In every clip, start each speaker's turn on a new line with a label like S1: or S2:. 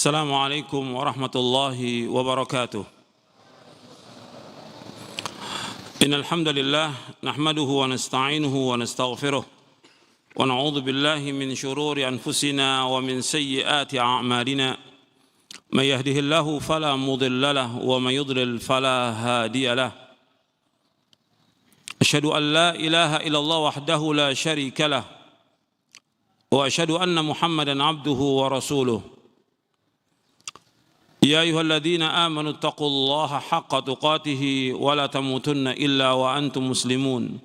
S1: السلام عليكم ورحمة الله وبركاته. إن الحمد لله نحمده ونستعينه ونستغفره ونعوذ بالله من شرور أنفسنا ومن سيئات أعمالنا من يهده الله فلا مضل له ومن يضلل فلا هادي له. أشهد أن لا إله إلا الله وحده لا شريك له وأشهد أن محمدا عبده ورسوله. يا أيها الذين آمنوا اتقوا الله حق تقاته ولا تموتن إلا وأنتم مسلمون.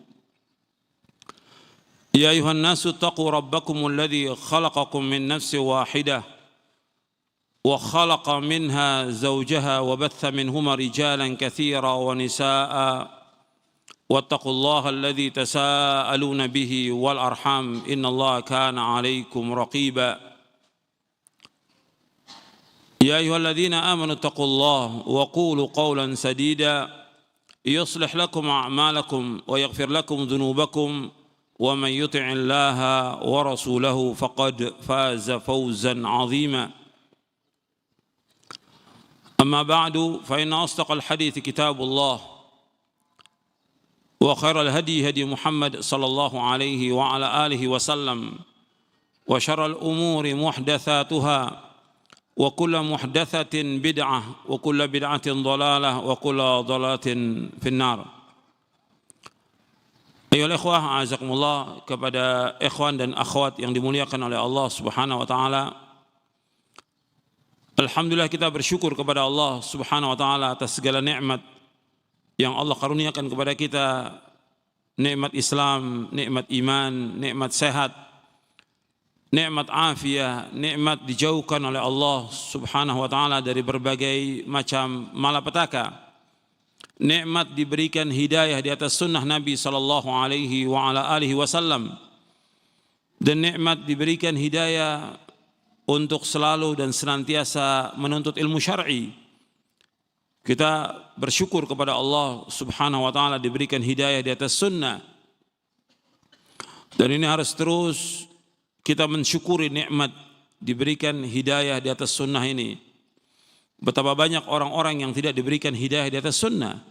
S1: يا أيها الناس اتقوا ربكم الذي خلقكم من نفس واحدة وخلق منها زوجها وبث منهما رجالا كثيرا ونساء واتقوا الله الذي تساءلون به والأرحام إن الله كان عليكم رقيبا. يا أيها الذين آمنوا اتقوا الله وقولوا قولا سديدا يصلح لكم أعمالكم ويغفر لكم ذنوبكم ومن يطع الله ورسوله فقد فاز فوزا عظيما. أما بعد فإن أصدق الحديث كتاب الله وخير الهدي هدي محمد صلى الله عليه وعلى آله وسلم وشر الأمور محدثاتها وكل محدثة بدعة وكل بدعة ضلالة وكل ضلالة في النار. Ayolah ikhwah, azakumullah, kepada ikhwan dan akhwat yang dimuliakan oleh Allah Subhanahu wa taala. Alhamdulillah, kita bersyukur kepada Allah Subhanahu wa taala atas segala nikmat yang Allah karuniakan kepada kita. Nikmat Islam, nikmat iman, nikmat sehat, nikmat afiah, nikmat dijauhkan oleh Allah Subhanahu wa taala dari berbagai macam malapetaka. Nikmat diberikan hidayah di atas sunnah Nabi sallallahu alaihi wa ala alihi wasallam. Dan nikmat diberikan hidayah untuk selalu dan senantiasa menuntut ilmu syar'i. Kita bersyukur kepada Allah Subhanahu wa taala diberikan hidayah di atas sunnah. Dan ini harus terus kita mensyukuri nikmat diberikan hidayah di atas sunnah ini. Betapa banyak orang-orang yang tidak diberikan hidayah di atas sunnah.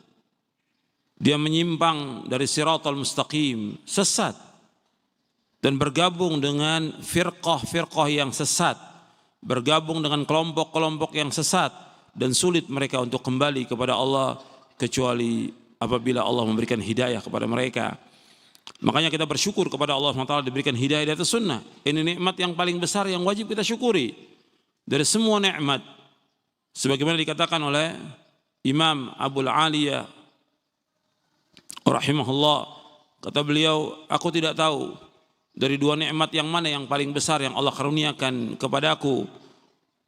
S1: Dia menyimpang dari siratal mustaqim, sesat, dan bergabung dengan firqah-firqah yang sesat, bergabung dengan kelompok-kelompok yang sesat, dan sulit mereka untuk kembali kepada Allah kecuali apabila Allah memberikan hidayah kepada mereka. Makanya kita bersyukur kepada Allah SWT diberikan hidayah di atas sunnah. Ini nikmat yang paling besar yang wajib kita syukuri dari semua nikmat. Sebagaimana dikatakan oleh Imam Abul Aliyah rahimahullah, kata beliau, aku tidak tahu dari dua nikmat yang mana yang paling besar yang Allah karuniakan kepadaku.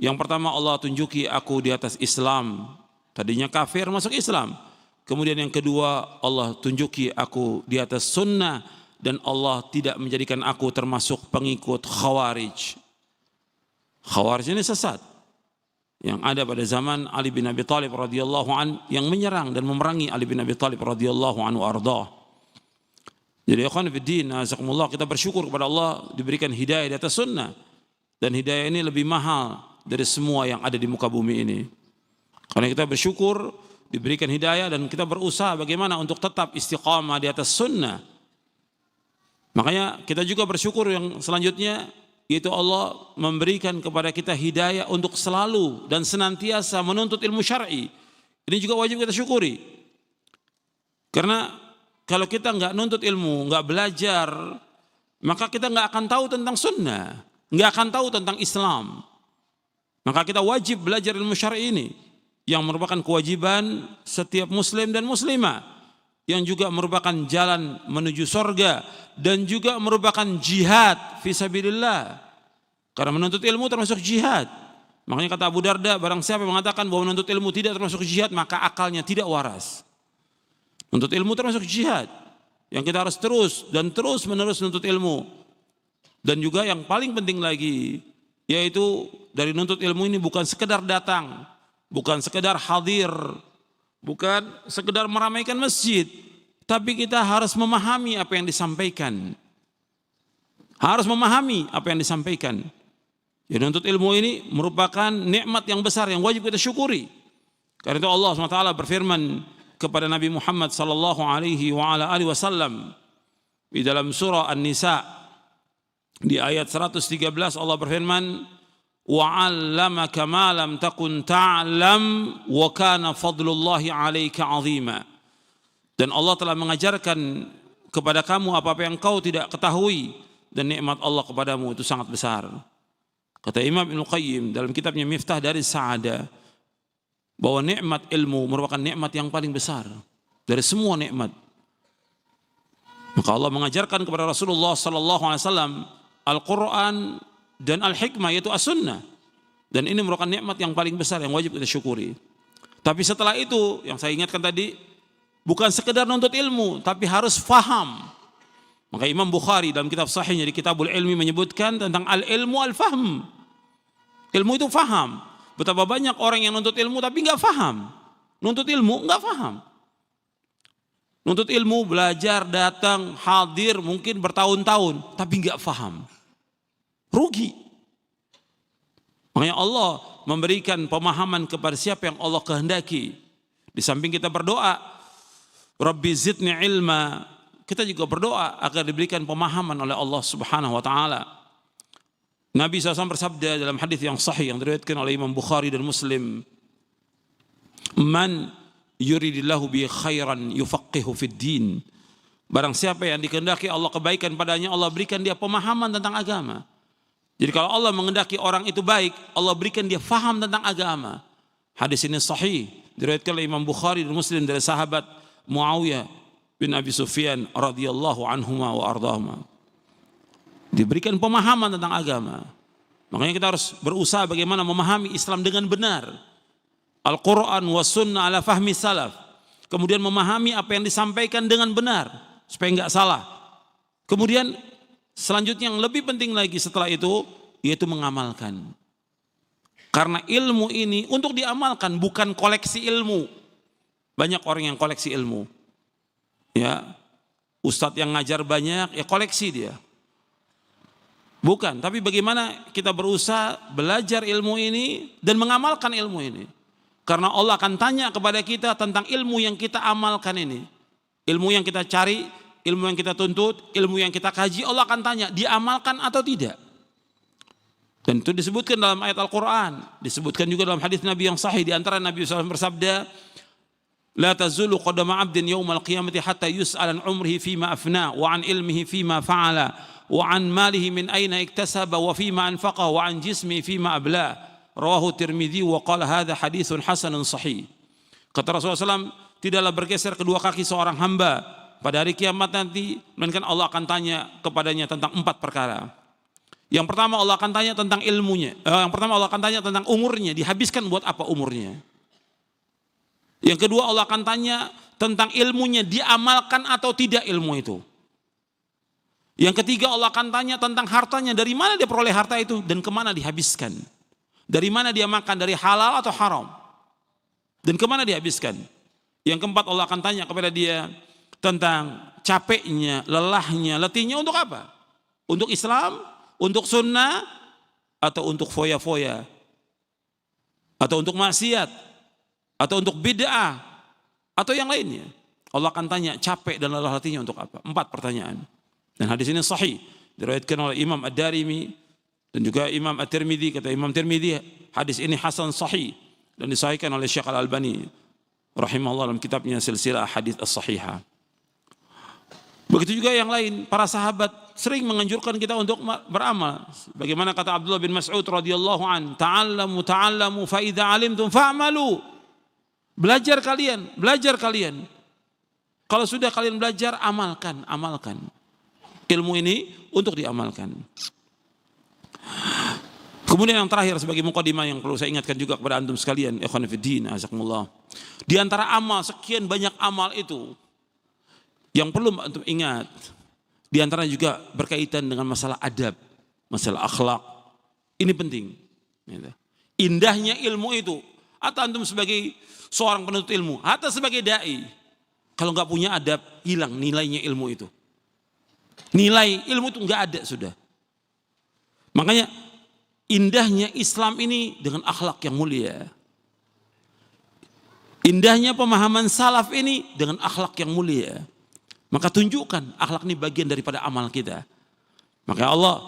S1: Yang pertama, Allah tunjuki aku di atas Islam, tadinya kafir masuk Islam. Kemudian yang kedua, Allah tunjuki aku di atas sunnah dan Allah tidak menjadikan aku termasuk pengikut Khawarij. Khawarij ini sesat yang ada pada zaman Ali bin Abi Thalib radhiyallahu an, yang menyerang dan memerangi Ali bin Abi Thalib radhiyallahu anhu ardah. Jadi ikhwan fiddin, azakumullah, kita bersyukur kepada Allah diberikan hidayah di atas sunnah, dan hidayah ini lebih mahal dari semua yang ada di muka bumi ini. Karena kita bersyukur diberikan hidayah dan kita berusaha bagaimana untuk tetap istiqamah di atas sunnah. Makanya kita juga bersyukur yang selanjutnya, yaitu Allah memberikan kepada kita hidayah untuk selalu dan senantiasa menuntut ilmu syar'i. Ini juga wajib kita syukuri. Karena kalau kita nggak nuntut ilmu, nggak belajar, maka kita nggak akan tahu tentang sunnah, nggak akan tahu tentang Islam. Maka kita wajib belajar ilmu syar'i ini, yang merupakan kewajiban setiap muslim dan muslimah, yang juga merupakan jalan menuju surga dan juga merupakan jihad fisabilillah. Karena menuntut ilmu termasuk jihad. Makanya kata Abu Darda, barang siapa yang mengatakan bahwa menuntut ilmu tidak termasuk jihad, maka akalnya tidak waras. Menuntut ilmu termasuk jihad, yang kita harus terus dan terus menerus menuntut ilmu. Dan juga yang paling penting lagi, yaitu dari menuntut ilmu ini bukan sekedar datang, bukan sekedar hadir, bukan sekedar meramaikan masjid, tapi kita harus memahami apa yang disampaikan. Harus memahami apa yang disampaikan. Jadi menuntut ilmu ini merupakan nikmat yang besar yang wajib kita syukuri. Karena itu Allah SWT berfirman kepada Nabi Muhammad sallallahu alaihi wasallam di dalam surah An-Nisa di ayat 113 Allah berfirman, wa 'allamaka ma lam takun ta'lam wa kana fadlullahi 'alaika 'azima. Dan Allah telah mengajarkan kepada kamu apa-apa yang kau tidak ketahui, dan nikmat Allah kepadamu itu sangat besar. Kata Imam Ibnu Qayyim dalam kitabnya Miftah dari Sa'adah bahwa nikmat ilmu merupakan nikmat yang paling besar dari semua nikmat. Maka Allah mengajarkan kepada Rasulullah sallallahu alaihi wasallam Al-Qur'an dan Al-Hikmah, yaitu As-Sunnah. Dan ini merupakan nikmat yang paling besar yang wajib kita syukuri. Tapi setelah itu yang saya ingatkan tadi, bukan sekedar nuntut ilmu, tapi harus faham. Maka Imam Bukhari dalam kitab sahihnya di Kitabul Ilmi menyebutkan tentang al-ilmu al-fahm. Ilmu itu faham. Betapa banyak orang yang nuntut ilmu tapi nggak faham. Nuntut ilmu nggak faham. Nuntut ilmu, belajar, datang, hadir, mungkin bertahun-tahun, tapi nggak faham. Rugi. Makanya Allah memberikan pemahaman kepada siapa yang Allah kehendaki. Di samping kita berdoa, Rabbi zidni ilma, kita juga berdoa agar diberikan pemahaman oleh Allah Subhanahu wa taala. Nabi SAW bersabda dalam hadis yang sahih yang diriwayatkan oleh Imam Bukhari dan Muslim, "Man yuridillahu bi khairan yufaqihu fid din." Barang siapa yang dikehendaki Allah kebaikan padanya, Allah berikan dia pemahaman tentang agama. Jadi kalau Allah mengendaki orang itu baik, Allah berikan dia faham tentang agama. Hadis ini sahih, diriwayatkan oleh Imam Bukhari dan Muslim dari sahabat Muawiyah bin Abi Sufyan radhiyallahu anhuma wa ardahuma. Diberikan pemahaman tentang agama. Makanya kita harus berusaha bagaimana memahami Islam dengan benar. Al-Quran wa sunnah ala fahmi salaf. Kemudian memahami apa yang disampaikan dengan benar supaya enggak salah. Kemudian selanjutnya yang lebih penting lagi setelah itu yaitu mengamalkan. Karena ilmu ini untuk diamalkan, bukan koleksi ilmu. Banyak orang yang koleksi ilmu. Ya, ustadz yang ngajar banyak, ya koleksi dia. Bukan, tapi bagaimana kita berusaha belajar ilmu ini dan mengamalkan ilmu ini. Karena Allah akan tanya kepada kita tentang ilmu yang kita amalkan ini. Ilmu yang kita cari, ilmu yang kita tuntut, ilmu yang kita kaji, Allah akan tanya, diamalkan atau tidak. Dan itu disebutkan dalam ayat Al-Quran. Disebutkan juga dalam hadis Nabi yang sahih. Di antara Nabi SAW bersabda, La tazulu qadama abdin yawmal qiyamati hatta yus'al an umrihi fima afna wa an ilmihi fima fa'ala wa an malihi min aina iktasaba wa fima anfaqa wa an jismihi fima abla. Rawahu Tirmidzi wa qala hadza haditsun hasanun sahih. Kata Rasulullah SAW, tidaklah bergeser kedua kaki seorang hamba pada hari kiamat nanti, melainkan Allah akan tanya kepadanya tentang 4 perkara. Yang pertama Allah akan tanya tentang ilmunya. Yang pertama Allah akan tanya tentang umurnya, dihabiskan buat apa umurnya. Yang kedua Allah akan tanya tentang ilmunya, diamalkan atau tidak ilmu itu. Yang ketiga Allah akan tanya tentang hartanya, dari mana dia peroleh harta itu dan kemana dihabiskan. Dari mana dia makan, dari halal atau haram. Dan kemana dihabiskan. Yang keempat Allah akan tanya kepada dia tentang capeknya, lelahnya, letihnya untuk apa? Untuk Islam, untuk sunnah, atau untuk foya-foya, atau untuk maksiat, atau untuk bid'ah, atau yang lainnya. Allah akan tanya capek dan lelah hatinya untuk apa? 4 pertanyaan. Dan hadis ini sahih, diriwayatkan oleh Imam Ad-Darimi dan juga Imam At-Tirmidzi. Kata Imam Tirmidzi, hadis ini hasan sahih dan disahihkan oleh Syekh Al-Albani rahimahullah dalam kitabnya Silsilah Hadits As-Sahihah. Begitu juga yang lain, para sahabat sering menganjurkan kita untuk beramal. Bagaimana kata Abdullah bin Mas'ud radhiyallahu an, ta'allamu fa idza 'alimtum fa'malu. Belajar kalian. Kalau sudah kalian belajar, amalkan. Ilmu ini untuk diamalkan. Kemudian yang terakhir sebagai mukadimah yang perlu saya ingatkan juga kepada antum sekalian, ikhwan fillah, azakumullah. Di antara amal, sekian banyak amal itu, yang perlu antum ingat, di antara juga berkaitan dengan masalah adab, masalah akhlak. Ini penting. Indahnya ilmu itu. Atau antum sebagai seorang penuntut ilmu, atau sebagai dai, kalau nggak punya adab, hilang nilainya ilmu itu. Nilai ilmu itu nggak ada sudah. Makanya indahnya Islam ini dengan akhlak yang mulia. Indahnya pemahaman salaf ini dengan akhlak yang mulia. Maka tunjukkan akhlak ini bagian daripada amal kita. Maka Allah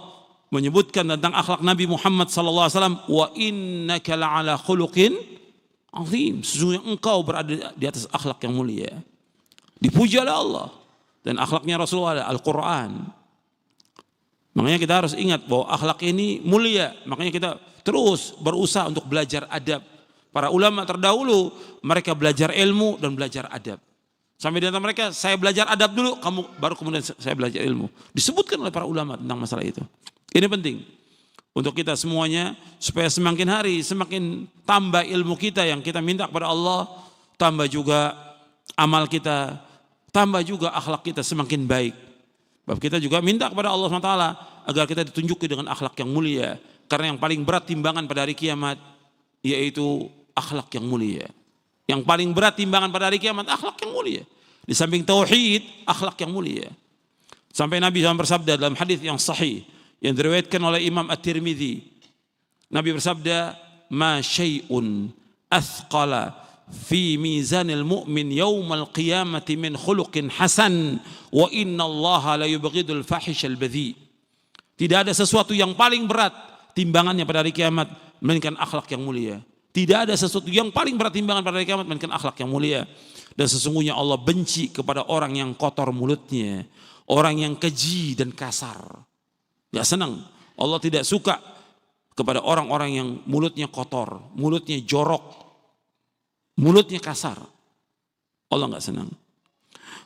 S1: menyebutkan tentang akhlak Nabi Muhammad SAW, wa innaka la'ala khuluqin azim. Sesungguhnya engkau berada di atas akhlak yang mulia. Dipuji oleh Allah. Dan akhlaknya Rasulullah adalah Al-Quran. Makanya kita harus ingat bahwa akhlak ini mulia. Makanya kita terus berusaha untuk belajar adab. Para ulama terdahulu mereka belajar ilmu dan belajar adab. Sampai di antara mereka, saya belajar adab dulu, kamu baru kemudian saya belajar ilmu. Disebutkan oleh para ulama tentang masalah itu. Ini penting untuk kita semuanya supaya semakin hari semakin tambah ilmu kita yang kita minta kepada Allah, tambah juga amal kita, tambah juga akhlak kita semakin baik. Sebab kita juga minta kepada Allah SWT agar kita ditunjuki dengan akhlak yang mulia. Karena yang paling berat timbangan pada hari kiamat yaitu akhlak yang mulia. Yang paling berat timbangan pada hari kiamat akhlak yang mulia. Di samping tauhid, akhlak yang mulia. Sampai Nabi SAW bersabda dalam hadis yang sahih yang diriwayatkan oleh Imam At-Tirmidzi. Nabi bersabda, "Ma syai'un athqala fi mizanil mu'min yaumal qiyamati min khuluqin hasan wa innallaha la yubghidul fahishal badhi." Tidak ada sesuatu yang paling berat timbangannya pada hari kiamat melainkan akhlak yang mulia. Tidak ada sesuatu yang paling berat timbangan pada hari kiamat melainkan akhlak yang mulia. Dan sesungguhnya Allah benci kepada orang yang kotor mulutnya, orang yang keji dan kasar. Gak senang. Allah tidak suka kepada orang-orang yang mulutnya kotor, mulutnya jorok, mulutnya kasar. Allah gak senang.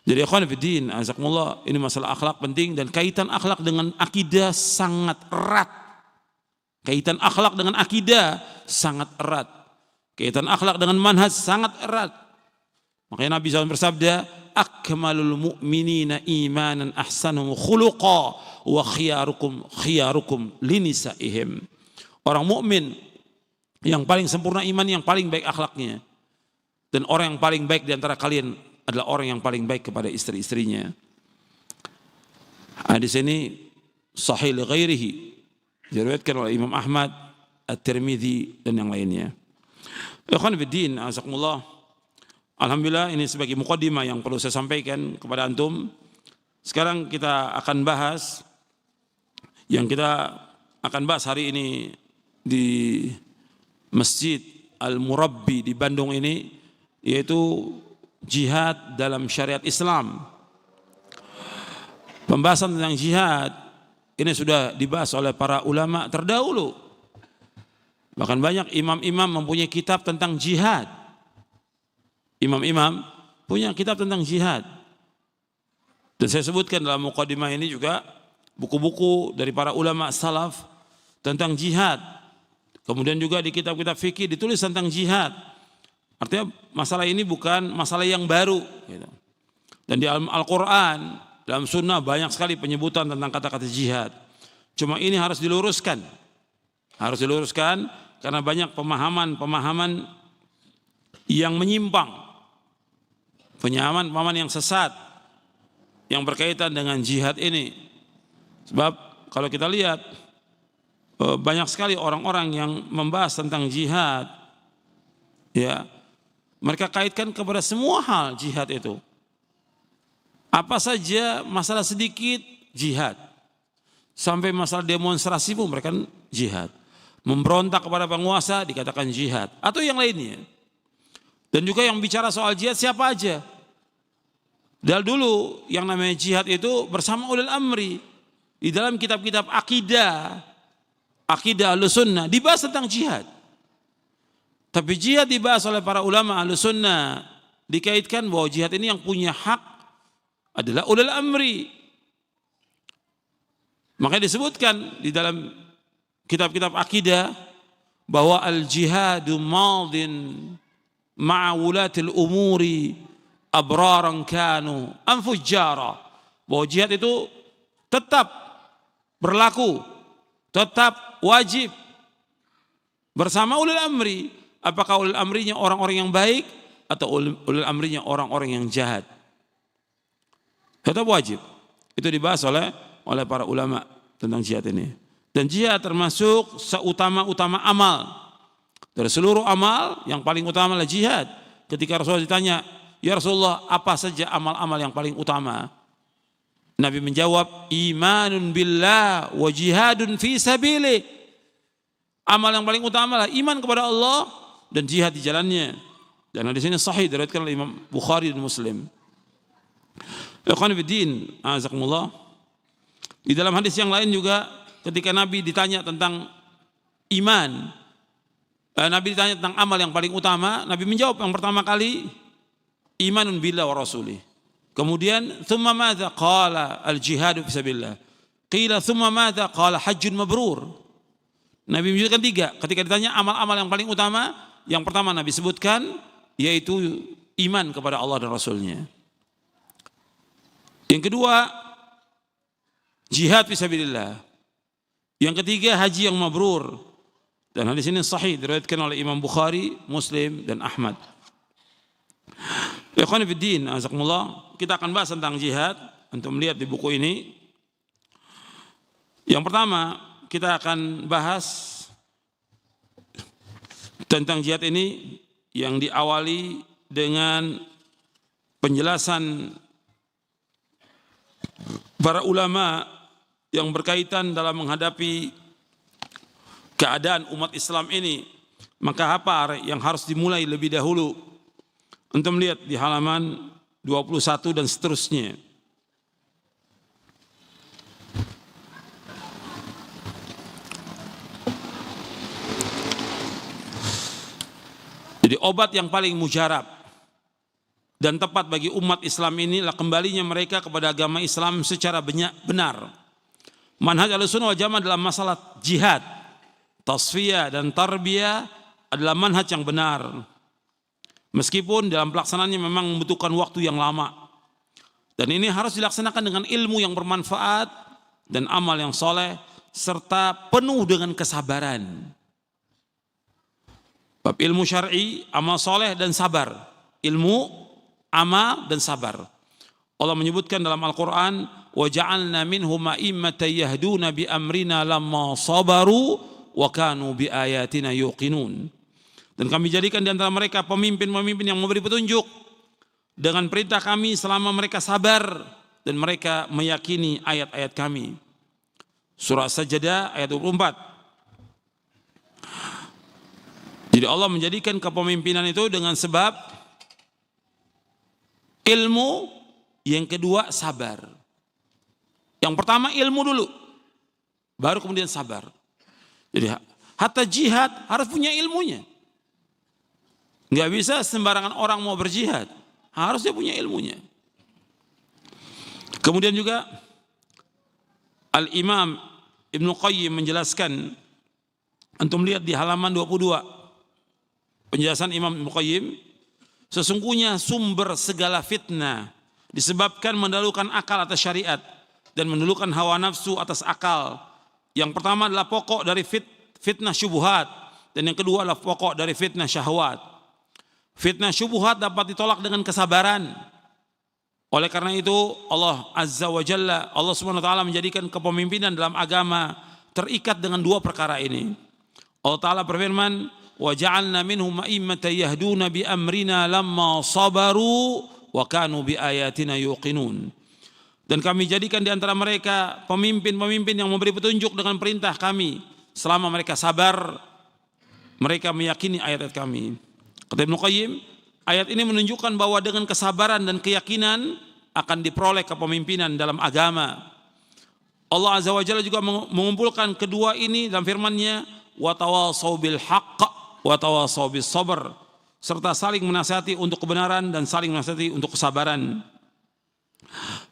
S1: Jadi ikhwan fillah, azakumullah, ini masalah akhlak penting dan kaitan akhlak dengan akidah sangat erat. Kaitan akhlak dengan akidah sangat erat. Kaitan akhlak dengan manhaj sangat erat. Makanya Nabi SAW bersabda, akmalul mu'minina imanan ahsanuhum khuluqa wa khiyarukum linisaihim. Orang mukmin yang paling sempurna iman, yang paling baik akhlaknya. Dan orang yang paling baik di antara kalian adalah orang yang paling baik kepada istri-istrinya. Hadis ini sahih li ghairihi, diriwayatkan oleh Imam Ahmad, At-Tirmidzi dan yang lainnya. Ikhwan fillah, azakumullah. Alhamdulillah, ini sebagai muqaddimah yang perlu saya sampaikan kepada antum. Sekarang kita akan bahas yang kita akan bahas hari ini di Masjid Al-Murabbi di Bandung ini, yaitu jihad dalam syariat Islam. Pembahasan tentang jihad ini sudah dibahas oleh para ulama terdahulu. Bahkan banyak imam-imam mempunyai kitab tentang jihad. Imam-imam punya kitab tentang jihad. Dan saya sebutkan dalam muqaddimah ini juga buku-buku dari para ulama salaf tentang jihad. Kemudian juga di kitab-kitab fikih ditulis tentang jihad. Artinya masalah ini bukan masalah yang baru. Dan di Al-Quran, dalam sunnah banyak sekali penyebutan tentang kata-kata jihad. Cuma ini harus diluruskan. Harus diluruskan karena banyak pemahaman-pemahaman yang menyimpang. Pemahaman yang sesat yang berkaitan dengan jihad ini. Sebab kalau kita lihat banyak sekali orang-orang yang membahas tentang jihad, ya, mereka kaitkan kepada semua hal jihad itu. Apa saja masalah sedikit jihad. Sampai masalah demonstrasi pun mereka jihad. Memberontak kepada penguasa dikatakan jihad atau yang lainnya. Dan juga yang bicara soal jihad siapa aja. Dari dulu yang namanya jihad itu bersama ulil amri. Di dalam kitab-kitab akidah Ahlussunnah dibahas tentang jihad. Tapi jihad dibahas oleh para ulama Ahlussunnah dikaitkan bahwa jihad ini yang punya hak adalah ulil amri. Makanya disebutkan di dalam kitab-kitab akidah bahwa al-jihadu madin ma'a wulatil umuri abraran kanu am fujjara. Bahwa jihad itu tetap berlaku, tetap wajib bersama ulil amri. Apakah ulil amrinya orang-orang yang baik atau ulil amrinya orang-orang yang jahat? Tetap wajib. Itu dibahas oleh para ulama tentang jihad ini. Dan jihad termasuk seutama-utama amal. Dari seluruh amal yang paling utama adalah jihad. Ketika Rasulullah ditanya, ya Rasulullah, apa saja amal-amal yang paling utama? Nabi menjawab, imanun billah wa jihadun fi sabilih. Amal yang paling utama adalah iman kepada Allah dan jihad di jalannya. Dan hadis ini sahih diriwayatkan oleh Imam Bukhari dan Muslim. Ikhwan fillah, azakumullah. Di dalam hadis yang lain juga ketika Nabi ditanya tentang iman, Nabi ditanya tentang amal yang paling utama, Nabi menjawab yang pertama kali imanun billah wa rasulih. Kemudian thumma madza qala al-jihadu fisabilillah. Qila thumma madza qala hajjun mabrur. Nabi menyebutkan tiga. Ketika ditanya amal-amal yang paling utama, yang pertama Nabi sebutkan yaitu iman kepada Allah dan Rasulnya. Yang kedua jihad fisabilillah. Yang ketiga haji yang mabrur. Dan hadis ini sahih diriwayatkan oleh Imam Bukhari, Muslim dan Ahmad. Ikhwan fillah, azakumullah, kita akan bahas tentang jihad untuk melihat di buku ini. Yang pertama, kita akan bahas tentang jihad ini yang diawali dengan penjelasan para ulama yang berkaitan dalam menghadapi keadaan umat Islam ini. Maka apa yang harus dimulai lebih dahulu? Untuk melihat di halaman 21 dan seterusnya. Jadi obat yang paling mujarab dan tepat bagi umat Islam ini adalah kembalinya mereka kepada agama Islam secara benar. Manhaj Ahlussunnah wal Jamaah dalam masalah jihad, tasfiyah dan tarbiyah adalah manhaj yang benar. Meskipun dalam pelaksanaannya memang membutuhkan waktu yang lama. Dan ini harus dilaksanakan dengan ilmu yang bermanfaat dan amal yang soleh serta penuh dengan kesabaran. Bab ilmu syar'i, amal soleh dan sabar. Ilmu, amal dan sabar. Allah menyebutkan dalam Al-Quran, وَجَعَلْنَا مِنْهُمْ أَئِمَّةً يَهْدُونَ بِأَمْرِنَا لَمَّا صَبَرُوا وَكَانُوا بِآيَاتِنَا يُوقِنُونَ. Dan kami jadikan di antara mereka pemimpin-pemimpin yang memberi petunjuk dengan perintah kami selama mereka sabar dan mereka meyakini ayat-ayat kami. Surah Sajdah ayat 24. Jadi Allah menjadikan kepemimpinan itu dengan sebab ilmu, yang kedua sabar. Yang pertama ilmu dulu, baru kemudian sabar. Jadi hatta jihad harus punya ilmunya. Nggak bisa sembarangan orang mau berjihad, harus dia punya ilmunya. Kemudian juga Al-Imam Ibnu Qayyim menjelaskan, antum lihat di halaman 22, penjelasan Imam Ibnu Qayyim, sesungguhnya sumber segala fitnah disebabkan mendahulukan akal atas syariat dan mendahulukan hawa nafsu atas akal. Yang pertama adalah pokok dari fitnah syubhat, dan yang kedua adalah pokok dari fitnah syahwat. Fitnah syubhat dapat ditolak dengan kesabaran. Oleh karena itu Allah Azza wa Jalla, Allah Subhanahu wa taala menjadikan kepemimpinan dalam agama terikat dengan dua perkara ini. Allah Taala berfirman, "Wa ja'alna minhum a'immatan yahduna bi amrina lamma sabaru wa kanu bi ayatina yuqinun." Dan kami jadikan di antara mereka pemimpin-pemimpin yang memberi petunjuk dengan perintah kami selama mereka sabar, mereka meyakini ayat-ayat kami. Kata Ibnu Qayyim, ayat ini menunjukkan bahwa dengan kesabaran dan keyakinan akan diperoleh kepemimpinan dalam agama. Allah Azza wa Jalla juga mengumpulkan kedua ini dalam firman-Nya, wa tawassaw bil haqq wa tawassaw bis sabr, serta saling menasihati untuk kebenaran dan saling menasihati untuk kesabaran.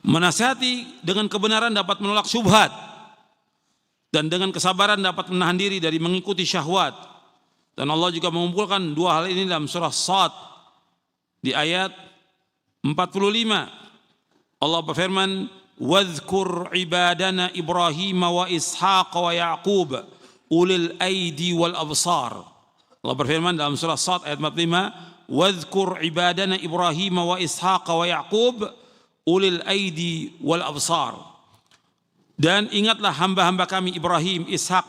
S1: Menasihati dengan kebenaran dapat menolak syubhat, dan dengan kesabaran dapat menahan diri dari mengikuti syahwat. Dan Allah juga mengumpulkan dua hal ini dalam surah Shad di ayat 45. Allah berfirman, "Wadhkur ibadana Ibrahim wa Ishaq wa Yaqub ulil aidi wal absar." Allah berfirman dalam surah Shad ayat 45, "Wadhkur ibadana Ibrahim wa Ishaq wa Yaqub ulil aidi wal absar." Dan ingatlah hamba-hamba kami Ibrahim, Ishak,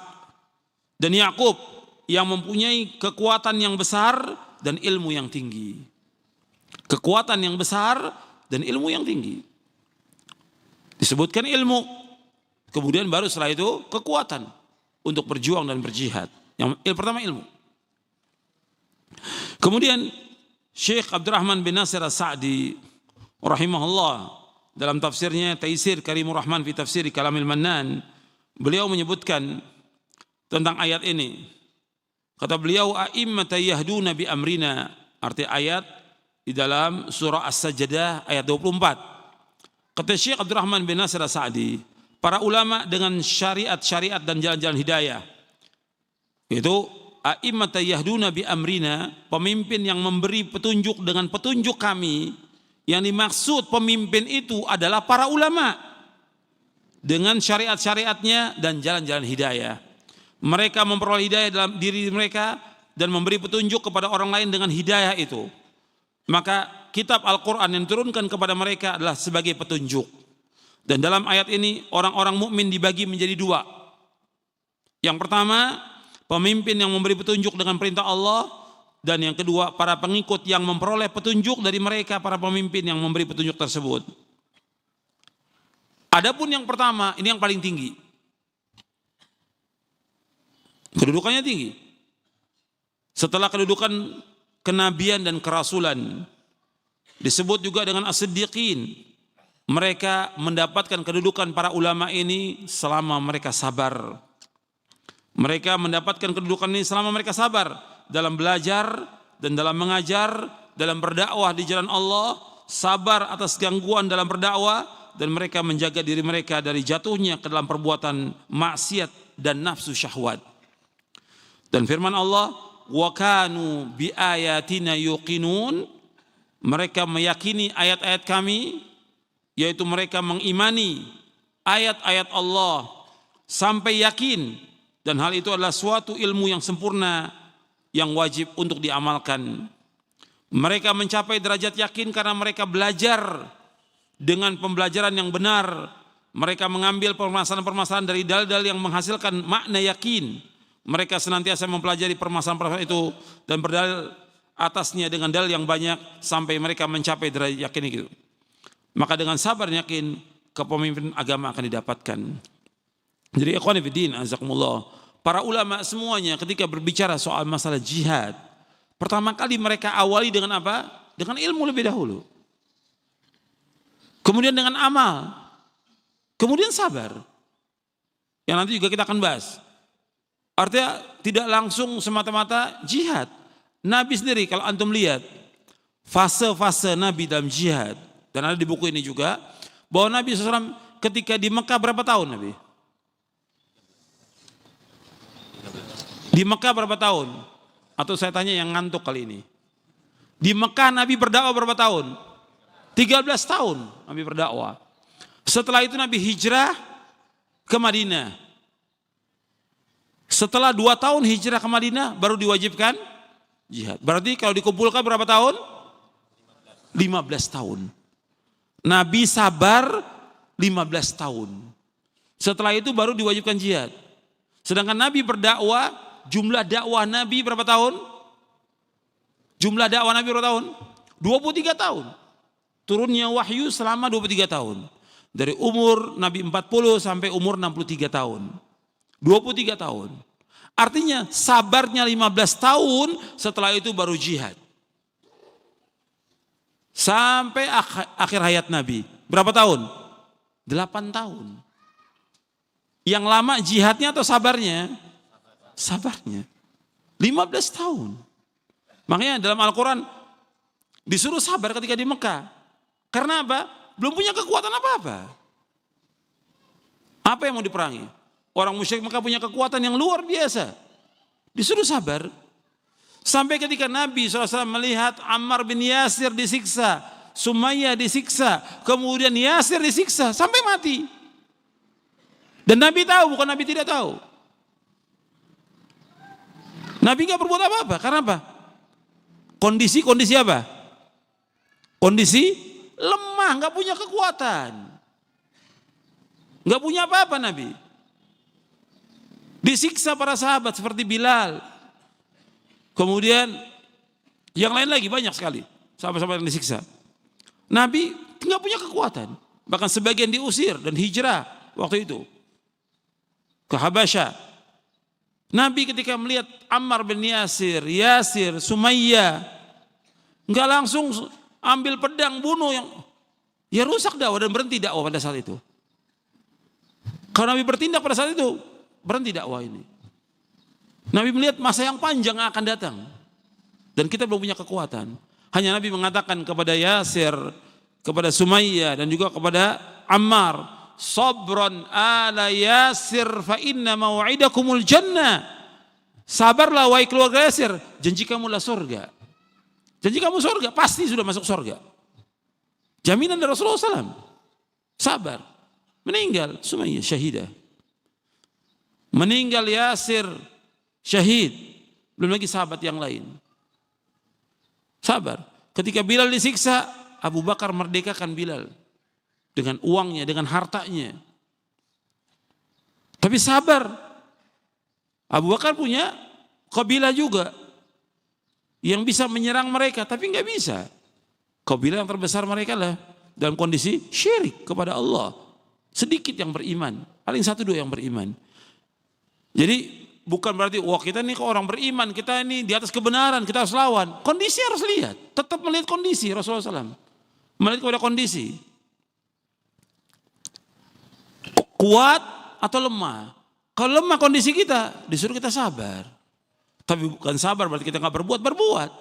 S1: dan Yakub yang mempunyai kekuatan yang besar dan ilmu yang tinggi. Kekuatan yang besar dan ilmu yang tinggi. Disebutkan ilmu, kemudian baru setelah itu kekuatan untuk berjuang dan berjihad. Yang pertama ilmu. Kemudian Syekh Abdurrahman bin Nasir As-Sa'di rahimahullah dalam tafsirnya Taisir Karimur Rahman fi Tafsir Kalamil Mannan, beliau menyebutkan tentang ayat ini. Kata beliau, a'immata yahduna bi amrina, arti ayat di dalam surah As-Sajdah ayat 24. Kata Syekh Abdurrahman bin Nasir As-Sa'di, para ulama dengan syariat-syariat dan jalan-jalan hidayah, itu a'immata yahduna bi amrina, pemimpin yang memberi petunjuk dengan petunjuk kami. Yang dimaksud pemimpin itu adalah para ulama dengan syariat-syariatnya dan jalan-jalan hidayah. Mereka memperoleh hidayah dalam diri mereka dan memberi petunjuk kepada orang lain dengan hidayah itu. Maka kitab Al-Quran yang diturunkan kepada mereka adalah sebagai petunjuk. Dan dalam ayat ini orang-orang mukmin dibagi menjadi dua. Yang pertama, pemimpin yang memberi petunjuk dengan perintah Allah. Dan yang kedua, para pengikut yang memperoleh petunjuk dari mereka, para pemimpin yang memberi petunjuk tersebut. Adapun yang pertama, ini yang paling tinggi. Kedudukannya tinggi. Setelah kedudukan kenabian dan kerasulan, disebut juga dengan as-siddiqin. Mereka mendapatkan kedudukan para ulama ini selama mereka sabar. Mereka mendapatkan kedudukan ini selama mereka sabar dalam belajar dan dalam mengajar, dalam berdakwah di jalan Allah, sabar atas gangguan dalam berdakwah, dan mereka menjaga diri mereka dari jatuhnya ke dalam perbuatan maksiat dan nafsu syahwat. Dan firman Allah, wa kanu bi ayatina yuqinun, mereka meyakini ayat-ayat kami, yaitu mereka mengimani ayat-ayat Allah sampai yakin, dan hal itu adalah suatu ilmu yang sempurna yang wajib untuk diamalkan. Mereka mencapai derajat yakin karena mereka belajar dengan pembelajaran yang benar. Mereka mengambil permasalahan-permasalahan dari dalil-dalil yang menghasilkan makna yakin. Mereka senantiasa mempelajari permasalahan-permasalahan itu dan berdalil atasnya dengan dalil yang banyak sampai mereka mencapai derajat yakin itu. Maka dengan sabar dan yakin, kepemimpinan agama akan didapatkan. Jadi ikhwan fillah, azakumullah, para ulama semuanya ketika berbicara soal masalah jihad, pertama kali mereka awali dengan apa? Dengan ilmu lebih dahulu. Kemudian dengan amal. Kemudian sabar. Yang nanti juga kita akan bahas. Artinya tidak langsung semata-mata jihad. Nabi sendiri kalau antum lihat fase-fase Nabi dalam jihad, dan ada di buku ini juga, bahwa Nabi SAW ketika di Mekah berapa tahun Nabi? Di Mekah berapa tahun? Atau saya tanya yang ngantuk kali ini. Di Mekah Nabi berdakwah berapa tahun? 13 tahun Nabi berdakwah. Setelah itu Nabi hijrah ke Madinah. Setelah 2 tahun hijrah ke Madinah baru diwajibkan jihad. Berarti kalau dikumpulkan berapa tahun? 15 tahun. Nabi sabar 15 tahun. Setelah itu baru diwajibkan jihad. Sedangkan Nabi berdakwah, jumlah dakwah Nabi berapa tahun? Jumlah dakwah Nabi berapa tahun? 23 tahun. Turunnya wahyu selama 23 tahun. Dari umur Nabi 40 sampai umur 63 tahun. 23 tahun. Artinya sabarnya 15 tahun, setelah itu baru jihad. Sampai akhir hayat Nabi. Berapa tahun? 8 tahun. Yang lama jihadnya atau sabarnya? Sabarnya. 15 tahun. Makanya dalam Al-Quran disuruh sabar ketika di Mekah. Karena apa? Belum punya kekuatan apa-apa. Apa yang mau diperangi? Orang musyrik Mekah punya kekuatan yang luar biasa. Disuruh sabar. Sampai ketika Nabi SAW melihat Ammar bin Yasir disiksa, Sumayyah disiksa, kemudian Yasir disiksa sampai mati. Dan Nabi tahu, bukan Nabi tidak tahu. Nabi gak berbuat apa-apa. Karena apa? Kondisi apa? Kondisi lemah, gak punya kekuatan. Nggak punya apa-apa Nabi. Disiksa para sahabat seperti Bilal. Kemudian yang lain lagi banyak sekali sahabat-sahabat yang disiksa. Nabi nggak punya kekuatan. Bahkan sebagian diusir dan hijrah waktu itu ke Habasyah. Nabi ketika melihat Ammar bin Yasir, Sumayyah, nggak langsung ambil pedang bunuh yang ya rusak dakwah dan berhenti dakwah pada saat itu. Kalau Nabi bertindak pada saat itu berhenti dakwah ini. Nabi melihat masa yang panjang akan datang dan kita belum punya kekuatan. Hanya Nabi mengatakan kepada Yasir, kepada Sumayyah dan juga kepada Ammar, sabran ala Yasir fa inna mau'idakumul jannah. Sabarlah wahai keluarga Yasir, janji kamu lah surga. Janji kamu surga, pasti sudah masuk surga. Jaminan dari Rasulullah SAW. Sabar. Meninggal Sumayyah syahidah. Meninggal Yasir syahid. Belum lagi sahabat yang lain. Sabar. Ketika Bilal disiksa, Abu Bakar merdekakan Bilal. Dengan uangnya, dengan hartanya. Tapi sabar. Abu Bakar punya kabilah juga. Yang bisa menyerang mereka, tapi nggak bisa. Kabilah yang terbesar mereka lah. Dalam kondisi syirik kepada Allah. Sedikit yang beriman. Paling 1-2 yang beriman. Jadi bukan berarti wah kita nih ke orang beriman, kita ini di atas kebenaran, kita harus lawan. Kondisi harus lihat. Tetap melihat kondisi Rasulullah SAW. Melihat kepada kondisi. Kuat atau lemah. Kalau lemah kondisi kita, disuruh kita sabar. Tapi bukan sabar berarti kita nggak berbuat.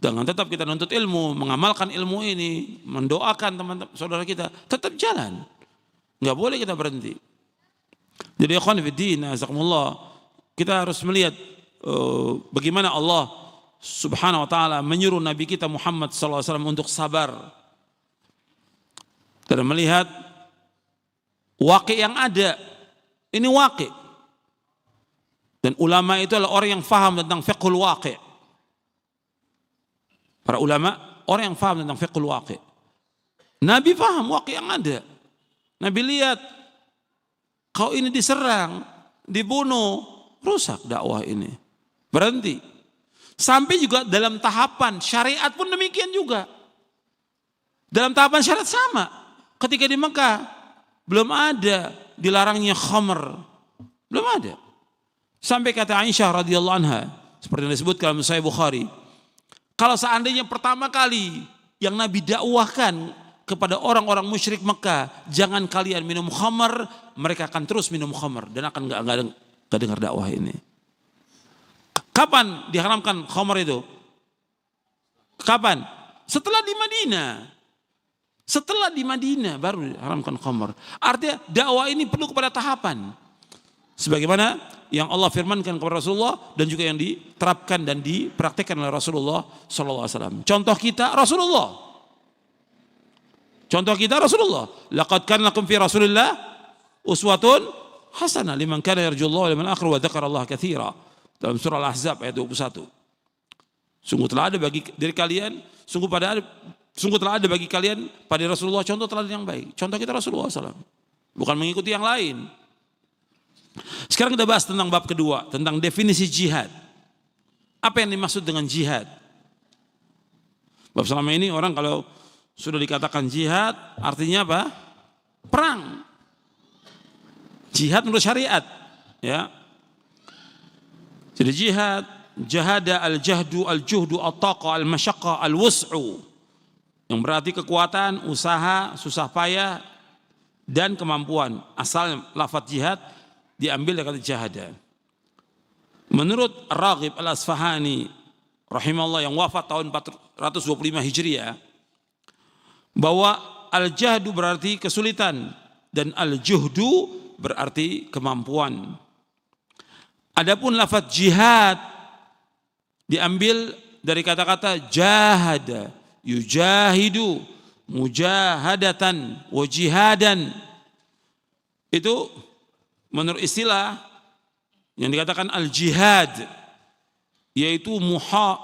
S1: Dengan tetap kita nuntut ilmu, mengamalkan ilmu ini, mendoakan teman-teman saudara kita, tetap jalan. Nggak boleh kita berhenti. Jadi ikhwan fiddin, azakumullah, kita harus melihat bagaimana Allah Subhanahu wa taala menyuruh Nabi kita Muhammad sallallahu alaihi wasallam untuk sabar. Dan melihat waqi yang ada. Ini waqi. Dan ulama itu adalah orang yang faham tentang fiqhul waqi. Para ulama orang yang faham tentang fiqhul waqi. Nabi faham waqi yang ada. Nabi lihat kau ini diserang, dibunuh, rusak dakwah ini. Berhenti. Sampai juga dalam tahapan syariat pun demikian juga. Dalam tahapan syariat sama. Ketika di Mekah belum ada dilarangnya khamr. Belum ada. Sampai kata Aisyah radhiyallahu anha, seperti yang disebutkan dalam Sahih Bukhari, kalau seandainya pertama kali yang Nabi dakwahkan kepada orang-orang musyrik Mekah, jangan kalian minum khamr, mereka akan terus minum khamr dan akan enggak dengar dakwah ini. Kapan diharamkan khamr itu? Kapan? Setelah di Madinah. Setelah di Madinah baru diharamkan khamr. Artinya dakwah ini perlu kepada tahapan. Sebagaimana yang Allah firmankan kepada Rasulullah dan juga yang diterapkan dan dipraktikkan oleh Rasulullah sallallahu alaihi wasallam. Contoh kita Rasulullah. Contoh kita Rasulullah. Laqad kana lakum fi Rasulillah uswatun hasanah liman kana yarjullaha wal yawmal akhir wa dzakarallaha katsira. Dalam surah Al-Ahzab ayat 21. Sungguh telah ada bagi diri kalian, sungguh telah ada bagi kalian pada Rasulullah contoh teladan yang baik. Contoh kita Rasulullah SAW. Bukan mengikuti yang lain. Sekarang kita bahas tentang bab kedua, tentang definisi jihad. Apa yang dimaksud dengan jihad? Bab selama ini orang kalau sudah dikatakan jihad, artinya apa? Perang. Jihad menurut syariat. Ya. Jadi jihad, jahada al-jahdu, al-juhdu, al-taqa, al-masyaqqa, al-wus'u. Yang berarti kekuatan, usaha, susah payah, dan kemampuan. Asal lafaz jihad diambil dari kata jahada. Menurut Raghib Al-Asfahani rahimahullah yang wafat tahun 425 Hijriah, bahwa al-jahdu berarti kesulitan dan al-juhdu berarti kemampuan. Adapun lafaz jihad diambil dari kata-kata jahada, yujahidu, mujahadatan, wa jihadan. Itu menurut istilah yang dikatakan al-jihad, yaitu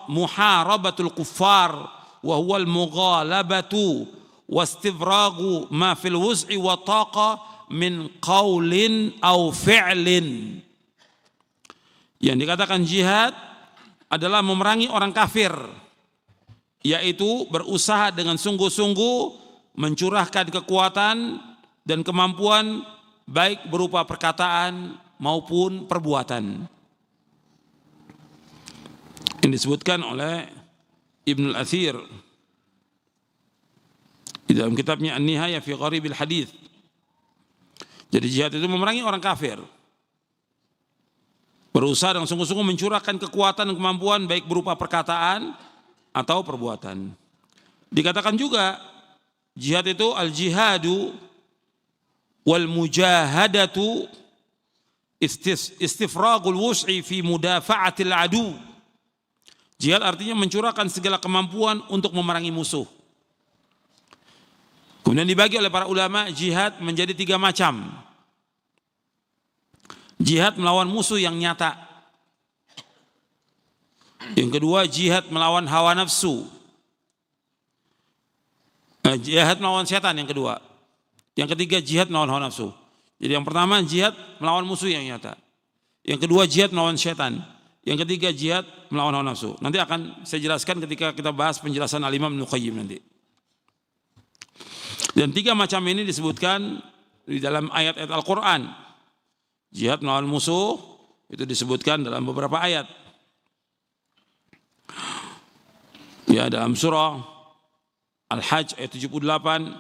S1: muharabatul kuffar wa huwa al-mughalabatu wastifragu ma fil wus'i wa taqa min qaulin aw fi'lin. Yang dikatakan jihad adalah memerangi orang kafir, yaitu berusaha dengan sungguh-sungguh mencurahkan kekuatan dan kemampuan baik berupa perkataan maupun perbuatan. Ini disebutkan oleh Ibnu Al-Athir di dalam kitabnya An-Nihayah fi Gharibil Hadits. Jadi jihad itu memerangi orang kafir, berusaha dengan sungguh-sungguh mencurahkan kekuatan dan kemampuan baik berupa perkataan atau perbuatan. Dikatakan juga jihad itu al-jihadu wal mujahadatu istifragul wus'i fi mudafa'atil adu. Jihad artinya mencurahkan segala kemampuan untuk memerangi musuh. Kemudian dibagi oleh para ulama jihad menjadi 3 macam. Jihad melawan musuh yang nyata. Yang kedua jihad melawan hawa nafsu. Jihad melawan setan yang kedua. Yang ketiga jihad melawan hawa nafsu. Jadi yang pertama jihad melawan musuh yang nyata. Yang kedua jihad melawan setan. Yang ketiga jihad melawan hawa nafsu. Nanti akan saya jelaskan ketika kita bahas penjelasan Al-Imam Ibnu Qayyim nanti. Dan 3 macam ini disebutkan di dalam ayat-ayat Al-Quran. Jihad melawan musuh itu disebutkan dalam beberapa ayat. Ya, dalam surah Al-Hajj ayat 78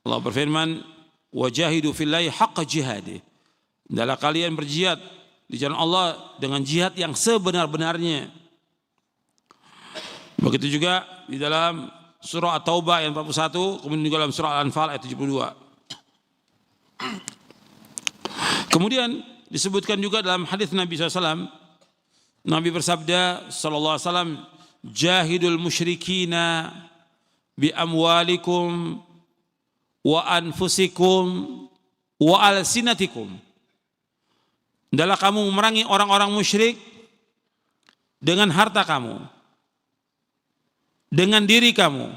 S1: Allah berfirman, "Wajahidu fillahi haqqa jihadih." Hendaklah kalian berjihad di jalan Allah dengan jihad yang sebenar-benarnya. Begitu juga di dalam surah At-Taubah ayat 41, kemudian juga dalam surah Al-Anfal ayat 72. Kemudian disebutkan juga dalam hadis Nabi SAW, Nabi bersabda sallallahu alaihi wasallam, "Jahidul musyrikina bi amwalikum wa anfusikum wa alsinatikum." Hendaklah kamu memerangi orang-orang musyrik dengan harta kamu, dengan diri kamu,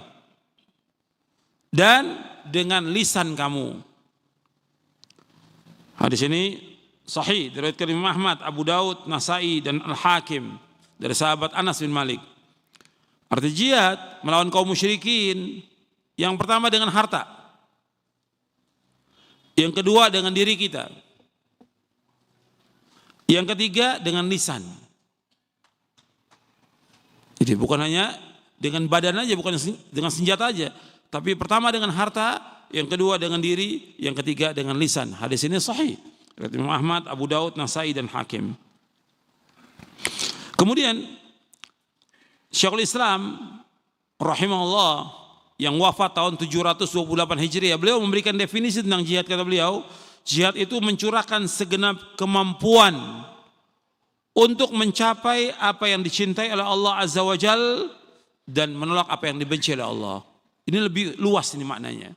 S1: dan dengan lisan kamu. Hadis ini sahih diriwayatkan Imam Ahmad, Abu Daud, Nasai dan Al-Hakim dari sahabat Anas bin Malik. Arti jihad melawan kaum musyrikin yang pertama dengan harta, yang kedua dengan diri kita, yang ketiga dengan lisan. Jadi bukan hanya dengan badan aja, bukan dengan senjata aja, tapi pertama dengan harta, yang kedua dengan diri, yang ketiga dengan lisan. Hadis ini sahih dari Imam Ahmad, Abu Daud, Nasai dan Hakim. Kemudian Syekhul Islam rahimahullah yang wafat tahun 728 Hijriah, beliau memberikan definisi tentang jihad. Kata beliau, jihad itu mencurahkan segenap kemampuan untuk mencapai apa yang dicintai oleh Allah Azza wa Jal dan menolak apa yang dibenci oleh Allah. Ini lebih luas ini maknanya.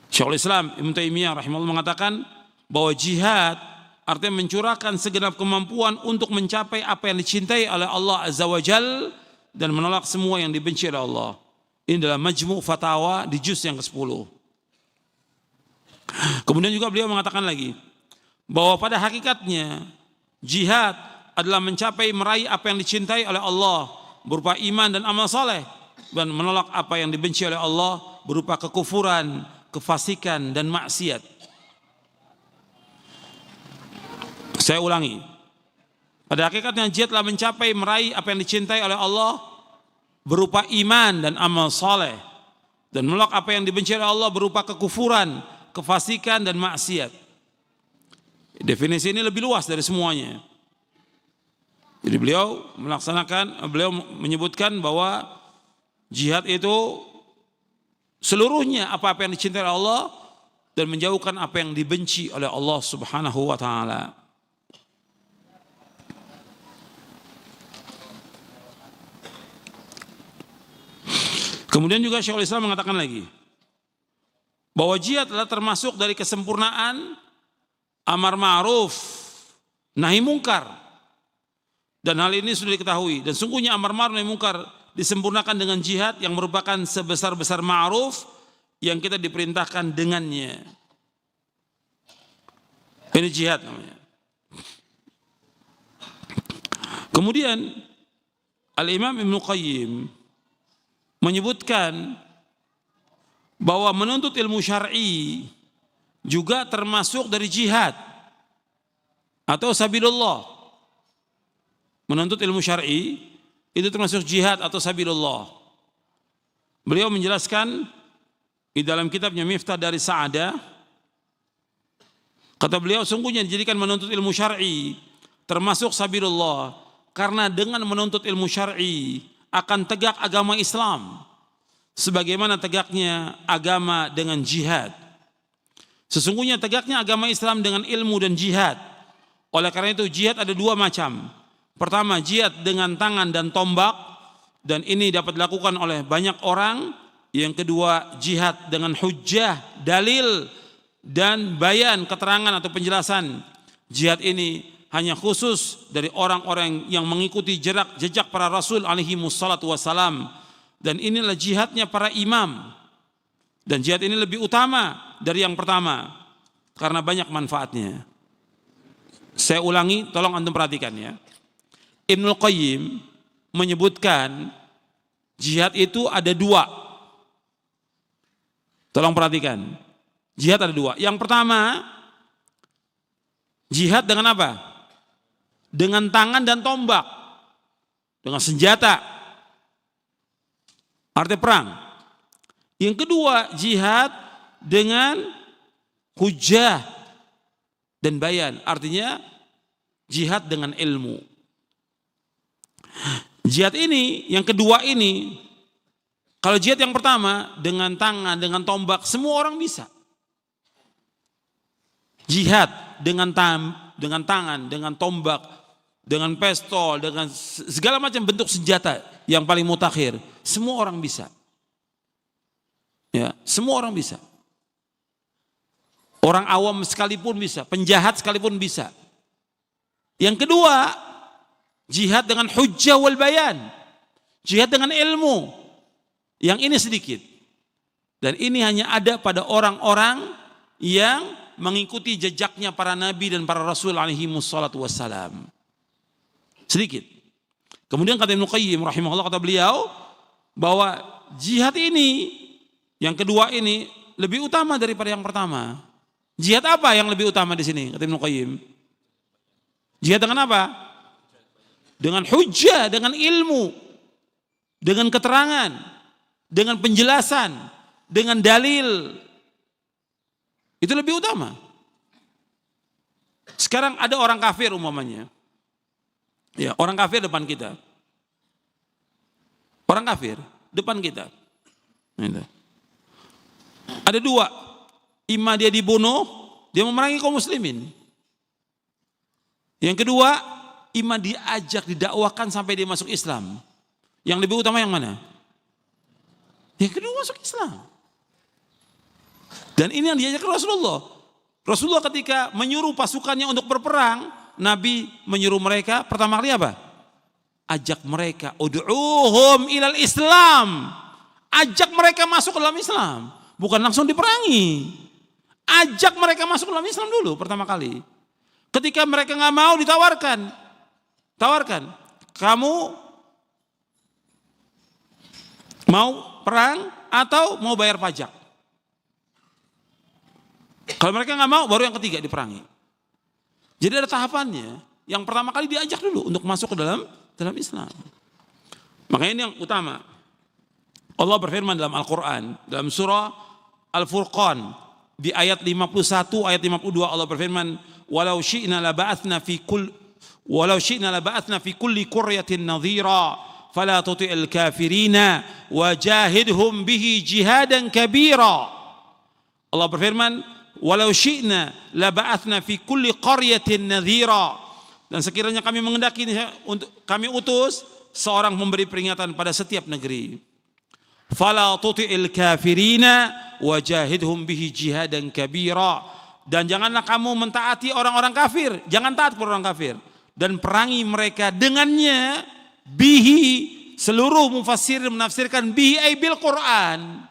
S1: Syekhul Islam Ibnu Taimiyah rahimahullah mengatakan bahwa jihad artinya mencurahkan segenap kemampuan untuk mencapai apa yang dicintai oleh Allah Azza wa Jal dan menolak semua yang dibenci oleh Allah. Ini dalam Majmu' Fatawa di juz yang ke-10. Kemudian juga beliau mengatakan lagi bahwa pada hakikatnya jihad adalah mencapai meraih apa yang dicintai oleh Allah berupa iman dan amal saleh, dan menolak apa yang dibenci oleh Allah berupa kekufuran, kefasikan dan maksiat. Saya ulangi, pada hakikatnya jihad adalah mencapai meraih apa yang dicintai oleh Allah berupa iman dan amal saleh, dan menolak apa yang dibenci oleh Allah berupa kekufuran, kefasikan dan maksiat. Definisi ini lebih luas dari semuanya. Jadi beliau menyebutkan bahwa jihad itu seluruhnya apa-apa yang dicintai oleh Allah dan menjauhkan apa yang dibenci oleh Allah Subhanahu wa taala. Kemudian juga Syekhul Islam mengatakan lagi bahwa jihad adalah termasuk dari kesempurnaan amar ma'ruf nahi mungkar. Dan hal ini sudah diketahui, dan sungguhnya amar ma'ruf nahi mungkar disempurnakan dengan jihad yang merupakan sebesar-besar ma'ruf yang kita diperintahkan dengannya. Ini jihad namanya. Kemudian Al-Imam Ibnu Qayyim menyebutkan bahwa menuntut ilmu syar'i juga termasuk dari jihad atau sabilullah. Menuntut ilmu syar'i itu termasuk jihad atau sabilullah. Beliau menjelaskan di dalam kitabnya Miftah dari Sa'adah, kata beliau, sungguhnya dijadikan menuntut ilmu syar'i termasuk sabilullah karena dengan menuntut ilmu syar'i akan tegak agama Islam sebagaimana tegaknya agama dengan jihad. Sesungguhnya tegaknya agama Islam dengan ilmu dan jihad. Oleh karena itu jihad ada dua macam. Pertama, jihad dengan tangan dan tombak, dan ini dapat dilakukan oleh banyak orang. Yang kedua, jihad dengan hujjah, dalil dan bayan, keterangan atau penjelasan. Jihad ini hanya khusus dari orang-orang yang mengikuti jejak para rasul alaihi wassalatu wassalam, dan inilah jihadnya para imam. Dan jihad ini lebih utama dari yang pertama karena banyak manfaatnya. Saya ulangi, tolong antum perhatikan ya. Ibnu Qayyim menyebutkan jihad itu ada dua. Tolong perhatikan. Jihad ada dua. Yang pertama, jihad dengan apa? Dengan tangan dan tombak, dengan senjata, arti perang. Yang kedua, jihad dengan hujjah dan bayan, artinya jihad dengan ilmu. Jihad ini, yang kedua ini, kalau jihad yang pertama dengan tangan, dengan tombak, semua orang bisa. Jihad dengan tangan, dengan tombak, dengan pistol, dengan segala macam bentuk senjata yang paling mutakhir, semua orang bisa. Ya, semua orang bisa. Orang awam sekalipun bisa, penjahat sekalipun bisa. Yang kedua, jihad dengan hujjah wal bayan, jihad dengan ilmu. Yang ini sedikit, dan ini hanya ada pada orang-orang yang mengikuti jejaknya para nabi dan para rasul alaihi wassalatu wassalam. Sedikit. Kemudian kata Ibnu Qayyim rahimahullah, kata beliau bahwa jihad ini, yang kedua ini lebih utama daripada yang pertama. Jihad apa yang lebih utama di sini? Kata Ibnu Qayyim. Jihad dengan apa? Dengan hujjah, dengan ilmu, dengan keterangan, dengan penjelasan, dengan dalil. Itu lebih utama. Sekarang ada orang kafir umpamanya. Ya, orang kafir depan kita. Orang kafir depan kita. Ada dua. Ima dia dibunuh, dia memerangi kaum muslimin. Yang kedua, ima diajak, didakwakan sampai dia masuk Islam. Yang lebih utama yang mana? Yang kedua, masuk Islam. Dan ini yang diajak Rasulullah. Rasulullah ketika menyuruh pasukannya untuk berperang, Nabi menyuruh mereka pertama kali apa? Ajak mereka, ud'uhum ilal Islam. Ajak mereka masuk ke dalam Islam, bukan langsung diperangi. Ajak mereka masuk ke dalam Islam dulu pertama kali. Ketika mereka nggak mau, ditawarkan. Tawarkan, kamu mau perang atau mau bayar pajak? Kalau mereka nggak mau, baru yang ketiga diperangi. Jadi ada tahapannya. Yang pertama kali diajak dulu untuk masuk ke dalam Islam. Makanya ini yang utama. Allah berfirman dalam Al-Quran, dalam surah Al-Furqan, di ayat 51, ayat 52 Allah berfirman, walau syi'na laba'athna fi kulli quryatin nadhira fala tuti'il kafirina wajahidhum bihi jihadan kabira. Allah berfirman, walau syi'na laba'athna fi kulli qaryatin nadhira, dan sekiranya kami mengendaki untuk kami utus seorang memberi peringatan pada setiap negeri. Fala tuti'il kafirina wajahidhum bihi jihadan kabira, dan janganlah kamu mentaati orang-orang kafir, jangan taat kepada orang kafir, dan perangi mereka dengannya. Bihi, seluruh mufassir menafsirkan bihi ay bil Quran,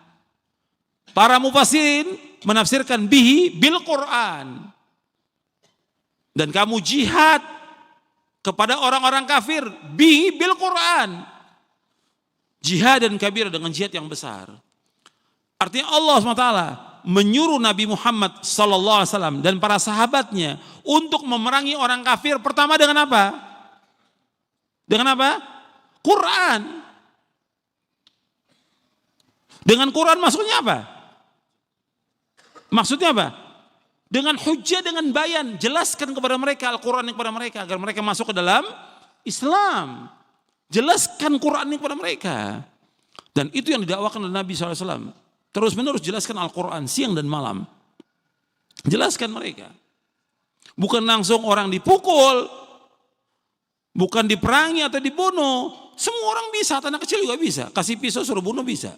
S1: Para mufassirin menafsirkan bihi bil Quran. Dan kamu jihad kepada orang-orang kafir bihi bil Quran. Jihad dan kabir dengan jihad yang besar. Artinya Allah SWT menyuruh Nabi Muhammad SAW dan para sahabatnya untuk memerangi orang kafir pertama dengan apa? Dengan apa? Quran. Dengan Quran maksudnya apa? Maksudnya apa? Dengan hujjah, dengan bayan, jelaskan kepada mereka Al-Quran kepada mereka agar mereka masuk ke dalam Islam. Jelaskan Quran kepada mereka. Dan itu yang didakwakan oleh Nabi SAW. Terus menerus jelaskan Al-Quran siang dan malam. Jelaskan mereka. Bukan langsung orang dipukul, bukan diperangi atau dibunuh. Semua orang bisa, anak kecil juga bisa. Kasih pisau suruh bunuh bisa.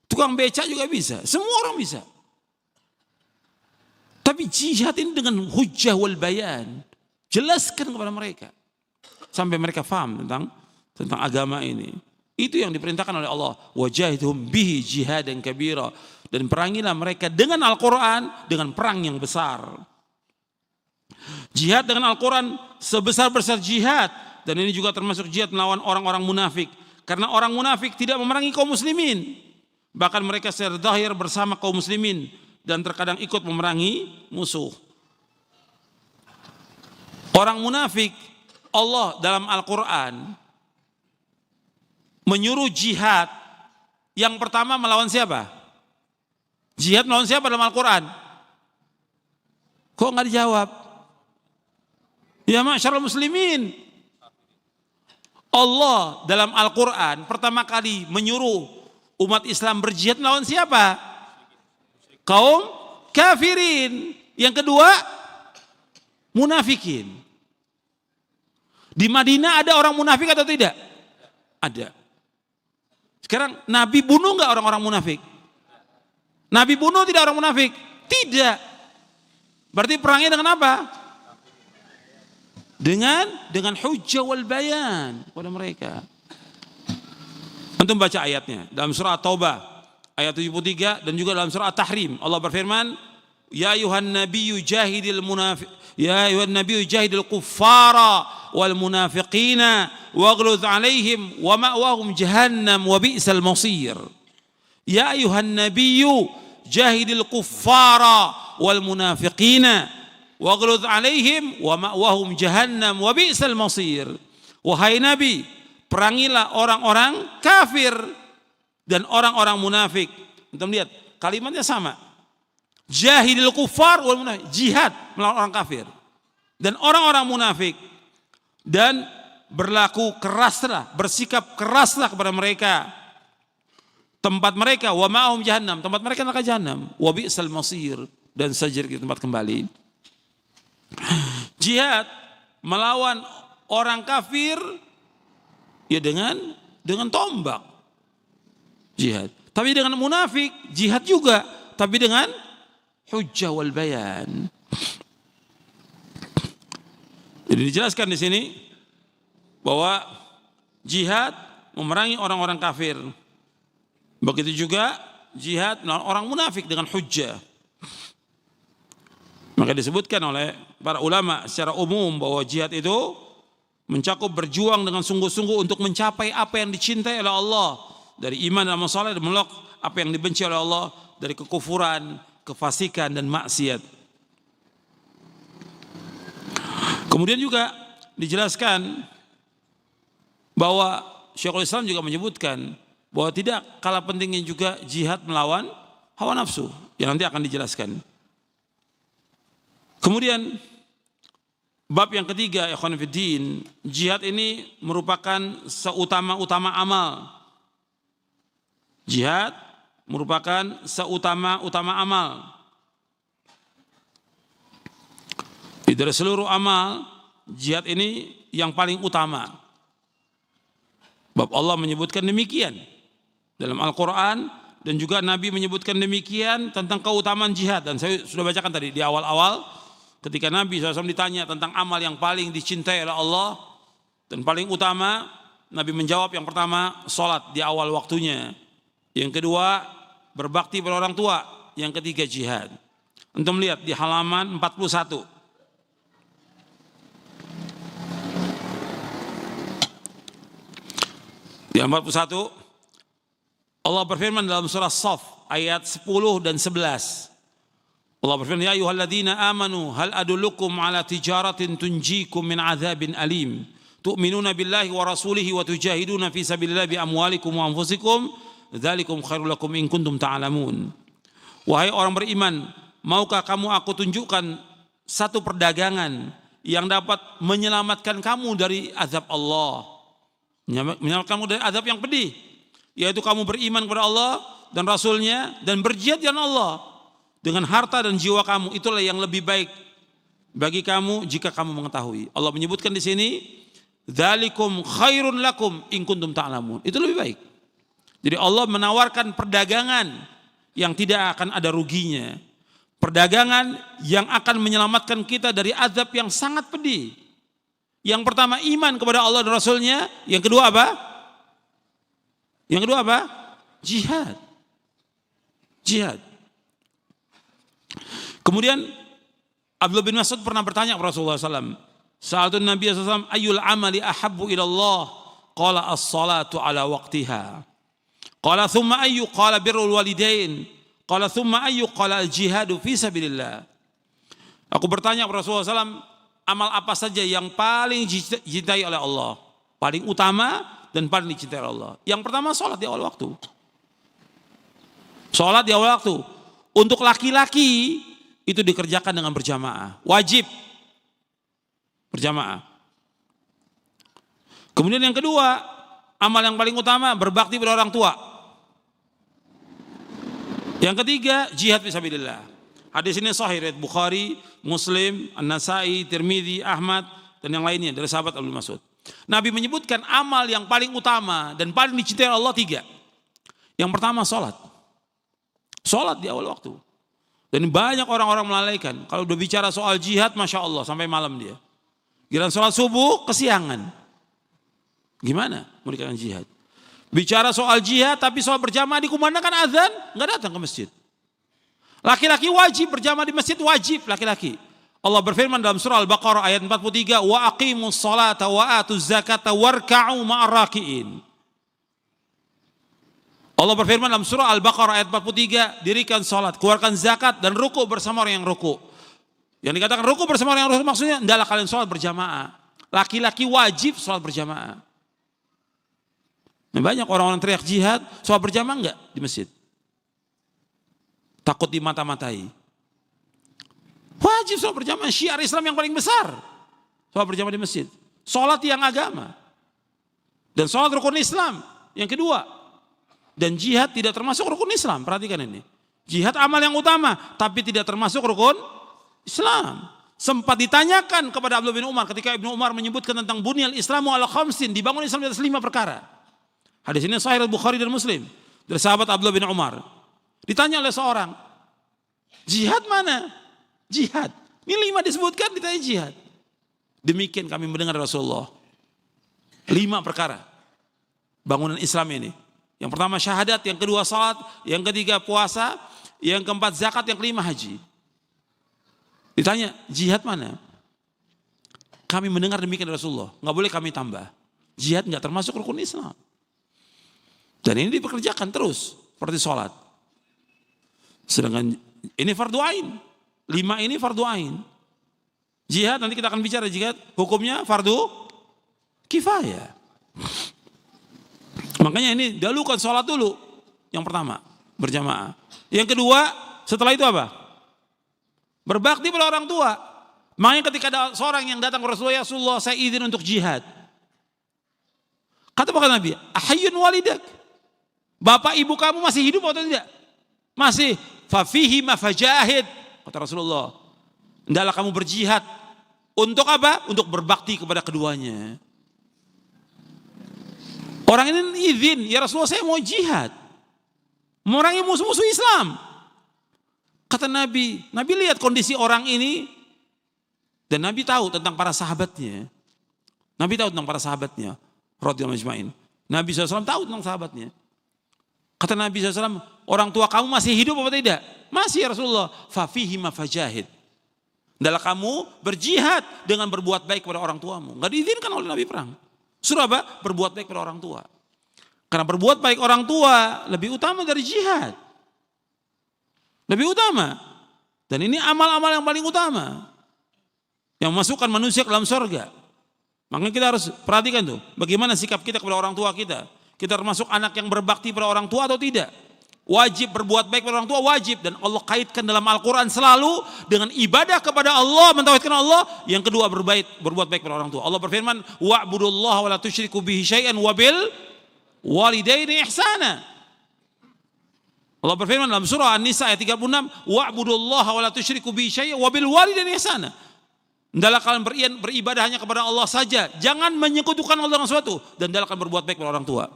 S1: Tukang becak juga bisa. Semua orang bisa. Tapi jihad ini dengan hujjah wal bayan. Jelaskan kepada mereka. Sampai mereka faham tentang agama ini. Itu yang diperintahkan oleh Allah. Wajahidhum bihi jihadan kabira. Dan perangilah mereka dengan Al-Quran, dengan perang yang besar. Jihad dengan Al-Quran sebesar-besar jihad. Dan ini juga termasuk jihad melawan orang-orang munafik. Karena orang munafik tidak memerangi kaum muslimin. Bahkan mereka secara zahir bersama kaum muslimin. Dan terkadang ikut memerangi musuh. Orang munafik, Allah dalam Al-Quran menyuruh jihad. Yang pertama melawan siapa? Jihad melawan siapa dalam Al-Quran? Kok nggak dijawab? Ya ma'syarul muslimin. Allah dalam Al-Quran pertama kali menyuruh umat Islam berjihad melawan siapa? Kaum kafirin. Yang kedua, munafikin. Di Madinah ada orang munafik atau tidak? Ada. Sekarang Nabi bunuh nggak orang-orang munafik? Nabi bunuh tidak orang munafik? Tidak. Berarti perangnya dengan apa? Dengan hujjah wal bayan pada mereka. Antum baca ayatnya dalam surah At-Taubah ayat 73 dan juga dalam surah At-Tahrim Allah berfirman, ya ayuhan nabiyyu jahidil munafiq ya ayuhan nabiyyu jahidil kuffara wal munafiqina waghluz alaihim wa ma'wahum jahannam wa bi'sal masir. Ya ayuhan nabiyyu jahidil kuffara wal munafiqina waghluz alaihim wa ma'wahum jahannam wa bi'sal masir. Wahai Nabi, perangilah orang-orang kafir dan orang-orang munafik. Kita lihat kalimatnya sama. Jahidil kuffar wal munafik, jihad melawan orang kafir dan orang-orang munafik, dan berlaku keraslah, bersikap keraslah kepada mereka. Tempat mereka wa ma'hum jahannam, tempat mereka neraka jahannam, wa bi'sal masir, dan sajar ke tempat kembali. Jihad melawan orang kafir ya dengan tombak. Jihad. Tapi dengan munafik, jihad juga. Tapi dengan hujjah wal bayan. Jadi dijelaskan di sini bahwa jihad memerangi orang-orang kafir. Begitu juga jihad melawan orang munafik dengan hujjah. Maka disebutkan oleh para ulama secara umum bahwa jihad itu mencakup berjuang dengan sungguh-sungguh untuk mencapai apa yang dicintai oleh Allah. Dari iman dan amal saleh, dan menolak apa yang dibenci oleh Allah dari kekufuran, kefasikan dan maksiat. Kemudian juga dijelaskan bahwa Syekhul Islam juga menyebutkan bahwa tidak kalah pentingnya juga jihad melawan hawa nafsu yang nanti akan dijelaskan. Kemudian bab yang ketiga, ikhwan fiddin, jihad ini merupakan seutama-utama amal. Jihad merupakan seutama-utama amal. Dari seluruh amal, jihad ini yang paling utama. Bab Allah menyebutkan demikian dalam Al-Quran, dan juga Nabi menyebutkan demikian tentang keutamaan jihad. Dan saya sudah bacakan tadi di awal-awal ketika Nabi SAW ditanya tentang amal yang paling dicintai oleh Allah dan paling utama, Nabi menjawab yang pertama, sholat di awal waktunya. Yang kedua, berbakti pada orang tua. Yang ketiga jihad. Antum lihat di halaman 41. Di 41 Allah berfirman dalam surah Shaf ayat 10 dan 11. Allah berfirman, ya ayyuhalladzina amanu hal adullukum ala tijaratin tunjikum min adzabin alim tu'minuna billahi wa rasulihi wa tujahiduna fi sabilillah bi amwalikum wa anfusikum dzalikum khairul lakum in kuntum ta'lamun. Wahai orang beriman, maukah kamu aku tunjukkan satu perdagangan yang dapat menyelamatkan kamu dari azab Allah, menyelamatkan kamu dari azab yang pedih, yaitu kamu beriman kepada Allah dan Rasulnya dan berjihad dengan Allah dengan harta dan jiwa kamu. Itulah yang lebih baik bagi kamu jika kamu mengetahui. Allah menyebutkan di sini, dzalikum khairun lakum in kuntum ta'lamun. Itu lebih baik. Jadi Allah menawarkan perdagangan yang tidak akan ada ruginya. Perdagangan yang akan menyelamatkan kita dari azab yang sangat pedih. Yang pertama iman kepada Allah dan Rasulnya. Yang kedua apa? Yang kedua apa? Jihad. Jihad. Kemudian Abdullah bin Mas'ud pernah bertanya kepada Rasulullah SAW. Sa'atun Nabi SAW, ayyul amali ahabbu ilallah? Qala as-salatu ala waqtiha. Qala thumma ayyu? Qala birrul walidain. Qala thumma ayyu? Qala al-jihadu fi sabilillah. Aku bertanya kepada Rasulullah SAW, amal apa saja yang paling dicintai oleh Allah? Paling utama dan paling dicintai oleh Allah. Yang pertama sholat di awal waktu. Sholat di awal waktu. Untuk laki-laki itu dikerjakan dengan berjamaah. Wajib berjamaah. Kemudian yang kedua, amal yang paling utama berbakti pada orang tua. Yang ketiga, jihad fisabilillah. Hadis ini sahih riwayat Bukhari, Muslim, An-Nasa'i, Tirmidzi, Ahmad dan yang lainnya dari sahabat Abdul Mas'ud. Nabi menyebutkan amal yang paling utama dan paling dicintai Allah 3. Yang pertama salat. Salat di awal waktu. Dan banyak orang-orang melalaikan. Kalau udah bicara soal jihad, Masya Allah, sampai malam dia. Giliran sholat subuh, kesiangan. Gimana mengerjakan jihad? Bicara soal jihad, tapi soal berjamaah dikumandangkan azan, nggak datang ke masjid. Laki-laki wajib berjamaah di masjid, wajib laki-laki. Allah berfirman dalam surah Al-Baqarah ayat 43, wa aqimus salata wa atuz zakata warka'u ma'ar raki'in. Allah berfirman dalam surah Al-Baqarah ayat 43, dirikan salat, keluarkan zakat dan ruku bersama orang yang ruku. Yang dikatakan ruku bersama orang yang ruku maksudnya hendaklah kalian salat berjamaah. Laki-laki wajib salat berjamaah. Nah, banyak orang-orang teriak jihad, salat berjamaah enggak di masjid? Takut dimata-matai. Wajib salat berjamaah, syiar Islam yang paling besar. Salat berjamaah di masjid. Salat yang agama. Dan salat rukun Islam yang kedua. Dan jihad tidak termasuk rukun Islam. Perhatikan ini. Jihad amal yang utama, tapi tidak termasuk rukun Islam. Sempat ditanyakan kepada Abdullah bin Umar ketika Ibnu Umar menyebutkan tentang bunyal Islamu ala khamsin, dibangun Islam di atas 5 perkara. Hadis ini sahih Bukhari dan Muslim dari sahabat Abdullah bin Umar. Ditanya oleh seorang, jihad mana? Jihad. Ini 5 disebutkan, ditanya jihad. Demikian kami mendengar Rasulullah. 5 perkara bangunan Islam ini. Yang pertama syahadat, yang kedua salat, yang ketiga puasa, yang keempat zakat, yang kelima haji. Ditanya, jihad mana? Kami mendengar demikian dari Rasulullah. Nggak boleh kami tambah. Jihad nggak termasuk rukun Islam. Dan ini dipekerjakan terus seperti salat. Sedangkan ini fardu ain. 5 ini fardu ain. Jihad nanti kita akan bicara jihad. Hukumnya fardu kifayah. Makanya ini dahulukan sholat dulu. Yang pertama, berjamaah. Yang kedua, setelah itu apa? Berbakti pada orang tua. Makanya ketika ada seorang yang datang ke Rasulullah, ya Rasulullah, saya izin untuk jihad. Kata Nabi, ahayyun walidak. Bapak ibu kamu masih hidup atau tidak? Masih. Fafihi mafajahid. Kata Rasulullah, hendaklah kamu berjihad. Untuk apa? Untuk berbakti kepada keduanya. Orang ini izin, ya Rasulullah saya mau jihad. Memerangi musuh-musuh Islam. Kata Nabi, Nabi lihat kondisi orang ini. Dan Nabi tahu tentang para sahabatnya. Nabi tahu tentang para sahabatnya. Radhiyallahu ajma'in. Nabi SAW tahu tentang sahabatnya. Kata Nabi SAW, orang tua kamu masih hidup apa tidak? Masih ya Rasulullah. Fafihi mafajahid. Adalah kamu berjihad dengan berbuat baik kepada orang tuamu. Enggak diizinkan oleh Nabi perang. Suruh apa? Berbuat baik kepada orang tua. Karena berbuat baik orang tua lebih utama dari jihad. Lebih utama. Dan ini amal-amal yang paling utama. Yang memasukkan manusia ke dalam surga. Makanya kita harus perhatikan tuh. Bagaimana sikap kita kepada orang tua kita. Kita termasuk anak yang berbakti pada orang tua atau tidak. Wajib berbuat baik kepada orang tua, wajib. Dan Allah kaitkan dalam Al-Quran selalu dengan ibadah kepada Allah, mentauhidkan Allah. Yang kedua berbuat baik kepada orang tua. Allah berfirman, wa'budullaha wa la tusyriku bihi syai'an wabil walidaini ihsana. Allah berfirman dalam surah An-Nisa ayat 36, wa'budullaha wa la tusyriku bihi syai'an wabil walidaini ihsana. Hendaklah kalian beribadah hanya kepada Allah saja. Jangan menyekutukan Allah dengan sesuatu. Dan hendaklah kalian berbuat baik kepada orang tua.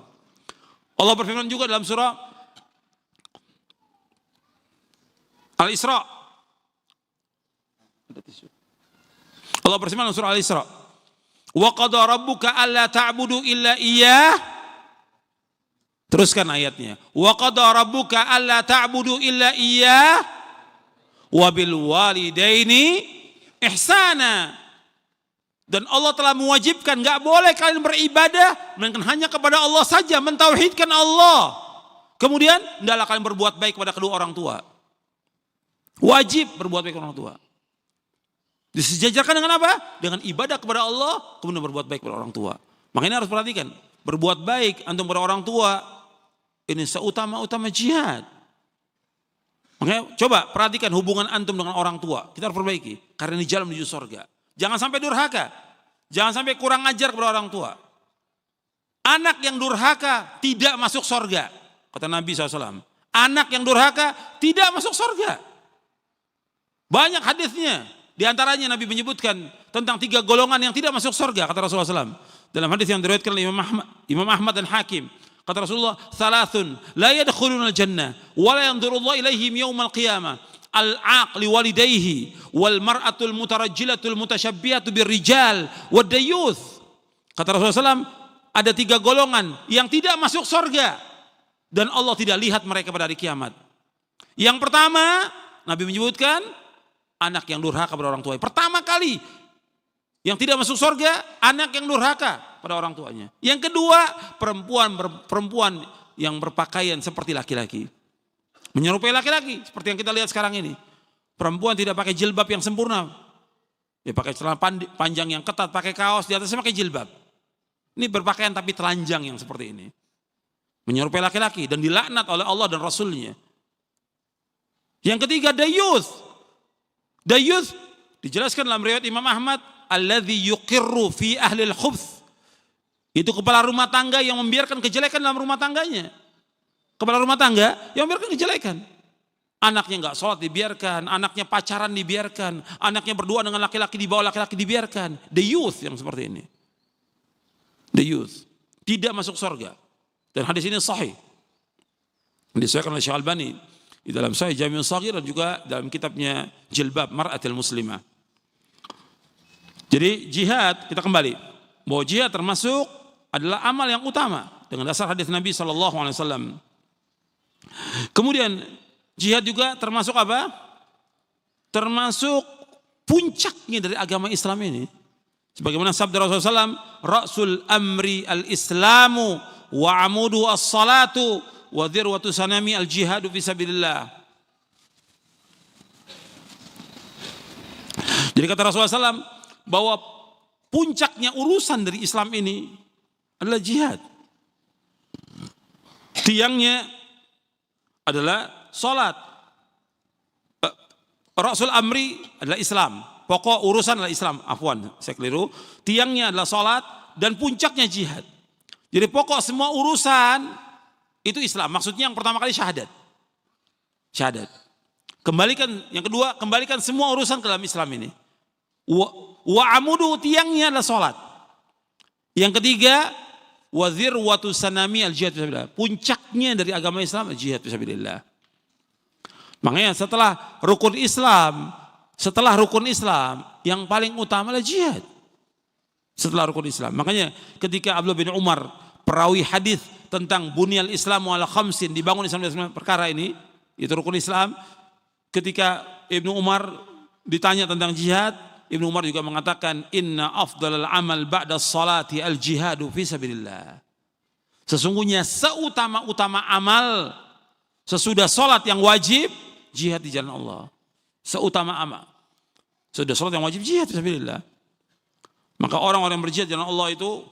S1: Allah berfirman juga dalam surah Al-Isra. Allah berfirman dalam surah Al-Isra. Wa qada rabbuka alla ta'budu illa iyyah. Teruskan ayatnya. Wa qada rabbuka alla ta'budu illa iyyah wa bil walidaini ihsana. Dan Allah telah mewajibkan enggak boleh kalian beribadah melainkan hanya kepada Allah saja, mentauhidkan Allah. Kemudian hendaklah kalian berbuat baik kepada kedua orang tua. Wajib berbuat baik kepada orang tua. Disejajarkan dengan apa? Dengan ibadah kepada Allah, kemudian berbuat baik kepada orang tua. Makanya harus perhatikan, berbuat baik antum kepada orang tua ini seutama-utama jihad. Makanya coba perhatikan hubungan antum dengan orang tua. Kita harus perbaiki karena ini jalan menuju surga. Jangan sampai durhaka. Jangan sampai kurang ajar kepada orang tua. Anak yang durhaka tidak masuk surga. Kata Nabi SAW. Anak yang durhaka tidak masuk surga. Banyak hadisnya. Di antaranya Nabi menyebutkan tentang 3 golongan yang tidak masuk surga. Kata Rasulullah SAW. Dalam hadis yang diriwayatkan oleh Imam Ahmad dan Hakim. Kata Rasulullah, "Thalathun la yadkhuluna al-jannah wa la yanzurullahu ilaihim yaumal qiyamah. Al-aqli walidayhi wal mar'atul mutarajjilatul mutasyabbihatu birrijal wad dayuth." Kata Rasulullah SAW, ada 3 golongan yang tidak masuk surga dan Allah tidak lihat mereka pada hari kiamat. Yang pertama, Nabi menyebutkan anak yang durhaka pada orang tuanya. Pertama kali yang tidak masuk surga, anak yang durhaka pada orang tuanya. Yang kedua, perempuan yang berpakaian seperti laki-laki. Menyerupai laki-laki, seperti yang kita lihat sekarang ini. Perempuan tidak pakai jilbab yang sempurna. Dia pakai celana panjang yang ketat, pakai kaos, di atasnya pakai jilbab. Ini berpakaian tapi telanjang yang seperti ini. Menyerupai laki-laki dan dilaknat oleh Allah dan Rasulnya. Yang ketiga, dayuth. Dayuth dijelaskan dalam riwayat Imam Ahmad, alladzi yuqirru fi ahli al-khubth. Itu kepala rumah tangga yang membiarkan kejelekan dalam rumah tangganya. Kepala rumah tangga yang membiarkan kejelekan. Anaknya enggak sholat dibiarkan, anaknya pacaran dibiarkan, anaknya berdua dengan laki-laki di bawah laki-laki dibiarkan. The youth yang seperti ini. The youth tidak masuk surga. Dan hadis ini sahih. Disahihkan oleh Syekh Albani di dalam Sahih Jami' Shaghir dan juga dalam kitabnya Jilbab Mar'atil Muslimah. Jadi jihad, kita kembali bahwa jihad termasuk adalah amal yang utama dengan dasar hadis Nabi SAW. Kemudian jihad juga termasuk apa? Termasuk puncaknya dari agama Islam ini. Sebagaimana sabda Rasulullah SAW, Ra'sul amri al-islamu wa amudu as-salatu wa dhirwatu sanami al-jihadu fisabilillah. Jadi kata Rasulullah SAW bahwa puncaknya urusan dari Islam ini adalah jihad. Tiangnya adalah salat. Ra'sul amri adalah Islam. Pokok urusan adalah Islam. Afwan, saya keliru. Tiangnya adalah salat dan puncaknya jihad. Jadi pokok semua urusan itu Islam. Maksudnya yang pertama kali syahadat. Syahadat. Kembalikan, yang kedua, kembalikan semua urusan ke dalam Islam ini. Wa amudu, tiangnya adalah salat. Yang ketiga, wa dhirwatu sanami al-jihad fisabilillah. Puncaknya dari agama Islam al-jihad fisabilillah. Makanya setelah rukun Islam yang paling utama adalah jihad. Setelah rukun Islam. Makanya ketika Abdullah bin Umar perawi hadis tentang bunyal Islamu ala khamsin, dibangun Islam dari 9 perkara ini, itu rukun Islam. Ketika Ibnu Umar ditanya tentang jihad, Ibnu Umar juga mengatakan inna afdalal amal ba'da salati al jihadu fi sabilillah. Sesungguhnya seutama-utama amal sesudah salat yang wajib, jihad di jalan Allah. Seutama amal. Sesudah salat yang wajib, jihad fi sabilillah. Maka orang-orang yang berjihad di jalan Allah itu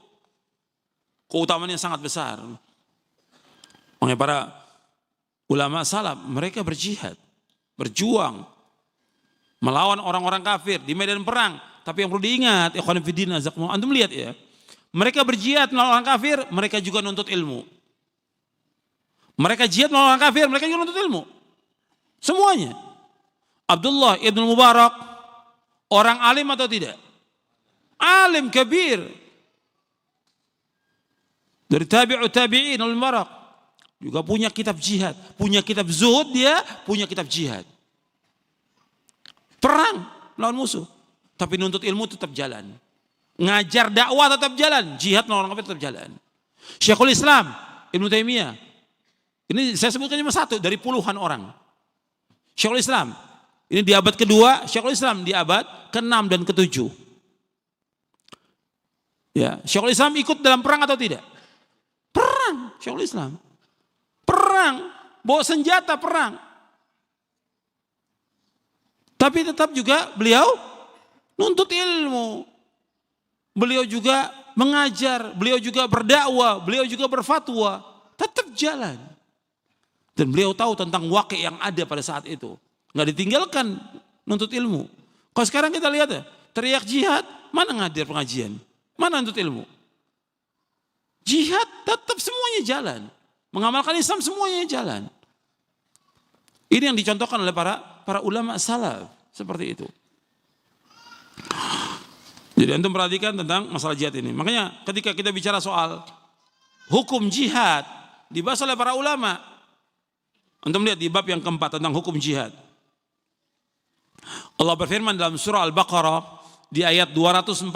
S1: keutamaannya sangat besar. Makanya para ulama salaf, mereka berjihad, berjuang melawan orang-orang kafir di medan perang. Tapi yang perlu diingat, ikhwan fillah, antum lihat ya, mereka berjihad melawan orang kafir, mereka juga nuntut ilmu. Mereka jihad melawan orang kafir, mereka juga nuntut ilmu. Semuanya. Abdullah ibn Mubarak, orang alim atau tidak? Alim kabir. Dari tabi'in al-Mubarak. Juga punya kitab jihad, punya kitab zuhud, dia punya kitab jihad. Perang lawan musuh, tapi nuntut ilmu tetap jalan. Ngajar dakwah tetap jalan, jihad melawan orang kafir tetap jalan. Syekhul Islam Ibnu Taimiyah, ini saya sebutkan cuma satu dari puluhan orang. Syekhul Islam, ini di abad kedua, Syekhul Islam di abad ke-6 dan ke-7. Ya, Syekhul Islam ikut dalam perang atau tidak? Perang, Syekhul Islam. Perang, bawa senjata perang. Tapi tetap juga beliau nuntut ilmu. Beliau juga mengajar, beliau juga berdakwah, beliau juga berfatwa. Tetap jalan. Dan beliau tahu tentang waqi' yang ada pada saat itu. Nggak ditinggalkan nuntut ilmu. Kalau sekarang kita lihat ya, teriak jihad, mana ngadir pengajian? Mana nuntut ilmu? Jihad tetap semuanya jalan. Mengamalkan Islam semuanya jalan. Ini yang dicontohkan oleh para ulama salaf seperti itu. Jadi antum perhatikan tentang masalah jihad ini. Makanya ketika kita bicara soal hukum jihad dibahas oleh para ulama, antum lihat di bab yang keempat tentang hukum jihad. Allah berfirman dalam surah Al-Baqarah di ayat 214.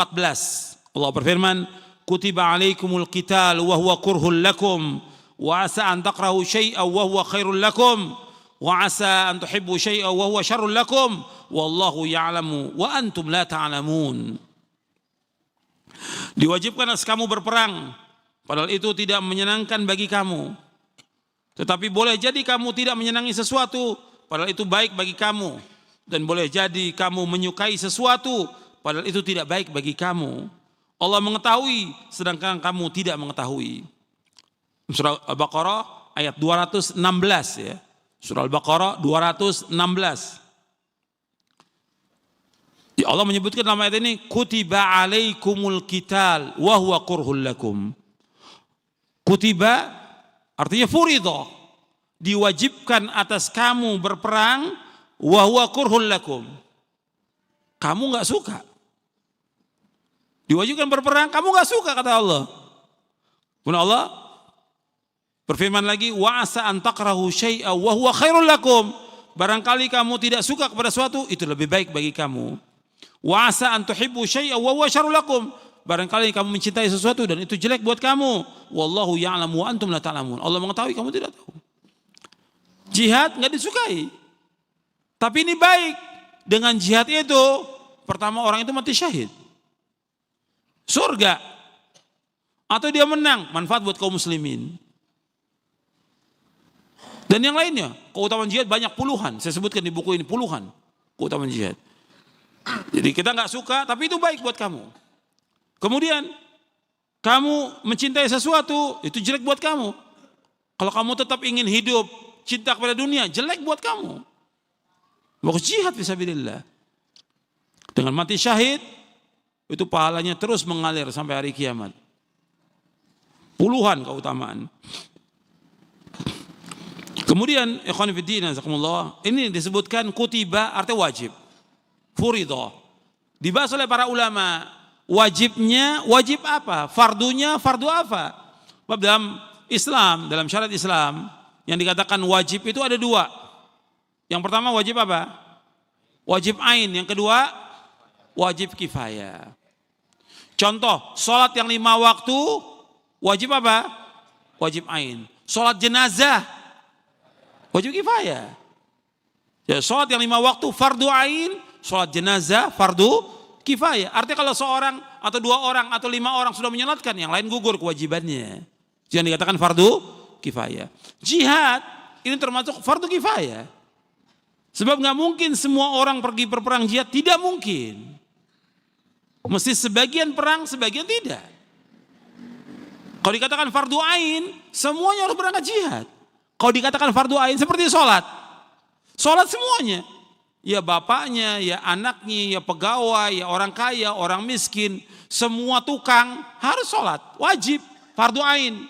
S1: Allah berfirman, "Kutiba alaikumul qital wa huwa kurhul lakum. Wa asa an takrahu syai'an wa huwa khairul lakum wa asa an tuhibbu syai'an wa huwa syarrul lakum wallahu ya'lamu wa antum la ta'lamun." Diwajibkan atas kamu berperang, padahal itu tidak menyenangkan bagi kamu. Tetapi boleh jadi kamu tidak menyenangi sesuatu, padahal itu baik bagi kamu. Dan boleh jadi kamu menyukai sesuatu, padahal itu tidak baik bagi kamu. Allah mengetahui, sedangkan kamu tidak mengetahui. Surah Al-Baqarah ayat 216 ya. Surah Al-Baqarah 216. Ya, Allah menyebutkan dalam ayat ini, kutiba alaikumul qital wa huwa kurhul lakum. Kutiba artinya furidha, diwajibkan atas kamu berperang, wa huwa kurhul lakum. Kamu enggak suka. Diwajibkan berperang, kamu enggak suka kata Allah. Kemudian Allah berfirman lagi, wa asa an takrahu syai'an wa huwa khairul lakum. Barangkali kamu tidak suka kepada sesuatu, itu lebih baik bagi kamu. Wa asa an tuhibbu syai'an wa huwa syarrul lakum. Barangkali kamu mencintai sesuatu dan itu jelek buat kamu. Wallahu ya'lamu wa antum la ta'lamun. Allah mengetahui, kamu tidak tahu. Jihad enggak disukai. Tapi ini baik. Dengan jihad itu, pertama orang itu mati syahid. Surga. Atau dia menang, manfaat buat kaum muslimin. Dan yang lainnya, keutamaan jihad banyak puluhan. Saya sebutkan di buku ini puluhan keutamaan jihad. Jadi kita nggak suka, tapi itu baik buat kamu. Kemudian kamu mencintai sesuatu, itu jelek buat kamu. Kalau kamu tetap ingin hidup cinta kepada dunia, jelek buat kamu. Bagus jihad fisabilillah. Dengan mati syahid, itu pahalanya terus mengalir sampai hari kiamat. Puluhan keutamaan. Kemudian ikhwan fillah jazakumullah, ini disebutkan kutiba artinya wajib. Furidha. Dibahas oleh para ulama, wajibnya wajib apa? Fardunya fardu apa? Sebab dalam Islam, dalam syariat Islam yang dikatakan wajib itu ada dua. Yang pertama wajib apa? Wajib ain. Yang kedua wajib kifayah. Contoh, sholat yang 5 waktu wajib apa? Wajib ain. Sholat jenazah wajib kifayah. Ya, sholat yang 5 waktu fardu ain, sholat jenazah fardu kifayah. Artinya kalau seorang atau 2 orang atau 5 orang sudah menyolatkan, yang lain gugur kewajibannya. Jangan dikatakan fardu kifayah. Jihad ini termasuk fardu kifayah. Sebab nggak mungkin semua orang pergi berperang jihad, tidak mungkin. Mesti sebagian perang, sebagian tidak. Kalau dikatakan fardu ain, semuanya harus berangkat jihad. Kalau dikatakan fardu ain seperti sholat, sholat semuanya. Ya bapaknya, ya anaknya, ya pegawai, ya orang kaya, orang miskin, semua tukang harus sholat, wajib, fardu ain.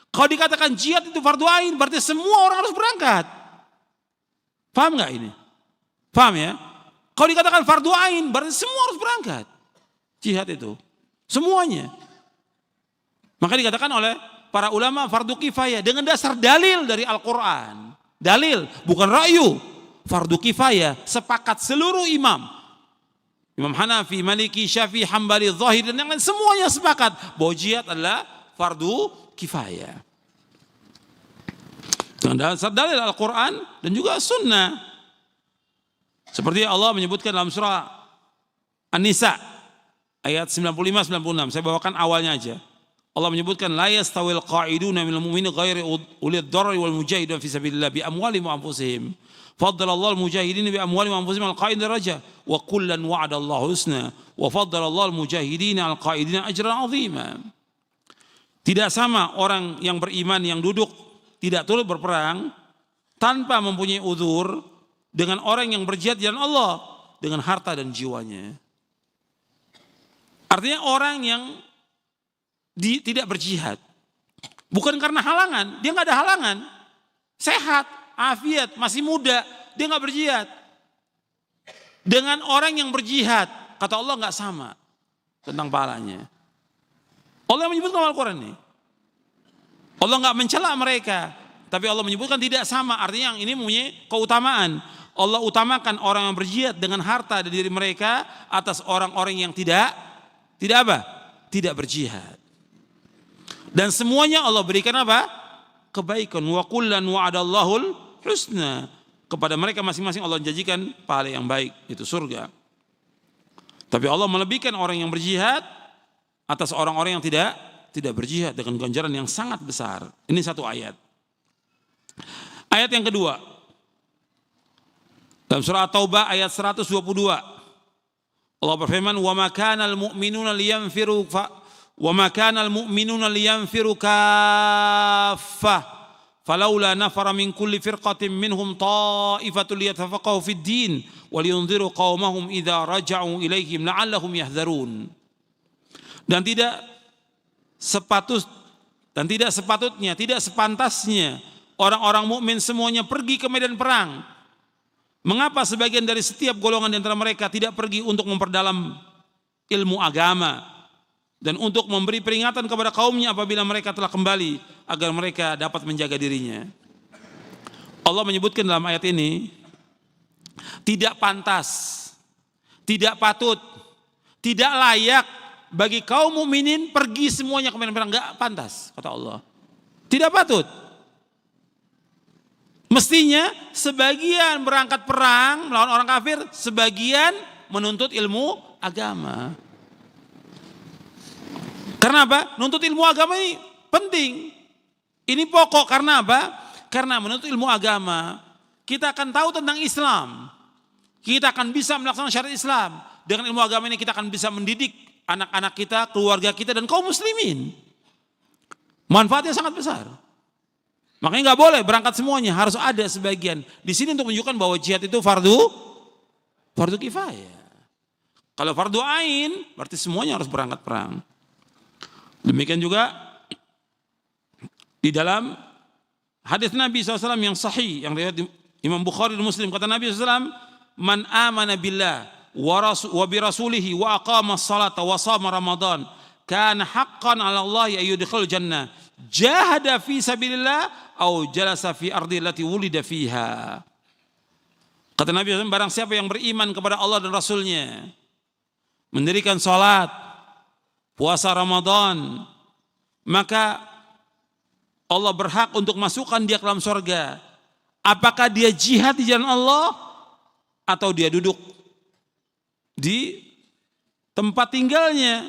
S1: Kalau dikatakan jihad itu fardu ain, berarti semua orang harus berangkat. Paham nggak ini? Paham ya? Kalau dikatakan fardu ain, berarti semua harus berangkat. Jihad itu, semuanya. Maka dikatakan oleh para ulama fardu kifayah dengan dasar dalil dari Al-Quran. Dalil, bukan ra'yu. Fardu kifayah, sepakat seluruh imam. Imam Hanafi, Maliki, Syafi'i, Hambali, Zahir, dan yang lain semuanya sepakat bahwa jihad adalah fardu kifayah. Dengan dasar dalil Al-Quran dan juga sunnah. Seperti Allah menyebutkan dalam surah An-Nisa ayat 95-96. Saya bawakan awalnya aja. Allah menyebutkan la yastawil qa'iduna minal mu'minin ghairi ulil dharri wal mujahidin fi sabilillah bi amwalihim wa anfusihim. Faddalallahu al-mujahidin bi amwalihim wa anfusihim al-qa'idin daraja wa kullan wa'adallahu husna wa faddalallahu al-mujahidin al-qa'idin ajran 'azima. Tidak sama orang yang beriman yang duduk tidak turut berperang tanpa mempunyai uzur dengan orang yang berjihad di jalan Allah dengan harta dan jiwanya. Artinya orang yang tidak berjihad bukan karena halangan, dia nggak ada halangan, sehat, afiat, masih muda, dia nggak berjihad. Dengan orang yang berjihad, kata Allah nggak sama tentang pahalanya. Allah menyebutkan dalam Al-Quran ini, Allah nggak mencela mereka, tapi Allah menyebutkan tidak sama. Artinya yang ini mempunyai keutamaan. Allah utamakan orang yang berjihad dengan harta dari diri mereka atas orang-orang yang tidak apa? Tidak berjihad. Dan semuanya Allah berikan apa? Kebaikan. Wa kullan wa'adallahul husna. Kepada mereka masing-masing Allah janjikan pahala yang baik, itu surga. Tapi Allah melebihkan orang yang berjihad atas orang-orang yang tidak berjihad dengan ganjaran yang sangat besar. Ini satu ayat. Ayat yang kedua. Dalam surah At-Taubah ayat 122. Allah berfirman, "Wa ma kana al-mu'minuna liyanfiru وَمَا كَانَ الْمُؤْمِنُونَ لِيَنْفِرُوا كَافَّةً فَلَوْلَا نَفَرَ مِنْ كُلِّ فِرْقَةٍ مِنْهُمْ طَائِفَةٌ لِيَتَفَقَّهُوا فِي الدِّينِ وَلِيُنْذِرُوا قَوْمَهُمْ إِذَا رَجَعُوا إِلَيْهِمْ لَعَلَّهُمْ يَحْذَرُونَ. Dan tidak sepatutnya, tidak sepantasnya orang-orang mukmin semuanya pergi ke medan perang. Mengapa sebagian dari setiap golongan di antara mereka tidak pergi untuk memperdalam ilmu agama dan untuk memberi peringatan kepada kaumnya apabila mereka telah kembali agar mereka dapat menjaga dirinya. Allah menyebutkan dalam ayat ini, tidak pantas, tidak patut, tidak layak bagi kaum mukminin pergi semuanya ke medan perang. Enggak pantas, kata Allah. Tidak patut. Mestinya sebagian berangkat perang melawan orang kafir, sebagian menuntut ilmu agama. Karena apa? Nuntut ilmu agama ini penting. Ini pokok. Karena apa? Karena menuntut ilmu agama, kita akan tahu tentang Islam. Kita akan bisa melaksanakan syariat Islam. Dengan ilmu agama ini kita akan bisa mendidik anak-anak kita, keluarga kita, dan kaum muslimin. Manfaatnya sangat besar. Makanya nggak boleh berangkat semuanya, harus ada sebagian. Di sini untuk menunjukkan bahwa jihad itu fardu kifayah. Kalau fardu ain, berarti semuanya harus berangkat perang. Demikian juga di dalam hadis Nabi SAW yang sahih, yang riwayat Imam Bukhari dan Muslim, kata Nabi SAW, "Man amana billah wa bi rasulihi wa aqama as-salata wa shama Ramadan, kana haqqan 'ala Allah ayyudkhil jannah, jahada fi sabilillah aw jalasa fi ardi allati wulida fiha." Kata Nabi SAW, barang siapa yang beriman kepada Allah dan Rasulnya, mendirikan salat, puasa Ramadan, maka Allah berhak untuk masukkan dia ke dalam surga. Apakah dia jihad di jalan Allah atau dia duduk di tempat tinggalnya,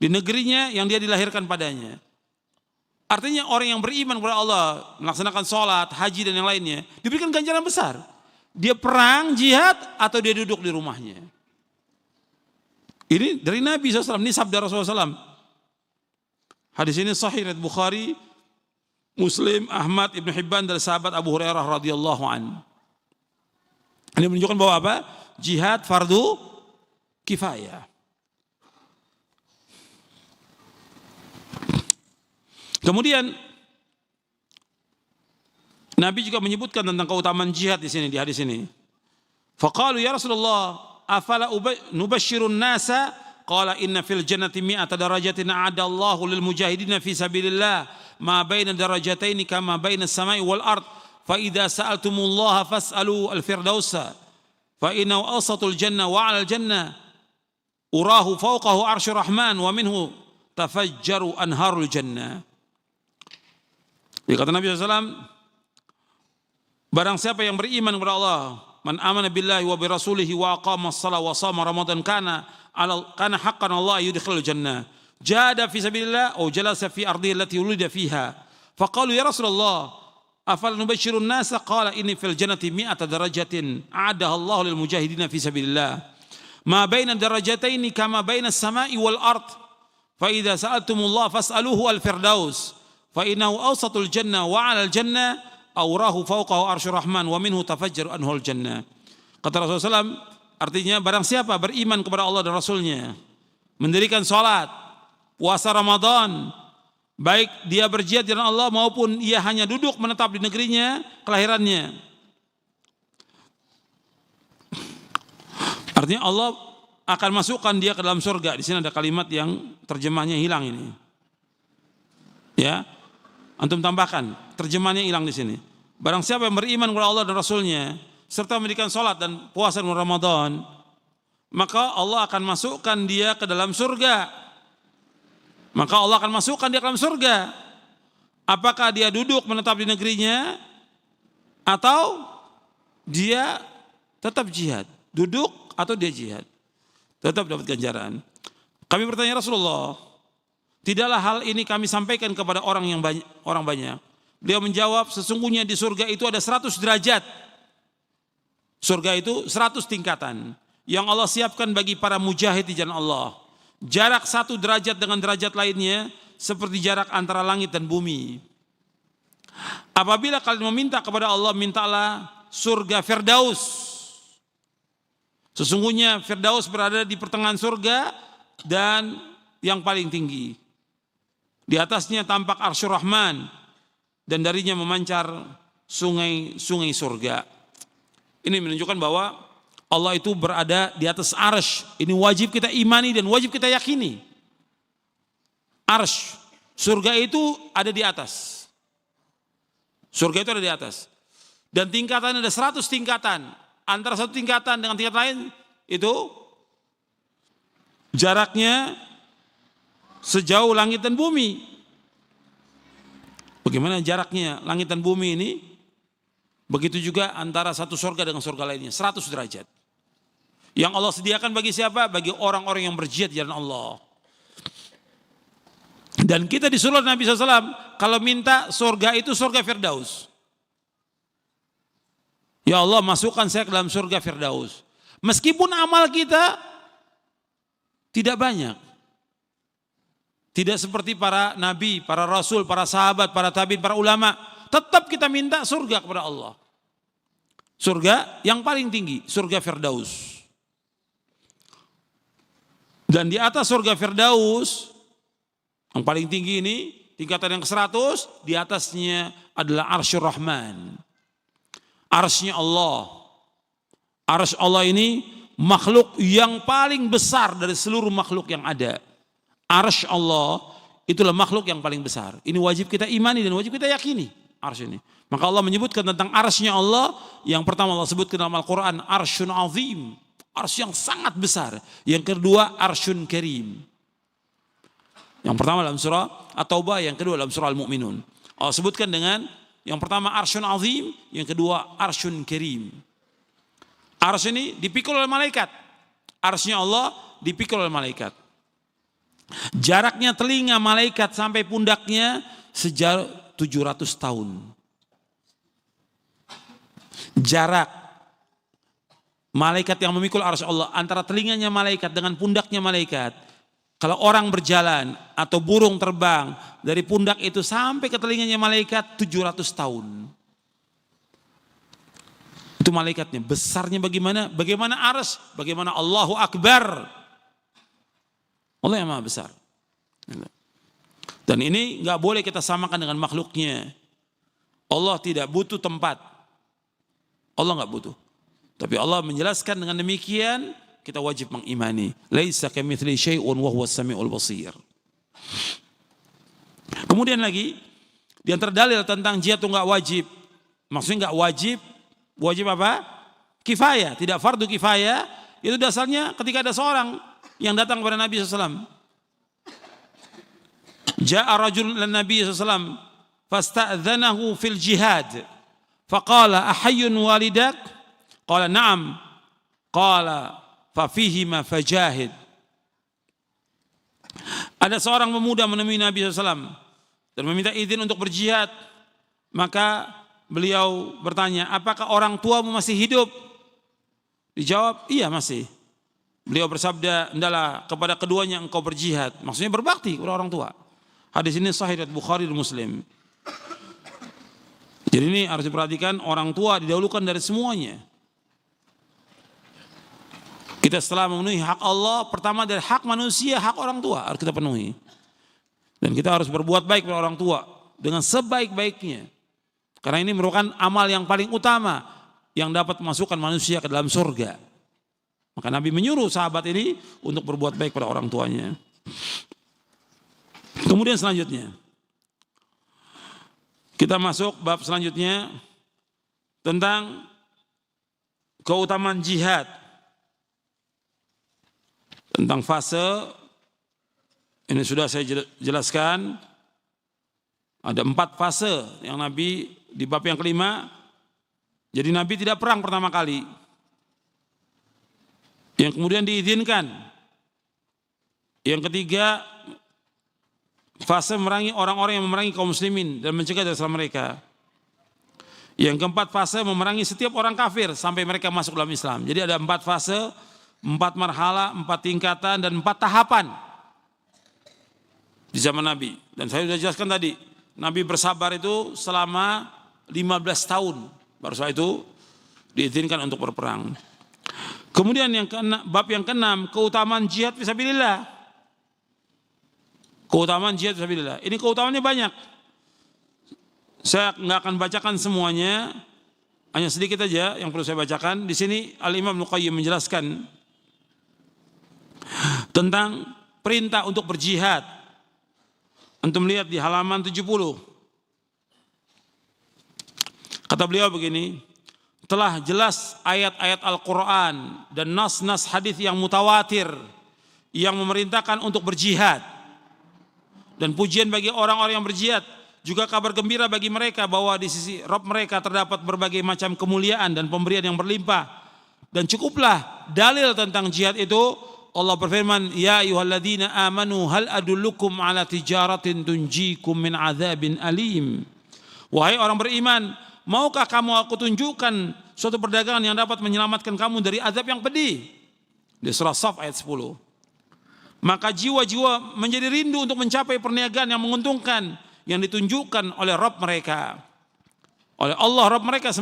S1: di negerinya yang dia dilahirkan padanya. Artinya orang yang beriman kepada Allah, melaksanakan sholat, haji dan yang lainnya, diberikan ganjaran besar. Dia perang, jihad, atau dia duduk di rumahnya. Ini dari Nabi SAW, ini sabda Rasulullah SAW. Hadis ini sahih riwayat Bukhari, Muslim, Ahmad, Ibnu Hibban dari sahabat Abu Hurairah radhiyallahu an. Ini menunjukkan bahwa apa? Jihad fardu kifayah. Kemudian Nabi juga menyebutkan tentang keutamaan jihad di sini, di hadis ini. Faqalu ya Rasulullah, afala nubashshirun nasa? Qala inna fil jannati mi'ata darajatin a'adda Allahu lil mujahidina fi sabilillah ma baina darajataini kama baina as-sama'i wal ard. Fa idza sa'altumullaha fas'alu al-firdausa fa innahu awsatul jannah wa 'alal jannah urahu fawqahu 'arsyur rahman wa minhu tafajjaru anharul jannah. Kata Nabi SAW, barang siapa yang beriman kepada Allah, man amana billahi wa bi rasulihi wa aqama as-salah wa shama ramadan kana haqqan Allah yudkhilul jannah. Jahada fi sabilillah aw jalasa fi ardihi allati wulida fiha. Faqalu ya Rasulullah, afal nubashshirun nasa? Qala inni fil jannati mi'ata darajatin a'adaha Allah lil mujahidina fi sabilillah. Ma baina darajataini kama baina as-sama'i wal ard. Fa idza sa'altumullah fas'aluhu al-firdaus. Fa innahu awsatul jannah wa 'alal jannah aurahu fawqahu arsyur rahman wa minhu tafajjaru anhul jannah. Kata Rasulullah SAW, artinya barang siapa beriman kepada Allah dan Rasulnya, mendirikan salat, puasa Ramadan, baik dia berjihad di jalan Allah maupun ia hanya duduk menetap di negerinya kelahirannya. Artinya Allah akan masukkan dia ke dalam surga. Di sini ada kalimat yang terjemahnya hilang ini. Ya. Antum tambahkan, terjemahannya hilang di sini. Barang siapa yang beriman kepada Allah dan Rasulnya, serta mendirikan salat dan puasa bulan Ramadan, maka Allah akan masukkan dia ke dalam surga. Maka Allah akan masukkan dia ke dalam surga. Apakah dia duduk menetap di negerinya, atau dia tetap jihad? Duduk atau dia jihad? Tetap dapat ganjaran. Kami bertanya Rasulullah, tidaklah hal ini kami sampaikan kepada orang banyak. Beliau menjawab, sesungguhnya di surga itu ada 100 derajat. Surga itu 100 tingkatan yang Allah siapkan bagi para mujahid di jalan Allah. Jarak 1 derajat dengan derajat lainnya seperti jarak antara langit dan bumi. Apabila kalian meminta kepada Allah, mintalah surga Firdaus. Sesungguhnya Firdaus berada di pertengahan surga dan yang paling tinggi. Di atasnya tampak Arsyur Rahman dan darinya memancar sungai-sungai surga. Ini menunjukkan bahwa Allah itu berada di atas arsy. Ini wajib kita imani dan wajib kita yakini. Arsy, surga itu ada di atas. Surga itu ada di atas. Dan tingkatan ada 100 tingkatan. Antara satu tingkatan dengan tingkat lain itu jaraknya sejauh langit dan bumi. Bagaimana jaraknya langit dan bumi ini? Begitu juga antara satu surga dengan surga lainnya, 100 derajat. Yang Allah sediakan bagi siapa? Bagi orang-orang yang berjihad di jalan Allah. Dan kita disuruh Nabi SAW, kalau minta surga itu surga Firdaus. Ya Allah, masukkan saya ke dalam surga Firdaus. Meskipun amal kita tidak banyak. Tidak seperti para nabi, para rasul, para sahabat, para tabi'in, para ulama. Tetap kita minta surga kepada Allah. Surga yang paling tinggi, surga Firdaus. Dan di atas surga Firdaus, yang paling tinggi ini, tingkatan yang ke-100, di atasnya adalah Arsyur Rahman. Arsy-nya Allah. Arsy Allah ini makhluk yang paling besar dari seluruh makhluk yang ada. Arsy Allah itulah makhluk yang paling besar. Ini wajib kita imani dan wajib kita yakini. Arsy ini. Maka Allah menyebutkan tentang arsy-nya Allah. Yang pertama Allah sebutkan dalam Al-Quran, Arsyun Azim. Arsy yang sangat besar. Yang kedua, Arsyun Karim. Yang pertama dalam surah At-Taubah, yang kedua dalam surah Al-Mu'minun. Allah sebutkan dengan yang pertama arsyun azim, yang kedua arsyun karim. Arsy ini dipikul oleh malaikat. Arsy-nya Allah dipikul oleh malaikat. Jaraknya telinga malaikat sampai pundaknya sejauh 700 tahun. Jarak malaikat yang memikul arsy Allah antara telinganya malaikat dengan pundaknya malaikat. Kalau orang berjalan atau burung terbang dari pundak itu sampai ke telinganya malaikat 700 tahun. Itu malaikatnya. Besarnya bagaimana? Bagaimana arsy? Bagaimana Allahu Akbar? Allah yang maha besar. Dan ini nggak boleh kita samakan dengan makhluknya. Allah tidak butuh tempat. Allah nggak butuh. Tapi Allah menjelaskan dengan demikian, kita wajib mengimani. Laisa kamitslihi syai'un wa huwas samiul basir. Kemudian lagi, di antara dalil tentang jihad itu nggak wajib. Maksudnya nggak wajib. Wajib apa? Kifayah, tidak fardu kifayah. Itu dasarnya ketika ada seorang yang datang kepada Nabi SAW. Ja'a rajul lan Nabi SAW fasta'dzanahu fil jihad. Faqala ahayyun walidak? Qala na'am. Qala fa fihima fajahid. Ada seorang pemuda menemui Nabi SAW dan meminta izin untuk berjihad. Maka beliau bertanya, apakah orang tuamu masih hidup? Dijawab, iya masih. Beliau bersabda, hendaklah kepada keduanya engkau berjihad. Maksudnya berbakti kepada orang tua. Hadis ini sahih riwayat Bukhari dan Muslim. Jadi ini harus diperhatikan, orang tua didahulukan dari semuanya. Kita setelah memenuhi hak Allah, pertama dari hak manusia, hak orang tua harus kita penuhi. Dan kita harus berbuat baik kepada orang tua dengan sebaik-baiknya. Karena ini merupakan amal yang paling utama yang dapat memasukkan manusia ke dalam surga. Maka Nabi menyuruh sahabat ini untuk berbuat baik pada orang tuanya. Kemudian selanjutnya, kita masuk bab selanjutnya tentang keutamaan jihad. Tentang fase, ini sudah saya jelaskan, ada 4 fase yang Nabi di bab yang kelima. Jadi Nabi tidak perang pertama kali, yang kemudian diizinkan. Yang ketiga, fase memerangi orang-orang yang memerangi kaum muslimin dan mencegah dari mereka. Yang keempat, fase memerangi setiap orang kafir sampai mereka masuk dalam Islam. Jadi ada 4 fase, 4 marhala, 4 tingkatan, dan 4 tahapan di zaman Nabi. Dan saya sudah jelaskan tadi, Nabi bersabar itu selama 15 tahun. Baru setelah itu diizinkan untuk berperang. Kemudian bab yang ke-6, keutamaan jihad fisabilillah. Keutamaan jihad fisabilillah. Ini keutamaannya banyak. Saya nggak akan bacakan semuanya, hanya sedikit aja yang perlu saya bacakan. Di sini Al-Imam Ibnu Qayyim menjelaskan tentang perintah untuk berjihad. Antum lihat di halaman 70. Kata beliau begini, telah jelas ayat-ayat Al-Quran dan nas-nas hadis yang mutawatir yang memerintahkan untuk berjihad. Dan pujian bagi orang-orang yang berjihad, juga kabar gembira bagi mereka bahwa di sisi Rabb mereka terdapat berbagai macam kemuliaan dan pemberian yang berlimpah. Dan cukuplah dalil tentang jihad itu. Allah berfirman, ya ayyuhalladzina amanu hal adullukum ala tijaratin tunjikum min adzabin alim. Wahai orang beriman, maukah kamu aku tunjukkan suatu perdagangan yang dapat menyelamatkan kamu dari azab yang pedih? Di surah Shaf ayat 10. Maka jiwa-jiwa menjadi rindu untuk mencapai perniagaan yang menguntungkan yang ditunjukkan oleh Rabb mereka. Oleh Allah Rabb mereka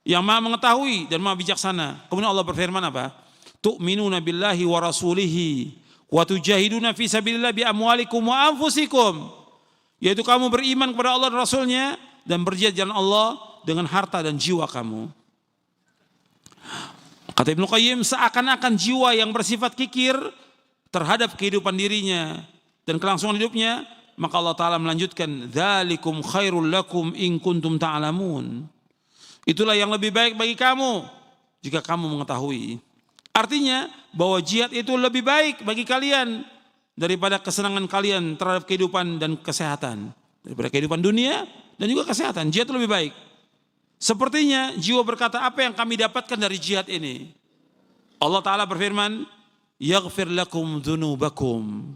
S1: yang maha mengetahui dan maha bijaksana. Kemudian Allah berfirman apa? Tu'minuna billahi wa rasulihi wa tujahiduna fi sabilillah bi amwalikum wa anfusikum. Yaitu kamu beriman kepada Allah dan Rasulnya dan berjihad jalan Allah dengan harta dan jiwa kamu. Kata Ibnu Qayyim, seakan-akan jiwa yang bersifat kikir terhadap kehidupan dirinya dan kelangsungan hidupnya, maka Allah Ta'ala melanjutkan, dzalikum khairul lakum in kuntum ta'lamun. Itulah yang lebih baik bagi kamu jika kamu mengetahui. Artinya bahwa jihad itu lebih baik bagi kalian daripada kesenangan kalian terhadap kehidupan dan kesehatan. Daripada kehidupan dunia dan juga kesehatan. Jihad lebih baik. Sepertinya jiwa berkata, apa yang kami dapatkan dari jihad ini? Allah Ta'ala berfirman, yaghfir lakum dzunubakum.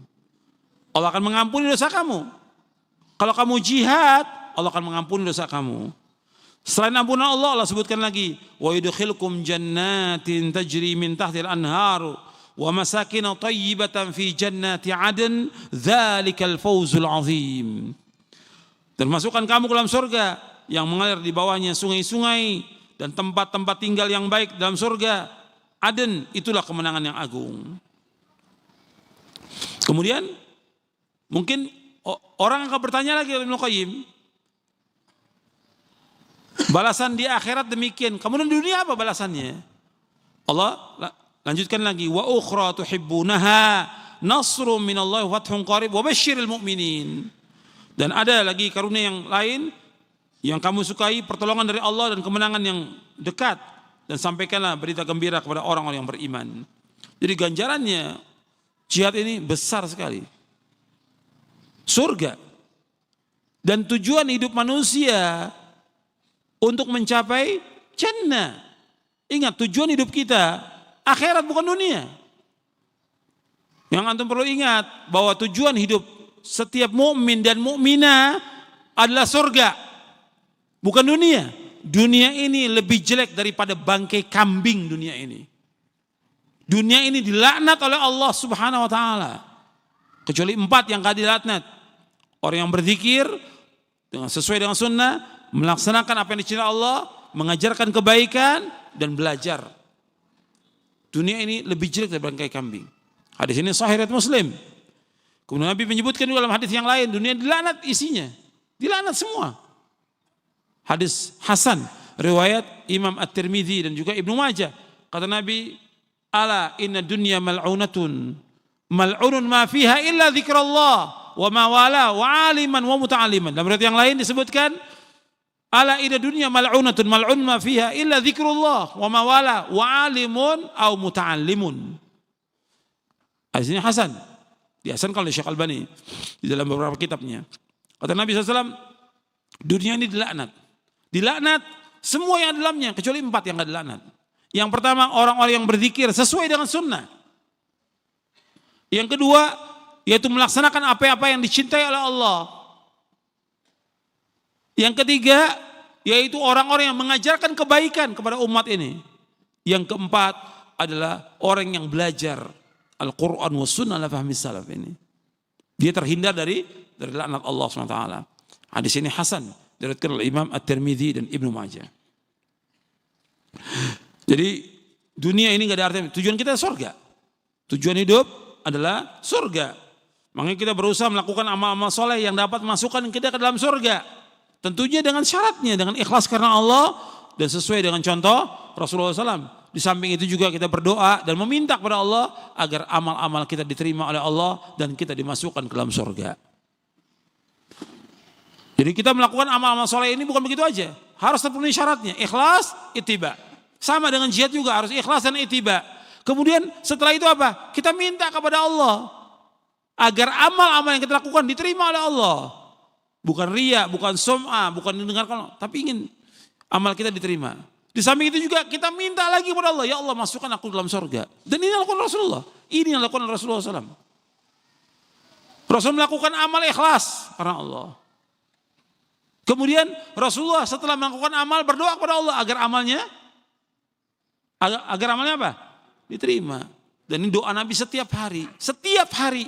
S1: Allah akan mengampuni dosa kamu. Kalau kamu jihad, Allah akan mengampuni dosa kamu. Selain ampunan Allah, Allah sebutkan lagi, wa yudkhilkum jannatin tajri min tahtil anharu wa masakin thayyibatan fi jannati adn dzalikal fawzul azim. Dan masukkan kamu ke dalam surga yang mengalir di bawahnya sungai-sungai dan tempat-tempat tinggal yang baik dalam surga. Aden, itulah kemenangan yang agung. Kemudian mungkin orang akan bertanya lagi Ibnu Qayyim, balasan di akhirat demikian, kemudian di dunia apa balasannya? Allah lanjutkan lagi, wa ukhra tuhibbunaha nasrum minallahi wa fathun qarib wa basyiril mu'minin. Dan ada lagi karunia yang lain yang kamu sukai, pertolongan dari Allah dan kemenangan yang dekat, dan sampaikanlah berita gembira kepada orang-orang yang beriman. Jadi ganjarannya jihad ini besar sekali. Surga. Dan tujuan hidup manusia untuk mencapai jannah. Ingat, tujuan hidup kita akhirat bukan dunia. Yang antum perlu ingat bahwa tujuan hidup setiap mukmin dan mukminah adalah surga, bukan dunia. Dunia ini lebih jelek daripada bangkai kambing dunia ini. Dunia ini dilaknat oleh Allah Subhanahu wa taala. Kecuali 4 yang gak dilaknat. Orang yang berzikir dengan sesuai dengan sunnah, melaksanakan apa yang dicintai Allah, mengajarkan kebaikan dan belajar. Dunia ini lebih jelek dari bangkai kambing. Hadis ini sahih riwayat Muslim. Kemudian Nabi menyebutkan juga dalam hadis yang lain, dunia dilaknat isinya. Dilaknat semua. Hadis Hasan riwayat Imam At-Tirmidzi dan juga Ibnu Majah. Kata Nabi, ala inna dunya mal'unatun mal'unun ma fiha illa dzikrullah wa ma wala wa aliman wa muta'alliman. Dalam riwayat yang lain disebutkan, ala inna dunya mal'unatun mal'un ma fiha illa dzikrullah wa ma wala wa alimun au muta'allimun. Hadis ini Hasan. Dihasankan oleh Syekh Albani di dalam beberapa kitabnya. Kata Nabi SAW, dunia ini dilaknat. Dilaknat semua yang di dalamnya, kecuali 4 yang tidak dilaknat. Yang pertama, orang-orang yang berzikir sesuai dengan sunnah. Yang kedua, yaitu melaksanakan apa-apa yang dicintai oleh Allah. Yang ketiga, yaitu orang-orang yang mengajarkan kebaikan kepada umat ini. Yang keempat adalah orang yang belajar Al-Quran wa sunnah ala fahmi salaf ini. Dia terhindar dari laknat Allah SWT. Hadis ini Hasan, diriwayatkan oleh Imam At-Tirmidzi dan Ibnu Majah. Jadi dunia ini gak ada artinya. Tujuan kita surga. Tujuan hidup adalah surga. Makanya kita berusaha melakukan amal-amal soleh yang dapat memasukkan kita ke dalam surga. Tentunya dengan syaratnya, dengan ikhlas karena Allah dan sesuai dengan contoh Rasulullah SAW. Di samping itu juga kita berdoa dan meminta kepada Allah agar amal-amal kita diterima oleh Allah dan kita dimasukkan ke dalam surga. Jadi kita melakukan amal-amal soleh ini bukan begitu aja. Harus terpenuhi syaratnya. Ikhlas, ittiba. Sama dengan jihad juga harus ikhlas dan ittiba. Kemudian setelah itu apa? Kita minta kepada Allah agar amal-amal yang kita lakukan diterima oleh Allah. Bukan riya, bukan sum'ah, bukan didengarkan, tapi ingin amal kita diterima. Di samping itu juga kita minta lagi kepada Allah, ya Allah masukkan aku dalam surga. Dan ini yang dilakukan Rasulullah. Ini yang dilakukan Rasulullah SAW. Rasul melakukan amal ikhlas karena Allah. Kemudian Rasulullah setelah melakukan amal berdoa kepada Allah agar amalnya apa? Diterima. Dan ini doa Nabi setiap hari. Setiap hari.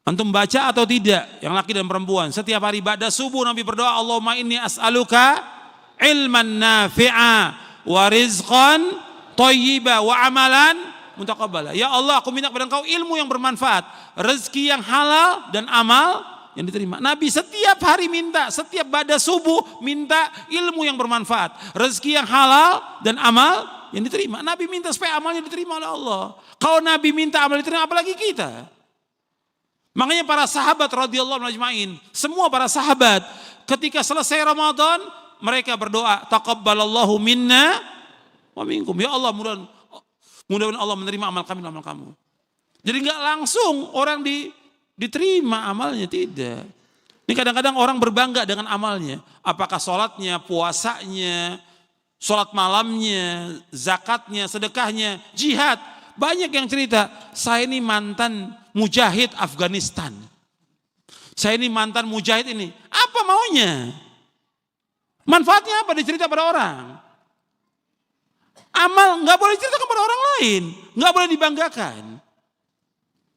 S1: Antum baca atau tidak? Yang laki dan perempuan. Setiap hari ba'da subuh Nabi berdoa, Allahumma inni as'aluka ilman nafi'a wa rizqan thayyiba wa amalan mutaqabbala. Ya Allah, aku minta kepada Engkau ilmu yang bermanfaat, rezeki yang halal dan amal yang diterima. Nabi setiap hari minta, setiap ba'da subuh minta ilmu yang bermanfaat, rezeki yang halal dan amal yang diterima. Nabi minta supaya amalnya diterima oleh Allah. Kalau Nabi minta amal diterima, apalagi kita? Makanya para sahabat radhiyallahu anhum ajma'in, semua para sahabat ketika selesai Ramadan mereka berdoa, taqabbalallahu minna wa minkum. Ya Allah, mudah-mudahan Allah menerima amal kami dan amal kamu. Jadi nggak langsung orang diterima amalnya, tidak. Ini kadang-kadang orang berbangga dengan amalnya. Apakah sholatnya, puasanya, sholat malamnya, zakatnya, sedekahnya, jihad. Banyak yang cerita, saya ini mantan mujahid Afghanistan. Saya ini mantan mujahid ini. Apa maunya? Manfaatnya apa dicerita pada orang? Amal nggak boleh diceritakan pada orang lain, nggak boleh dibanggakan.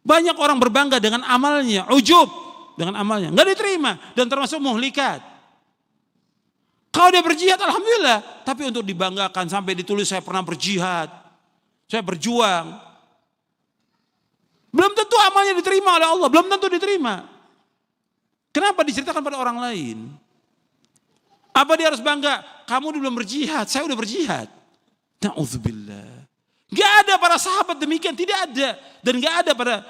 S1: Banyak orang berbangga dengan amalnya, ujub dengan amalnya, nggak diterima dan termasuk muhlikat. Kalau dia berjihad, alhamdulillah. Tapi untuk dibanggakan sampai ditulis saya pernah berjihad, saya berjuang, belum tentu amalnya diterima oleh Allah, belum tentu diterima. Kenapa diceritakan pada orang lain? Apa dia harus bangga? Kamu belum berjihad, saya udah berjihad. Na'udzubillah. Gak ada para sahabat demikian, tidak ada. Dan gak ada pada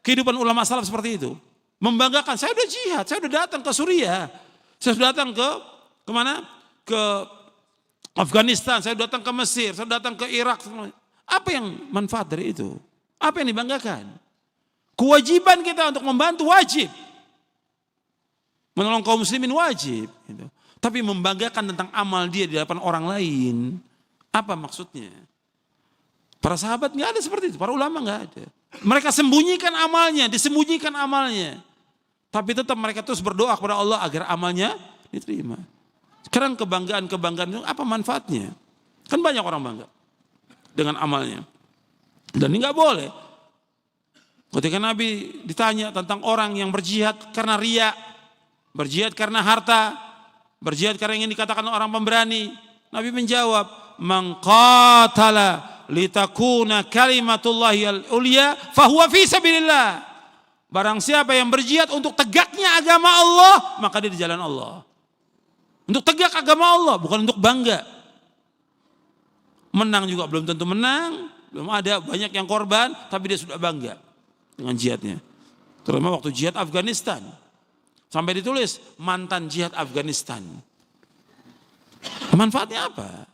S1: kehidupan ulama salaf seperti itu. Membanggakan, saya udah jihad, saya udah datang ke Suriah. Saya sudah datang ke kemana? Ke Afghanistan, saya datang ke Mesir, saya datang ke Irak. Apa yang manfaat dari itu? Apa yang dibanggakan? Kewajiban kita untuk membantu wajib. Menolong kaum muslimin wajib. Gitu. Tapi membanggakan tentang amal dia di hadapan orang lain. Apa maksudnya? Para sahabat nggak ada seperti itu, para ulama nggak ada. Mereka sembunyikan amalnya, disembunyikan amalnya. Tapi tetap mereka terus berdoa kepada Allah agar amalnya diterima. Sekarang kebanggaan itu apa manfaatnya? Kan banyak orang bangga dengan amalnya. Dan ini nggak boleh. Ketika Nabi ditanya tentang orang yang berjihad karena riya, berjihad karena harta, berjihad karena ingin dikatakan orang pemberani, Nabi menjawab, man qatala litakuna kalimatullahi al-ulya fahuwa fi sabilillah. Barang siapa yang berjihad untuk tegaknya agama Allah, maka dia di jalan Allah. Untuk tegak agama Allah, bukan untuk bangga. Menang juga belum tentu menang, belum ada, banyak yang korban, tapi dia sudah bangga dengan jihadnya. Terutama waktu jihad Afghanistan. Sampai ditulis mantan jihad Afghanistan. Manfaatnya apa?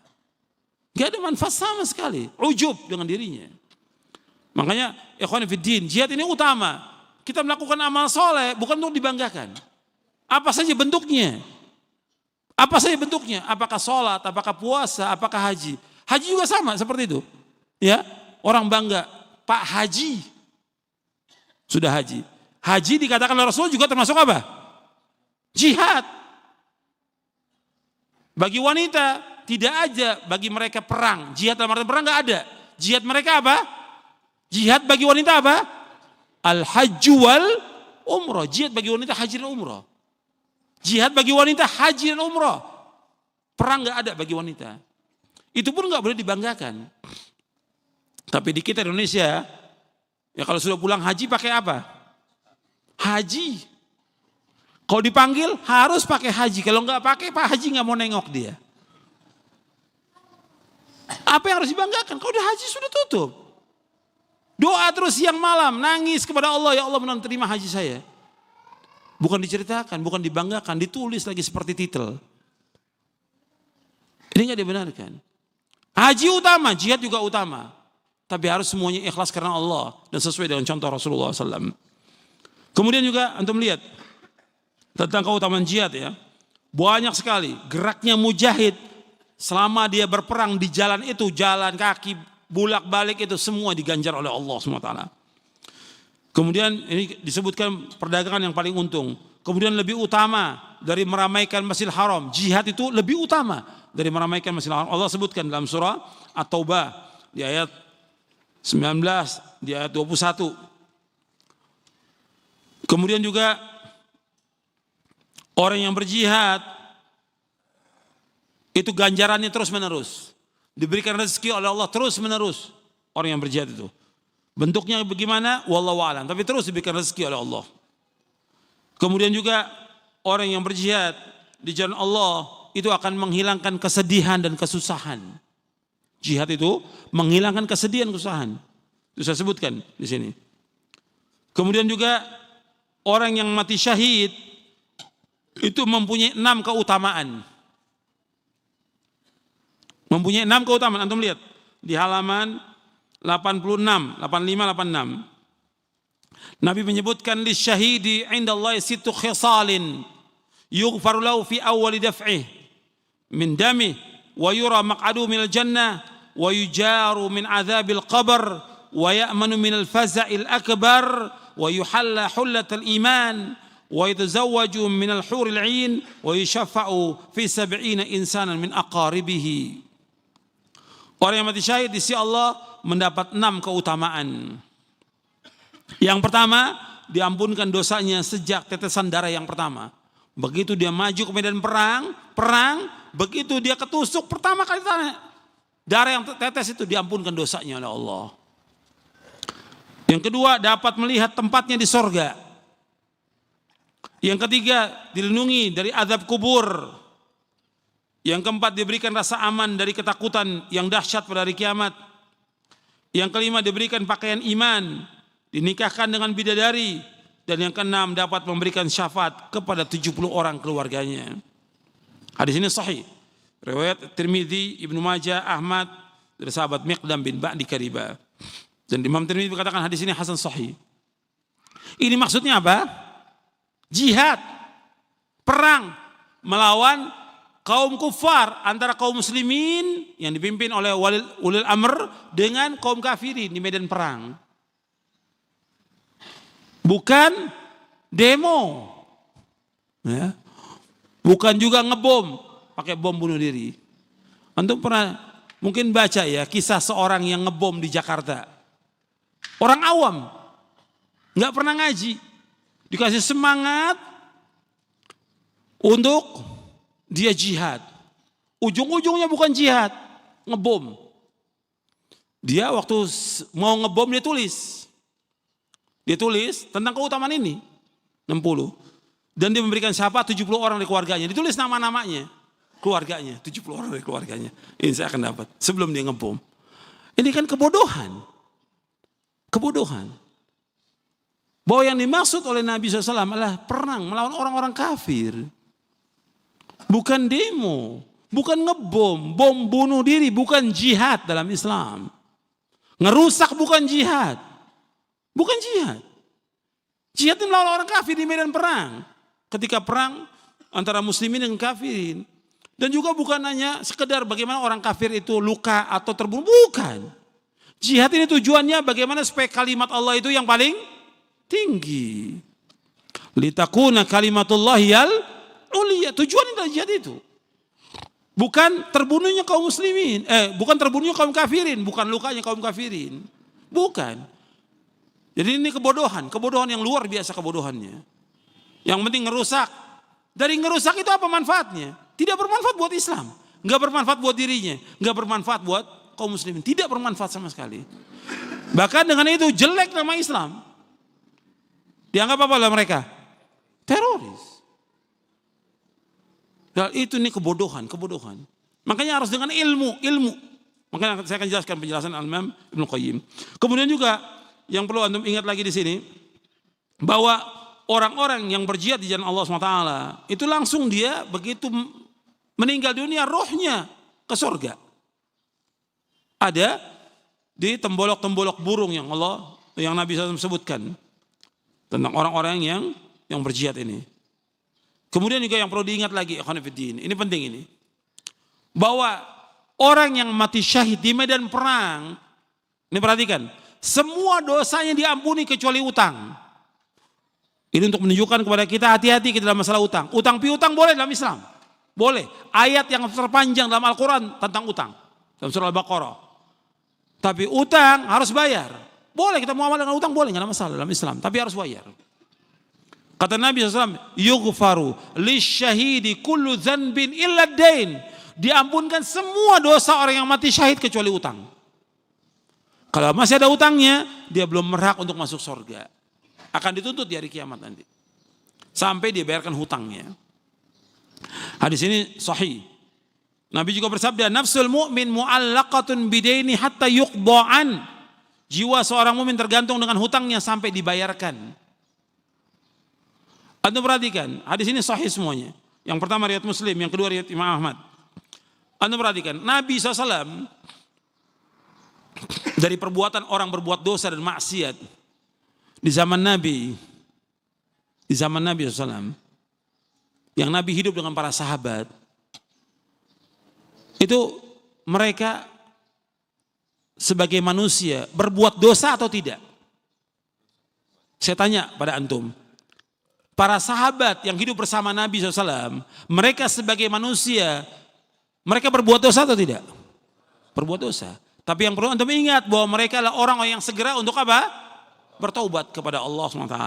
S1: Gak ada manfaat sama sekali. Ujub dengan dirinya. Makanya ikhwan fiddin, jihad ini utama. Kita melakukan amal soleh bukan untuk dibanggakan. Apa saja bentuknya? Apa saja bentuknya? Apakah sholat, apakah puasa, apakah haji? Haji juga sama seperti itu. Ya, orang bangga, Pak Haji sudah haji. Haji dikatakan oleh Rasul juga termasuk apa? Jihad. Bagi wanita tidak aja bagi mereka perang. Jihad dalam arti perang nggak ada. Jihad mereka apa? Jihad bagi wanita apa? Al-hajju wal umrah. Jihad bagi wanita haji dan umrah. Jihad bagi wanita haji dan umrah. Perang nggak ada bagi wanita. Itu pun nggak boleh dibanggakan. Tapi di kita Indonesia, ya kalau sudah pulang haji pakai apa? Haji. Kalau dipanggil harus pakai haji. Kalau nggak pakai, Pak Haji nggak mau nengok dia. Apa yang harus dibanggakan? Kalau udah haji sudah tutup. Doa terus siang malam, nangis kepada Allah, ya Allah benar terima haji saya. Bukan diceritakan, bukan dibanggakan, ditulis lagi seperti titel. Ini nggak dibenarkan. Haji utama, jihad juga utama. Tapi harus semuanya ikhlas karena Allah dan sesuai dengan contoh Rasulullah SAW. Kemudian juga antum lihat tentang keutamaan jihad ya. Banyak sekali geraknya mujahid selama dia berperang di jalan itu, jalan kaki, bulak-balik itu semua diganjar oleh Allah SWT. Kemudian ini disebutkan perdagangan yang paling untung. Kemudian lebih utama dari meramaikan Masjidil Haram. Jihad itu lebih utama dari meramaikan Masjidil Haram. Allah sebutkan dalam surah At-Taubah di ayat 19, di ayat 21. Kemudian juga orang yang berjihad itu ganjarannya terus menerus. Diberikan rezeki oleh Allah terus menerus. Orang yang berjihad itu. Bentuknya bagaimana? Wallahu a'lam. Tapi terus diberikan rezeki oleh Allah. Kemudian juga orang yang berjihad di jalan Allah itu akan menghilangkan kesedihan dan kesusahan. Jihad itu menghilangkan kesedihan dan kesusahan. Itu saya sebutkan di sini. Kemudian juga orang yang mati syahid itu mempunyai 6 keutamaan. Mempunyai 6 keutamaan. Antum lihat di halaman 86, 85, 86. Nabi menyebutkan lisyahidi indallahi sittu khisalin yughfaru lahu fi awwali daf'ih min damih wa yura maq'adu minal jannah wa yujaru min adzabil qabr wa ya'manu minal faza'il akbar wa yuhalla hullatal iman wa yatazawwaju minal huril 'ain wa yushaffa'u fi 70 insanan min aqaribihi. Orang yang mati syahid di sisi Allah mendapat 6 keutamaan. Yang pertama, diampunkan dosanya sejak tetesan darah yang pertama. Begitu dia maju ke medan perang, begitu dia ketusuk pertama kali darah yang tetes itu diampunkan dosanya oleh Allah. Yang kedua, dapat melihat tempatnya di sorga. Yang ketiga, dilindungi dari azab kubur. Yang keempat, diberikan rasa aman dari ketakutan yang dahsyat pada hari kiamat. Yang kelima, diberikan pakaian iman, dinikahkan dengan bidadari, dan yang keenam dapat memberikan syafaat kepada 70 orang keluarganya. Hadis ini sahih. Riwayat Tirmidzi, Ibnu Majah, Ahmad dari sahabat Miqdam bin Ba'di Kariba. Dan Imam Tirmidzi berkatakan hadis ini hasan sahih. Ini maksudnya apa? Jihad, perang melawan kaum kufar antara kaum muslimin yang dipimpin oleh ulil amr dengan kaum kafirin di medan perang. Bukan demo, ya. Bukan juga ngebom, pakai bom bunuh diri. Antum pernah mungkin baca ya kisah seorang yang ngebom di Jakarta. Orang awam, nggak pernah ngaji, dikasih semangat untuk dia jihad. Ujung-ujungnya bukan jihad, ngebom. Dia waktu mau ngebom dia tulis tentang keutamaan ini 60, dan dia memberikan syafaat 70 orang dari keluarganya, ditulis nama-namanya keluarganya, 70 orang dari keluarganya ini saya akan dapat sebelum dia ngebom. Ini kan kebodohan bahwa yang dimaksud oleh Nabi SAW adalah perang melawan orang-orang kafir, bukan demo, bukan ngebom. Bom bunuh diri bukan jihad dalam Islam. Ngerusak bukan jihad. Bukan jihad. Jihad itu melawan orang kafir di medan perang. Ketika perang antara muslimin dengan kafirin. Dan juga bukan hanya sekedar bagaimana orang kafir itu luka atau terbunuh. Bukan. Jihad ini tujuannya bagaimana supaya kalimat Allah itu yang paling tinggi. Litakuna kalimatullahi al uliya. Tujuan dari jihad itu. Bukan terbunuhnya kaum muslimin. Bukan terbunuhnya kaum kafirin. Bukan lukanya kaum kafirin. Bukan. Jadi ini kebodohan yang luar biasa kebodohannya. Yang penting ngerusak. Dari ngerusak itu apa manfaatnya? Tidak bermanfaat buat Islam. Enggak bermanfaat buat dirinya. Enggak bermanfaat buat kaum muslimin. Tidak bermanfaat sama sekali. Bahkan dengan itu jelek nama Islam. Dianggap apa oleh mereka? Teroris. Dan itu nih kebodohan. Makanya harus dengan ilmu. Makanya saya akan jelaskan penjelasan Al-Imam Ibnu Qayyim. Kemudian juga yang perlu antum ingat lagi di sini, bahwa orang-orang yang berjihad di jalan Allah SWT itu langsung dia begitu meninggal dunia rohnya ke surga. Ada di tembolok-tembolok burung yang Nabi SAW sebutkan tentang orang-orang yang berjihad ini. Kemudian juga yang perlu diingat lagi, ini penting ini, bahwa orang yang mati syahid di medan perang, ini perhatikan, semua dosanya diampuni kecuali utang. Ini untuk menunjukkan kepada kita hati-hati dalam masalah utang. Utang piutang boleh dalam Islam. Boleh. Ayat yang terpanjang dalam Al-Quran tentang utang. Dalam surah Al-Baqarah. Tapi utang harus bayar. Boleh kita muamalah dengan utang, boleh, nggak ada masalah dalam Islam. Tapi harus bayar. Kata Nabi SAW, yughfaru lisyahidi kullu dzanbin illa dain. Diampunkan semua dosa orang yang mati syahid kecuali utang. Kalau masih ada utangnya, dia belum berhak untuk masuk surga. Akan dituntut di hari kiamat nanti. Sampai dia bayarkan hutangnya. Hadis ini sahih. Nabi juga bersabda, nafsul mu'min mu'allaqatun bidaini hatta yuqda'an. Jiwa seorang mukmin tergantung dengan hutangnya sampai dibayarkan. Anda perhatikan, hadis ini sahih semuanya. Yang pertama riwayat Muslim, yang kedua riwayat Imam Ahmad. Anda perhatikan, Nabi SAW dari perbuatan orang berbuat dosa dan maksiat, di zaman Nabi SAW, yang Nabi hidup dengan para sahabat, itu mereka sebagai manusia berbuat dosa atau tidak? Saya tanya pada antum, para sahabat yang hidup bersama Nabi SAW, mereka sebagai manusia, mereka berbuat dosa atau tidak? Berbuat dosa. Tapi yang perlu antum ingat bahwa mereka adalah orang yang segera untuk apa? Bertaubat kepada Allah SWT.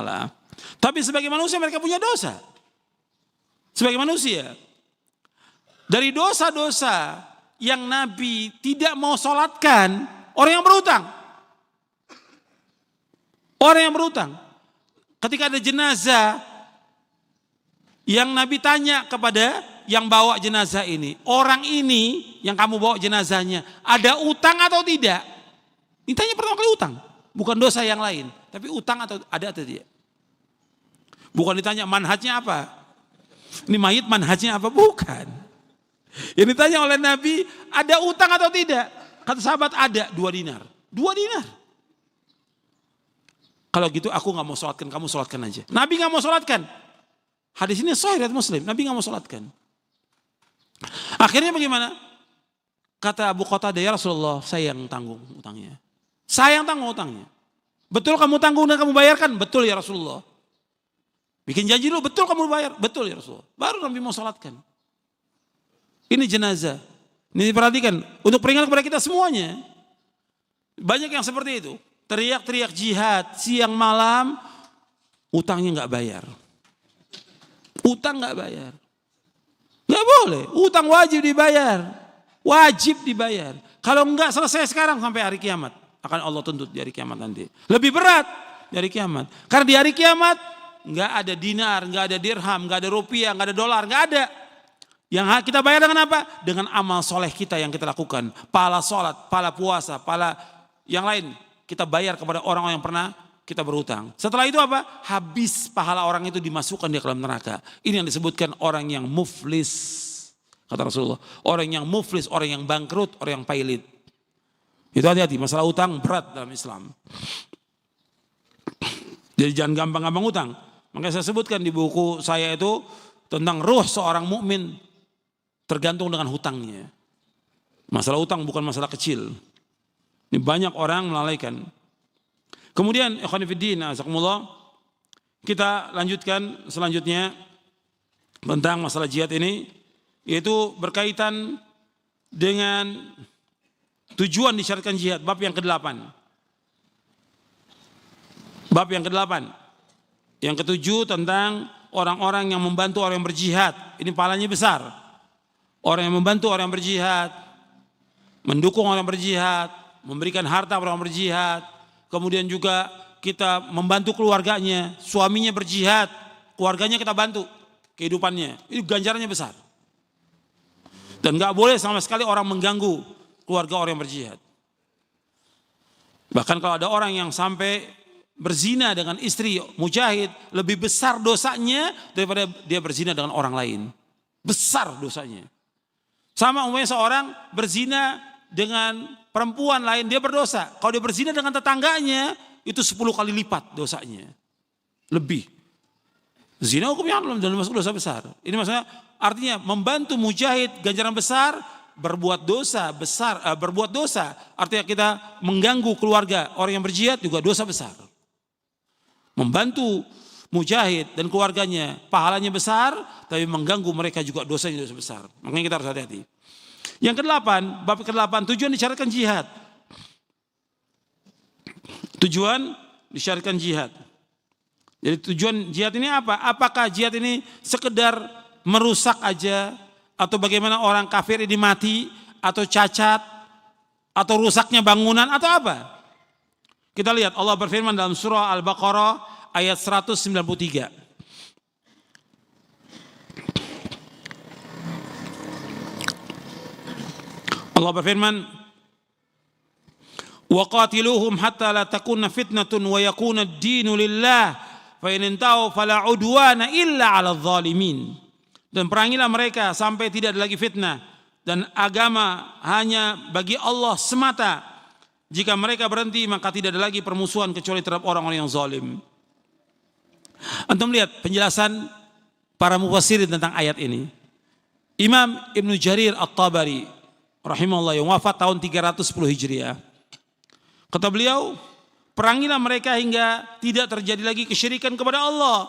S1: Tapi sebagai manusia mereka punya dosa. Sebagai manusia. Dari dosa-dosa yang Nabi tidak mau sholatkan, orang yang berutang. Orang yang berutang. Ketika ada jenazah, yang Nabi tanya kepada yang bawa jenazah ini, orang ini yang kamu bawa jenazahnya, ada utang atau tidak? Ditanya pertama kali utang. Bukan dosa yang lain, tapi utang atau ada atau tidak. Bukan ditanya manhajnya apa. Ini mayit manhajnya apa? Bukan. Yang ditanya oleh Nabi, ada utang atau tidak? Kata sahabat ada, 2 dinar. 2 dinar. Kalau gitu aku gak mau sholatkan, kamu sholatkan aja. Nabi gak mau sholatkan. Hadis ini sahih riwayat Muslim, Nabi gak mau sholatkan. Akhirnya bagaimana? Kata Abu Qatadah, ya Rasulullah, saya yang tanggung utangnya. Saya yang tanggung utangnya. Betul kamu tanggung dan kamu bayarkan? Betul ya Rasulullah. Bikin janji dulu, betul kamu bayar? Betul ya Rasulullah. Baru Nabi mau sholatkan. Ini jenazah. Ini diperhatikan. Untuk peringat kepada kita semuanya. Banyak yang seperti itu. Teriak-teriak jihad siang malam, utangnya gak bayar. Utang gak bayar. Gak boleh. Utang wajib dibayar. Wajib dibayar. Kalau enggak selesai sekarang sampai hari kiamat. Akan Allah tuntut di hari kiamat nanti. Lebih berat di hari kiamat. Karena di hari kiamat enggak ada dinar, enggak ada dirham, enggak ada rupiah, enggak ada dolar, enggak ada. Yang kita bayar dengan apa? Dengan amal soleh kita yang kita lakukan. Pahala sholat, pahala puasa, pahala yang lain. Kita bayar kepada orang yang pernah kita berhutang. Setelah itu apa? Habis pahala orang itu dimasukkan di dalam neraka. Ini yang disebutkan orang yang muflis. Kata Rasulullah. Orang yang muflis, orang yang bangkrut, orang yang pailit. Itu hati-hati, masalah utang berat dalam Islam. Jadi jangan gampang-gampang utang. Makanya saya sebutkan di buku saya itu tentang ruh seorang mukmin tergantung dengan hutangnya. Masalah utang bukan masalah kecil. Ini banyak orang melalaikan. Kemudian ikhwan fillah, azakumullah, kita lanjutkan selanjutnya tentang masalah jihad ini, yaitu berkaitan dengan tujuan disyariatkan jihad, bab yang ke-8. Bab yang ke-8. Yang ke-7 tentang orang-orang yang membantu orang yang berjihad. Ini pahalanya besar. Orang yang membantu orang yang berjihad, mendukung orang yang berjihad, memberikan harta orang yang berjihad, kemudian juga kita membantu keluarganya, suaminya berjihad, keluarganya kita bantu kehidupannya. Itu ganjarannya besar. Dan gak boleh sama sekali orang mengganggu keluarga orang yang berjihad. Bahkan kalau ada orang yang sampai berzina dengan istri mujahid, lebih besar dosanya daripada dia berzina dengan orang lain. Besar dosanya. Sama umumnya seorang berzina dengan perempuan lain, dia berdosa. Kalau dia berzina dengan tetangganya, itu 10 kali lipat dosanya. Lebih. Zina hukumnya haram dan masuk dosa besar. Ini maksudnya artinya membantu mujahid ganjaran besar, berbuat dosa besar, berbuat dosa artinya kita mengganggu keluarga orang yang berjihad juga dosa besar. Membantu mujahid dan keluarganya pahalanya besar, tapi mengganggu mereka juga dosanya dosa besar. Makanya kita harus hati-hati. Yang ke-8, bab ke-8, tujuan disyariatkan jihad. Tujuan disyariatkan jihad. Jadi tujuan jihad ini apa? Apakah jihad ini sekedar merusak aja, atau bagaimana orang kafir ini mati, atau cacat, atau rusaknya bangunan, atau apa? Kita lihat Allah berfirman dalam surah Al-Baqarah ayat 193. Allah berfirman, وَقَاتِلُوهُمْ حَتَّى لَا تَكُونَ فِتْنَةٌ وَيَكُونَ الدِّينُ لِلَّهِ فَإِنِ انْتَهُوا فَلَا عُدْوَانَ إِلَّا عَلَى الظَّالِمِينَ. Dan perangilah mereka sampai tidak ada lagi fitnah dan agama hanya bagi Allah semata. Jika mereka berhenti maka tidak ada lagi permusuhan kecuali terhadap orang-orang yang zalim. Antum lihat penjelasan para mufassirin tentang ayat ini. Imam Ibnu Jarir At-Tabari rahimahullah yang wafat tahun 310 Hijriah. Kata beliau, perangilah mereka hingga tidak terjadi lagi kesyirikan kepada Allah.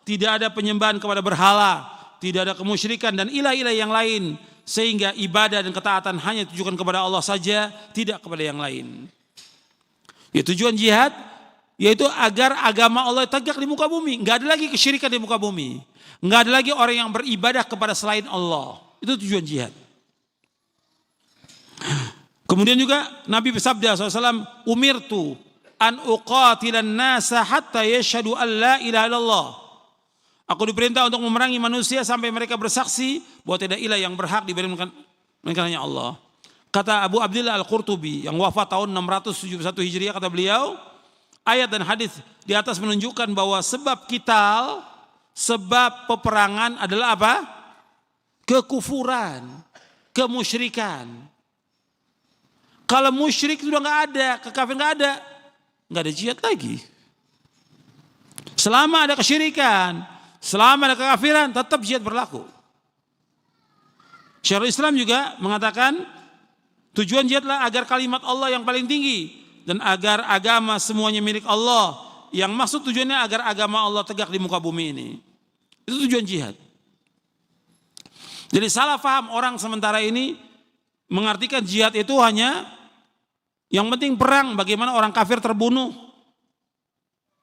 S1: Tidak ada penyembahan kepada berhala, tidak ada kemusyrikan dan ilah-ilah yang lain. Sehingga ibadah dan ketaatan hanya ditujukan kepada Allah saja, tidak kepada yang lain. Ya, tujuan jihad yaitu agar agama Allah tegak di muka bumi. Enggak ada lagi kesyirikan di muka bumi. Enggak ada lagi orang yang beribadah kepada selain Allah. Itu tujuan jihad. Kemudian juga Nabi bersabda SAW, umirtu an uqatilan nasa hatta yashhadu an la ilaha illallah. Aku diperintah untuk memerangi manusia sampai mereka bersaksi bahwa tidak ilah yang berhak diberikan melainkan hanya Allah. Kata Abu Abdillah Al-Qurtubi yang wafat tahun 671 Hijriah, kata beliau, ayat dan hadis di atas menunjukkan bahwa sebab qital, sebab peperangan adalah apa? Kekufuran, kemusyrikan. Kalau musyrik sudah nggak ada, kekafiran nggak ada jihad lagi. Selama ada kesyirikan, selama ada kekafiran, tetap jihad berlaku. Syekhul Islam juga mengatakan tujuan jihadlah agar kalimat Allah yang paling tinggi dan agar agama semuanya milik Allah. Yang maksud tujuannya agar agama Allah tegak di muka bumi ini. Itu tujuan jihad. Jadi salah paham orang sementara ini mengartikan jihad itu hanya yang penting perang, bagaimana orang kafir terbunuh,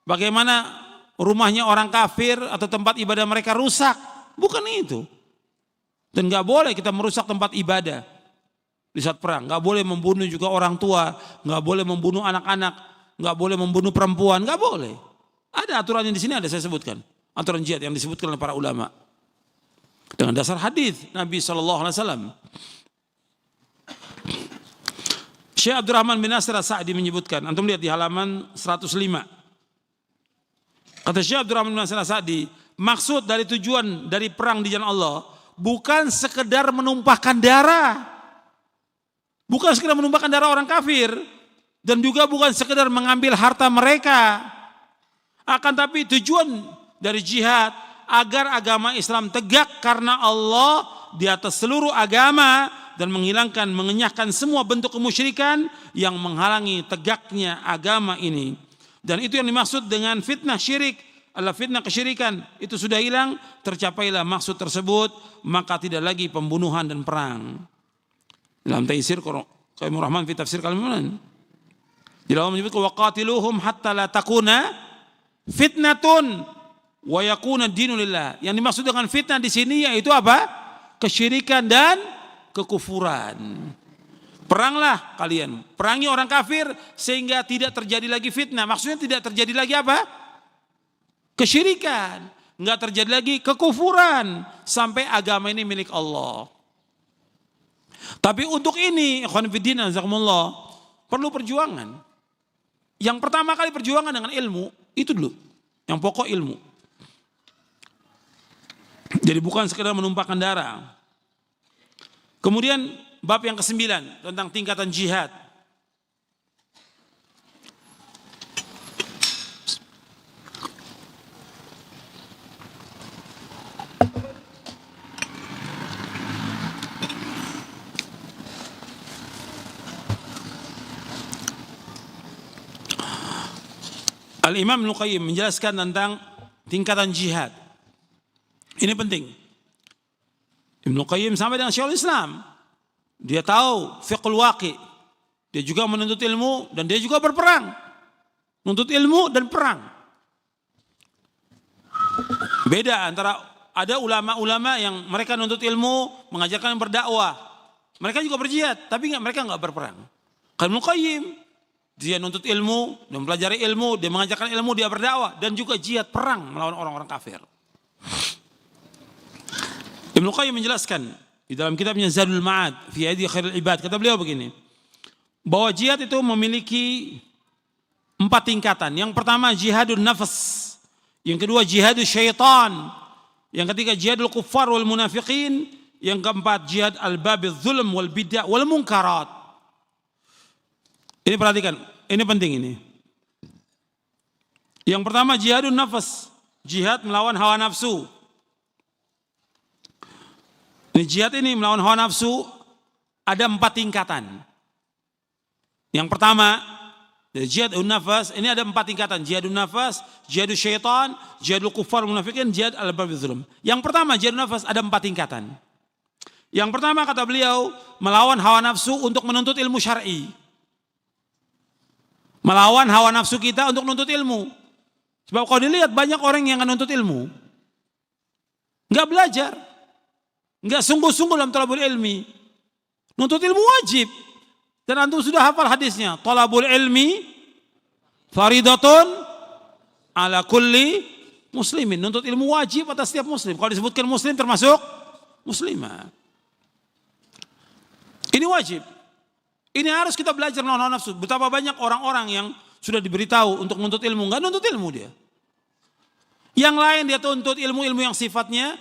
S1: bagaimana rumahnya orang kafir atau tempat ibadah mereka rusak. Bukan itu. Dan gak boleh kita merusak tempat ibadah di saat perang. Gak boleh membunuh juga orang tua, gak boleh membunuh anak-anak, gak boleh membunuh perempuan, gak boleh. Ada aturannya di sini, ada saya sebutkan. Aturan jihad yang disebutkan oleh para ulama. Dengan dasar hadis Nabi SAW. Syekh Abdurrahman bin Nasir As-Sa'di menyebutkan, antum lihat di halaman 105. Kata Syekh Abdurrahman bin Nasir As-Sa'di, maksud dari tujuan dari perang di jalan Allah bukan sekedar menumpahkan darah. Bukan sekedar menumpahkan darah orang kafir dan juga bukan sekedar mengambil harta mereka. Akan tapi tujuan dari jihad agar agama Islam tegak karena Allah di atas seluruh agama dan menghilangkan, mengenyahkan semua bentuk kemusyrikan yang menghalangi tegaknya agama ini. Dan itu yang dimaksud dengan fitnah syirik, adalah fitnah kesyirikan. Itu sudah hilang, tercapailah maksud tersebut, maka tidak lagi pembunuhan dan perang. Dalam Taisir Qayyimur Rahman fi tafsir Kaliman, di dalam menyebut waqatiluhum hatta la takuna fitnatun wa yakuna dinu lillah. Yang dimaksud dengan fitnah di sini yaitu apa? Kesyirikan dan kekufuran. Peranglah kalian, perangi orang kafir sehingga tidak terjadi lagi fitnah. Maksudnya tidak terjadi lagi apa? Kesyirikan, enggak terjadi lagi kekufuran sampai agama ini milik Allah. Tapi untuk ini, ikhwan fillah jazakumullah, perlu perjuangan. Yang pertama kali perjuangan dengan ilmu, itu dulu. Yang pokok ilmu. Jadi bukan sekedar menumpahkan darah. Kemudian bab yang ke-9 tentang tingkatan jihad. Al-Imam Ibnu Qayyim menjelaskan tentang tingkatan jihad. Ini penting. Ibnu Qayyim sampai dengan Syekhul Islam. Dia tahu fiqhul waqi. Dia juga menuntut ilmu dan dia juga berperang. Menuntut ilmu dan perang. Beda antara ada ulama-ulama yang mereka menuntut ilmu, mengajarkan berdakwah. Mereka juga berjihad, tapi mereka enggak berperang. Kalau Ibnu Qayyim, dia menuntut ilmu, dia mempelajari ilmu, dia mengajarkan ilmu, dia berdakwah dan juga jihad perang melawan orang-orang kafir. Ibnu Qayyim menjelaskan di dalam kitabnya Zadul Ma'ad fi Hadi Khairul Ibad, kata beliau begini, bahwa jihad itu memiliki 4 tingkatan. Yang pertama jihadun nafs, yang kedua jihadus syaitan, yang ketiga jihadul kuffar wal munafiqin, yang keempat jihad al-babil zulm wal bid'ah wal munkarat. Ini perhatikan, ini penting ini. Yang pertama jihadun nafas, jihad melawan hawa nafsu. Ini jihad ini melawan hawa nafsu ada 4 tingkatan. Yang pertama, jihadun nafas ini ada 4 tingkatan. Jihadun nafas, jihadul syaitan, jihadul kufar munafikin, jihad al-babil zulm. Yang pertama jihadun nafas ada 4 tingkatan. Yang pertama kata beliau, melawan hawa nafsu untuk menuntut ilmu syar'i. Melawan hawa nafsu kita untuk menuntut ilmu. Sebab kalau dilihat banyak orang yang menuntut ilmu, nggak belajar, nggak sungguh-sungguh dalam talabul ilmi. Nuntut ilmu wajib. Dan antum sudah hafal hadisnya. Talabul ilmi faridatun ala kulli muslimin. Nuntut ilmu wajib atas setiap muslim. Kalau disebutkan muslim termasuk muslimah. Ini wajib. Ini harus kita belajar melawan hawa nafsu. Betapa banyak orang-orang yang sudah diberitahu untuk menuntut ilmu, nggak nuntut ilmu dia. Yang lain dia tuntut ilmu-ilmu yang sifatnya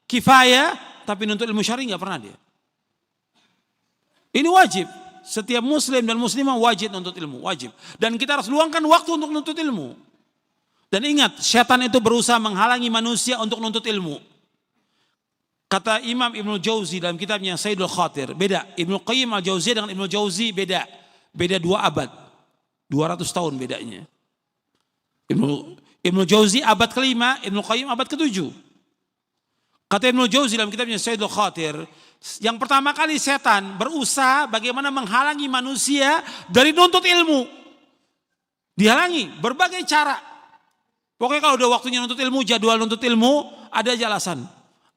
S1: kifayah, tapi nuntut ilmu syar'i nggak pernah dia. Ini wajib. Setiap muslim dan muslimah wajib nuntut ilmu, wajib. Dan kita harus luangkan waktu untuk nuntut ilmu. Dan ingat, setan itu berusaha menghalangi manusia untuk nuntut ilmu. Kata Imam Ibnu Jauzi dalam kitabnya Sayyidul Khatir, beda. Ibnu Qayyim al-Jauziyah dengan Ibnu Jauzi beda. Beda 2 abad. 200 tahun bedanya. Ibnu Jauzi abad ke-5, Ibnu Qayyim abad ke-7. Kata Ibnu Jauzi dalam kitabnya Sayyidul Khatir, yang pertama kali setan berusaha bagaimana menghalangi manusia dari nuntut ilmu. Dihalangi berbagai cara. Pokoknya kalau udah waktunya nuntut ilmu, jadwal nuntut ilmu, ada aja alasan.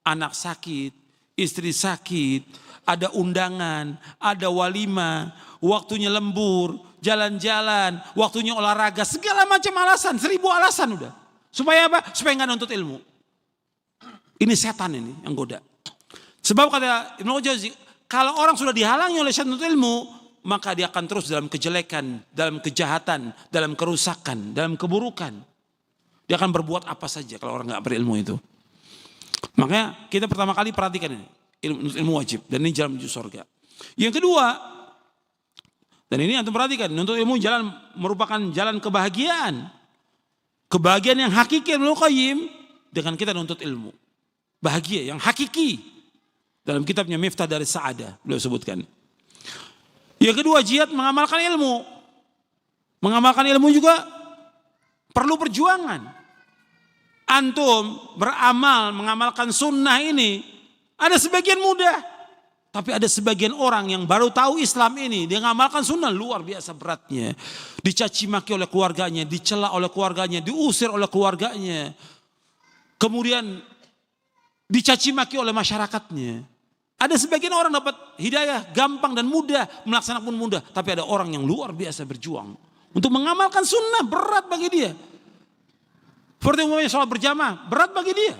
S1: Anak sakit, istri sakit, ada undangan, ada walimah, waktunya lembur, jalan-jalan, waktunya olahraga, segala macam alasan, 1000 alasan udah. Supaya apa? Supaya nggak nuntut ilmu. Ini setan ini yang goda. Sebab kata Ibnu Jauzi, kalau orang sudah dihalangi oleh setan nuntut ilmu, maka dia akan terus dalam kejelekan, dalam kejahatan, dalam kerusakan, dalam keburukan. Dia akan berbuat apa saja kalau orang nggak berilmu itu. Makanya kita pertama kali perhatikan ini, ilmu wajib, dan ini jalan menuju surga. Yang kedua, dan ini antum perhatikan, nuntut ilmu jalan merupakan jalan kebahagiaan. Kebahagiaan yang hakiki Ibnu Qayyim dengan kita nuntut ilmu. Bahagia yang hakiki. Dalam kitabnya Miftah dari Sa'adah beliau sebutkan. Yang kedua, jihad mengamalkan ilmu. Mengamalkan ilmu juga perlu perjuangan. Antum beramal, mengamalkan sunnah ini, ada sebagian mudah. Tapi ada sebagian orang yang baru tahu Islam ini, dia mengamalkan sunnah luar biasa beratnya. Dicaci maki oleh keluarganya, dicela oleh keluarganya, diusir oleh keluarganya. Kemudian dicaci maki oleh masyarakatnya. Ada sebagian orang dapat hidayah gampang dan mudah, melaksanakan pun mudah. Tapi ada orang yang luar biasa berjuang untuk mengamalkan sunnah, berat bagi dia. Seperti umumnya sholat berjamaah, berat bagi dia.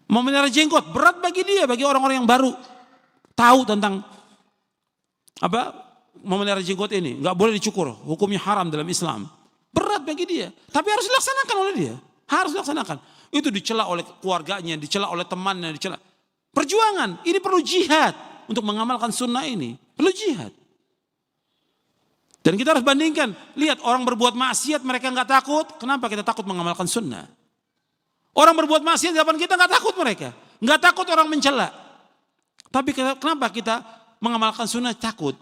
S1: Memelihara jenggot, berat bagi dia, bagi orang-orang yang baru tahu tentang apa memelihara jenggot ini. Nggak boleh dicukur, hukumnya haram dalam Islam. Berat bagi dia, tapi harus dilaksanakan oleh dia. Harus dilaksanakan. Itu dicela oleh keluarganya, dicela oleh temannya, dicela. Perjuangan, ini perlu jihad untuk mengamalkan sunnah ini. Perlu jihad. Dan kita harus bandingkan, lihat orang berbuat maksiat mereka nggak takut, kenapa kita takut mengamalkan sunnah? Orang berbuat maksiat di depan kita nggak takut mereka, nggak takut orang mencela. Tapi kenapa kita mengamalkan sunnah takut?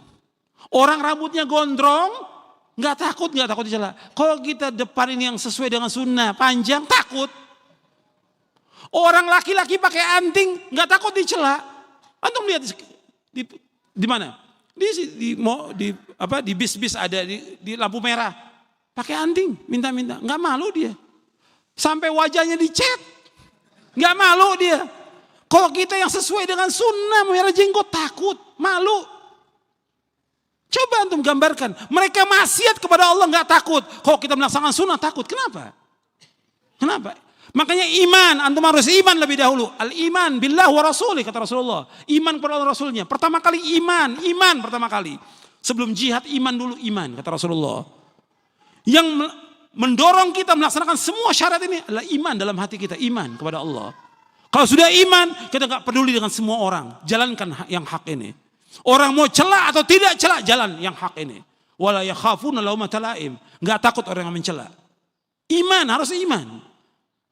S1: Orang rambutnya gondrong nggak takut dicela. Kalau kita depan ini yang sesuai dengan sunnah panjang takut. Orang laki-laki pakai anting nggak takut dicela. Antum lihat di mana? Di bis-bis ada di lampu merah pakai anting minta-minta, nggak malu dia, sampai wajahnya dicet, nggak malu dia. Kalau kita yang sesuai dengan sunnah memelihara jenggot takut, malu. Coba antum gambarkan, mereka maksiat kepada Allah nggak takut, kalau kita melaksanakan sunnah takut. Kenapa? Makanya iman, antum harus iman lebih dahulu. Al-iman billah wa rasulih, kata Rasulullah. Iman kepada Allah Rasulnya. Pertama kali iman pertama kali. Sebelum jihad iman dulu, iman, kata Rasulullah. Yang mendorong kita melaksanakan semua syarat ini adalah iman dalam hati kita, iman kepada Allah. Kalau sudah iman, kita gak peduli dengan semua orang. Jalankan yang hak ini. Orang mau celak atau tidak celak, jalan yang hak ini. Wala yakhafuna laumata laim. Enggak takut orang yang mencela. Iman, harus iman.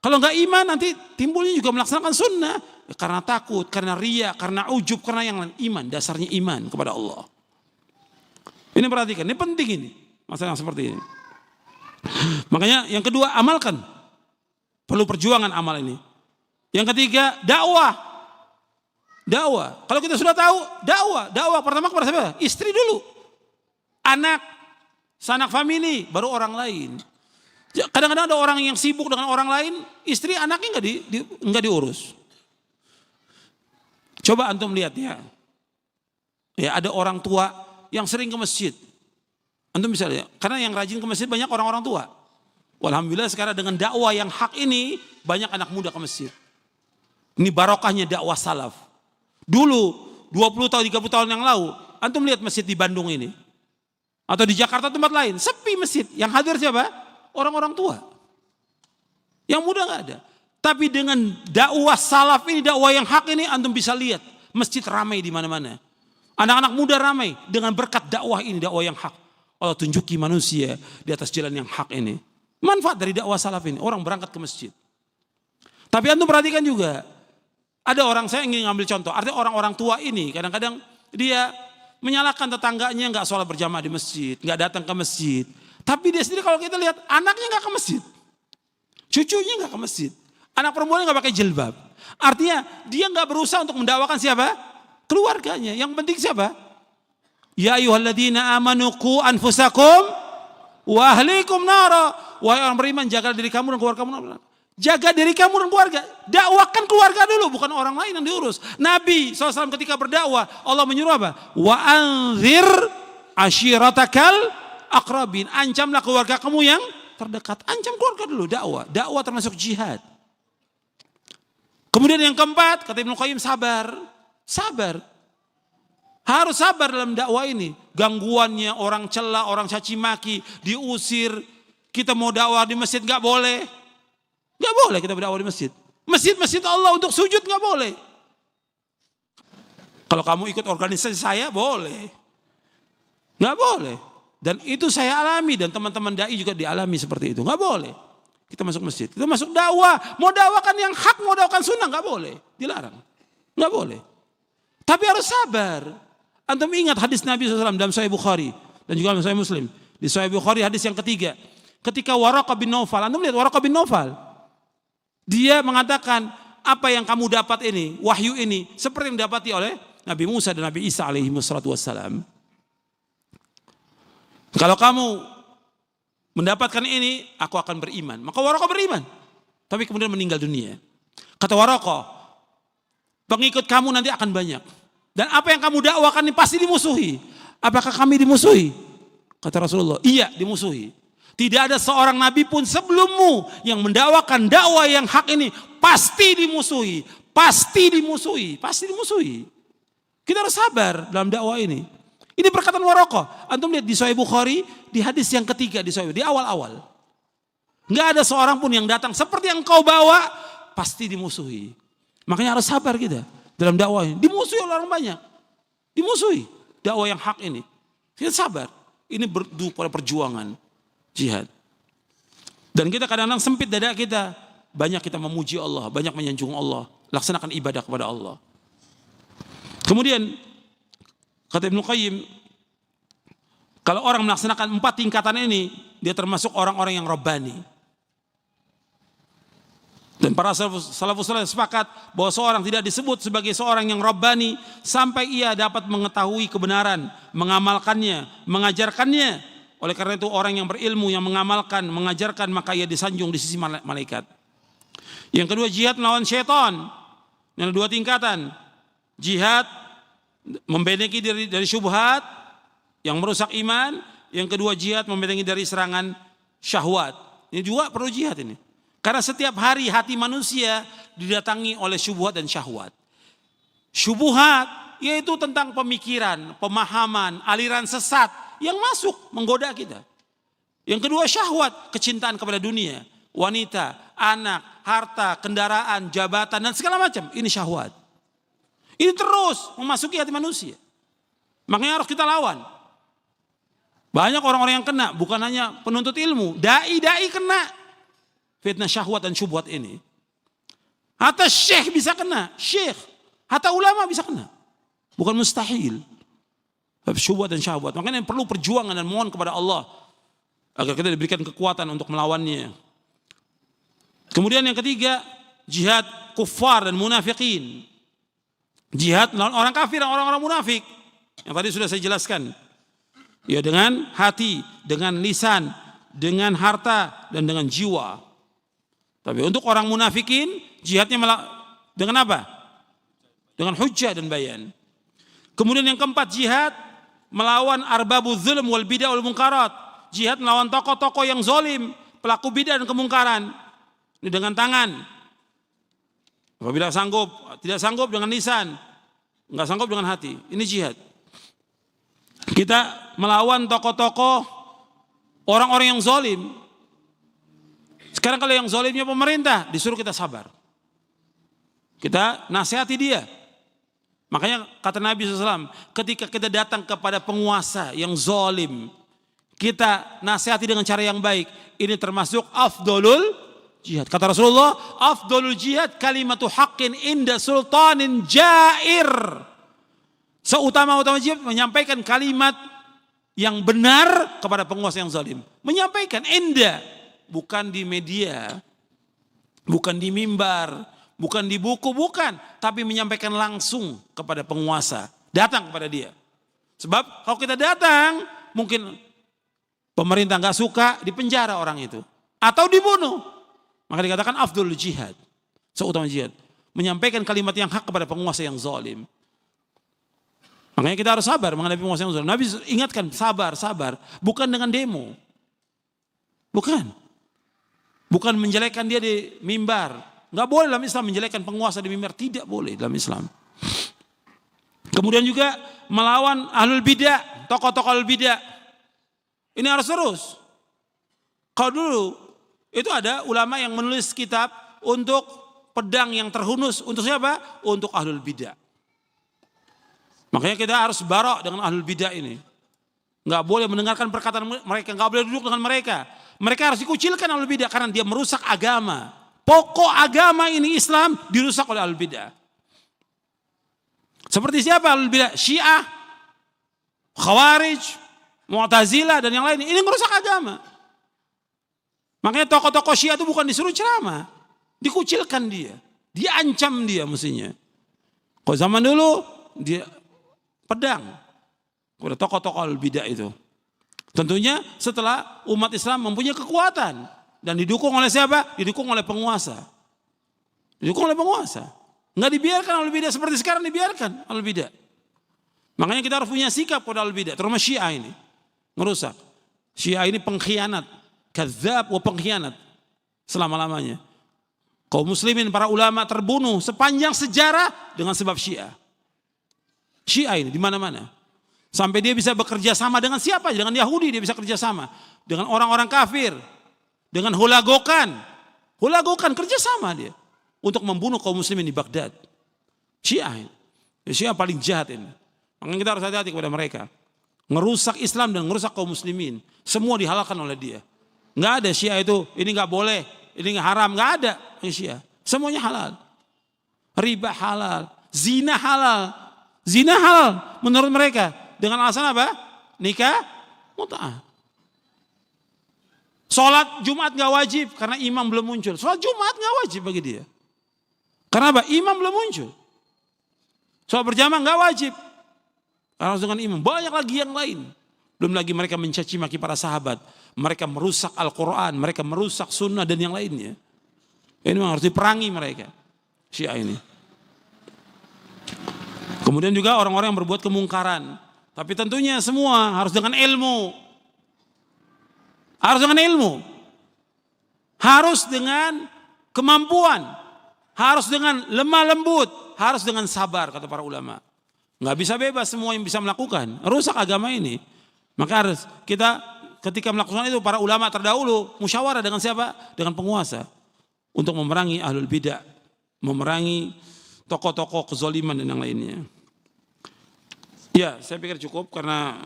S1: Kalau enggak iman nanti timbulnya juga melaksanakan sunnah. Ya, karena takut, karena riya, karena ujub, karena yang lain. Iman, dasarnya iman kepada Allah. Ini perhatikan, ini penting ini. Masalah yang seperti ini. Makanya yang kedua, amalkan. Perlu perjuangan amal ini. Yang ketiga, dakwah. Dakwah. Kalau kita sudah tahu, dakwah. Dakwah pertama kepada siapa? Istri dulu. Anak. Sanak famili, baru orang lain. Kadang-kadang ada orang yang sibuk dengan orang lain, istri anaknya enggak diurus. Coba antum lihat ya. Ya, ada orang tua yang sering ke masjid. Antum bisa lihat, karena yang rajin ke masjid banyak orang-orang tua. Alhamdulillah sekarang dengan dakwah yang hak ini, banyak anak muda ke masjid. Ini barokahnya dakwah salaf. Dulu, 20 tahun, 30 tahun yang lalu, antum lihat masjid di Bandung ini. Atau di Jakarta tempat lain, sepi masjid. Yang hadir siapa? Orang-orang tua. Yang muda gak ada. Tapi dengan dakwah salaf ini, dakwah yang hak ini, antum bisa lihat. Masjid ramai di mana-mana. Anak-anak muda ramai dengan berkat dakwah ini, dakwah yang hak. Allah tunjuki manusia di atas jalan yang hak ini. Manfaat dari dakwah salaf ini, orang berangkat ke masjid. Tapi antum perhatikan juga, ada orang, saya ingin ngambil contoh, artinya orang-orang tua ini kadang-kadang dia menyalahkan tetangganya nggak sholat berjamaah di masjid, nggak datang ke masjid. Tapi dia sendiri kalau kita lihat anaknya nggak ke masjid, cucunya nggak ke masjid, anak perempuannya nggak pakai jilbab. Artinya dia nggak berusaha untuk mendakwakan siapa? Keluarganya. Yang penting siapa? Ya ayyuhalladzina amanu qu anfusakum wa ahlikum nara. Wahai orang beriman, jaga diri kamu dan keluarga kamu. Jaga diri kamu dan keluarga. Dakwakan keluarga dulu, bukan orang lain yang diurus. Nabi SAW ketika berdakwah, Allah menyuruh apa? Wa anzir ashiratakal akrabin. Ancamlah keluarga kamu yang terdekat. Ancam keluarga dulu, dakwah. Dakwah termasuk jihad. Kemudian yang keempat, kata Ibnu Qayyim, sabar. Sabar. Harus sabar dalam dakwah ini. Gangguannya, orang cela, orang caci maki, diusir. Kita mau dakwah di masjid gak boleh. Gak boleh kita berdakwah di masjid. Masjid Allah untuk sujud gak boleh. Kalau kamu ikut organisasi saya boleh. Gak boleh. Dan itu saya alami dan teman-teman dai juga dialami seperti itu. Gak boleh. Kita masuk masjid. Kita masuk dakwah. Mau dakwahkan yang hak, mau dakwahkan sunnah gak boleh. Dilarang. Gak boleh. Tapi harus sabar. Antum ingat hadis Nabi SAW dalam Sahih Bukhari. Dan juga dalam Sahih Muslim. Di Sahih Bukhari hadis yang ketiga. Ketika Waraqah bin Naufal. Antum lihat Waraqah bin Naufal. Dia mengatakan, apa yang kamu dapat ini, wahyu ini, seperti yang didapati oleh Nabi Musa dan Nabi Isa alaihi wassalam. Kalau kamu mendapatkan ini, aku akan beriman. Maka Waraqah beriman. Tapi kemudian meninggal dunia. Kata Waraqah, pengikut kamu nanti akan banyak. Dan apa yang kamu dakwakan ini pasti dimusuhi. Apakah kami dimusuhi? Kata Rasulullah, iya dimusuhi. Tidak ada seorang nabi pun sebelummu yang mendakwakan dakwah yang hak ini pasti dimusuhi, pasti dimusuhi, pasti dimusuhi. Kita harus sabar dalam dakwah ini. Ini perkataan Waraqah. Antum lihat di Sahih Bukhari di hadis yang ketiga di Sahih, di awal-awal. Enggak ada seorang pun yang datang seperti yang kau bawa pasti dimusuhi. Makanya harus sabar kita dalam dakwah ini. Dimusuhi oleh orang banyak. Dimusuhi dakwah yang hak ini. Kita sabar. Ini pada perjuangan. Jihad. Dan kita kadang-kadang sempit dada kita. Banyak kita memuji Allah, banyak menyanjung Allah. Laksanakan ibadah kepada Allah. Kemudian, kata Ibnu Qayyim, kalau orang melaksanakan 4 tingkatan ini, dia termasuk orang-orang yang Rabbani. Dan para salafus saleh sepakat bahwa seorang tidak disebut sebagai seorang yang Rabbani sampai ia dapat mengetahui kebenaran, mengamalkannya, mengajarkannya. Oleh karena itu orang yang berilmu, yang mengamalkan, mengajarkan, maka ia disanjung di sisi malaikat. Yang kedua, jihad melawan syaitan. Yang 2 tingkatan. Jihad membentengi diri dari syubhat yang merusak iman. Yang kedua, jihad membentengi dari serangan syahwat. Ini juga perlu jihad ini. Karena setiap hari hati manusia didatangi oleh syubhat dan syahwat. Syubhat yaitu tentang pemikiran, pemahaman, aliran sesat yang masuk menggoda kita. Yang kedua, syahwat, kecintaan kepada dunia, wanita, anak, harta, kendaraan, jabatan dan segala macam. Ini syahwat. Ini terus memasuki hati manusia. Makanya harus kita lawan. Banyak orang-orang yang kena, bukan hanya penuntut ilmu, dai-dai kena fitnah syahwat dan syubhat ini. Hatta syekh bisa kena, syekh, hatta ulama bisa kena. Bukan mustahil. Syubhat dan syahwat. Makanya perlu perjuangan dan mohon kepada Allah agar kita diberikan kekuatan untuk melawannya. Kemudian yang ketiga, jihad kuffar dan munafikin. Jihad melawan orang kafir dan orang-orang munafik. Yang tadi sudah saya jelaskan. Ya, dengan hati, dengan lisan, dengan harta, dan dengan jiwa. Tapi untuk orang munafikin, jihadnya dengan apa? Dengan hujjah dan bayan. Kemudian yang keempat, jihad melawan arbabu zulm wal bid'ah wal munkarat. Jihad melawan tokoh-tokoh yang zalim, pelaku bid'ah dan kemungkaran. Ini dengan tangan. Apabila sanggup, tidak sanggup dengan lisan, enggak sanggup dengan hati. Ini jihad. Kita melawan tokoh-tokoh orang-orang yang zalim. Sekarang kalau yang zalimnya pemerintah, disuruh kita sabar. Kita nasihati dia. Makanya kata Nabi SAW, ketika kita datang kepada penguasa yang zalim, kita nasihati dengan cara yang baik. Ini termasuk afdolul jihad. Kata Rasulullah, afdolul jihad kalimatu haqqin inda sultanin jair. Seutama-utama jihad menyampaikan kalimat yang benar kepada penguasa yang zalim. Menyampaikan inda, bukan di media, bukan di mimbar, bukan di buku, bukan, tapi menyampaikan langsung kepada penguasa, datang kepada dia. Sebab kalau kita datang, mungkin pemerintah nggak suka, dipenjara orang itu atau dibunuh. Maka dikatakan afdhul jihad, seutama jihad, menyampaikan kalimat yang hak kepada penguasa yang zalim. Makanya kita harus sabar menghadapi penguasa yang zalim. Nabi ingatkan sabar, sabar, bukan dengan demo, bukan menjelekkan dia di mimbar. Nggak boleh dalam Islam menjelekkan penguasa di mimbar, tidak boleh dalam Islam. Kemudian juga melawan ahlul bidah, tokoh-tokoh ahlul bidah. Ini harus terus. Kalau dulu itu ada ulama yang menulis kitab untuk pedang yang terhunus, untuk siapa? Untuk ahlul bidah. Makanya kita harus barok dengan ahlul bidah ini. Nggak boleh mendengarkan perkataan mereka, nggak boleh duduk dengan mereka. Mereka harus dikucilkan ahlul bidah karena dia merusak agama. Pokok agama ini Islam dirusak oleh ahlul bidah. Seperti siapa ahlul bidah? Syiah, Khawarij, Mu'tazilah dan yang lain. Ini merusak agama. Makanya tokoh-tokoh Syiah itu bukan disuruh ceramah, dikucilkan dia, diancam dia mestinya. Kalau zaman dulu dia pedang kepada tokoh-tokoh ahlul bidah itu. Tentunya setelah umat Islam mempunyai kekuatan dan didukung oleh siapa? Didukung oleh penguasa. Didukung oleh penguasa. Enggak dibiarkan ahlul bidah seperti sekarang dibiarkan ahlul bidah. Makanya kita harus punya sikap pada ahlul bidah, terutama Syiah ini. Merusak. Syiah ini pengkhianat, kadzab wa pengkhianat selama-lamanya. Kaum muslimin para ulama terbunuh sepanjang sejarah dengan sebab Syiah. Syiah ini di mana-mana. Sampai dia bisa bekerja sama dengan siapa? Dengan Yahudi dia bisa kerja sama, dengan orang-orang kafir, dengan hulagokan. Hulagokan kerja sama dia untuk membunuh kaum muslimin di Baghdad. Syiah ini. Syiah paling jahat ini. Makanya kita harus hati-hati kepada mereka. Ngerusak Islam dan ngerusak kaum muslimin. Semua dihalalkan oleh dia. Nggak ada Syiah itu, ini nggak boleh, ini nggak haram, nggak ada Syiah. Semuanya halal. Riba halal, zina halal. Zina halal menurut mereka. Dengan alasan apa? Nikah mut'ah. Sholat Jumat nggak wajib karena imam belum muncul. Sholat Jumat nggak wajib bagi dia. Karena apa? Imam belum muncul. Sholat berjamaah nggak wajib. Harus dengan imam. Banyak lagi yang lain. Belum lagi mereka mencaci maki para sahabat. Mereka merusak Al-Quran. Mereka merusak sunnah dan yang lainnya. Ini memang harus diperangi mereka. Syiah ini. Kemudian juga orang-orang yang berbuat kemungkaran. Tapi tentunya semua harus dengan ilmu. Harus dengan ilmu. Harus dengan kemampuan. Harus dengan lemah lembut. Harus dengan sabar kata para ulama. Nggak bisa bebas semua yang bisa melakukan. Rusak agama ini. Maka harus kita ketika melakukan itu para ulama terdahulu musyawarah dengan siapa? Dengan penguasa. Untuk memerangi ahlul bidah. Memerangi tokoh-tokoh kezaliman dan yang lainnya. Ya, saya pikir cukup karena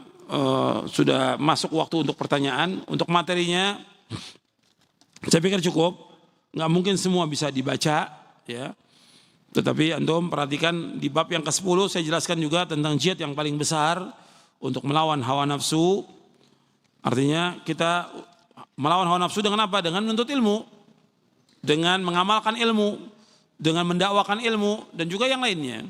S1: sudah masuk waktu untuk pertanyaan. Untuk materinya saya pikir cukup, nggak mungkin semua bisa dibaca ya. Tetapi antum perhatikan di bab yang ke-10 saya jelaskan juga tentang jihad yang paling besar untuk melawan hawa nafsu. Artinya kita melawan hawa nafsu dengan apa? Dengan menuntut ilmu, dengan mengamalkan ilmu, dengan mendakwakan ilmu dan juga yang lainnya.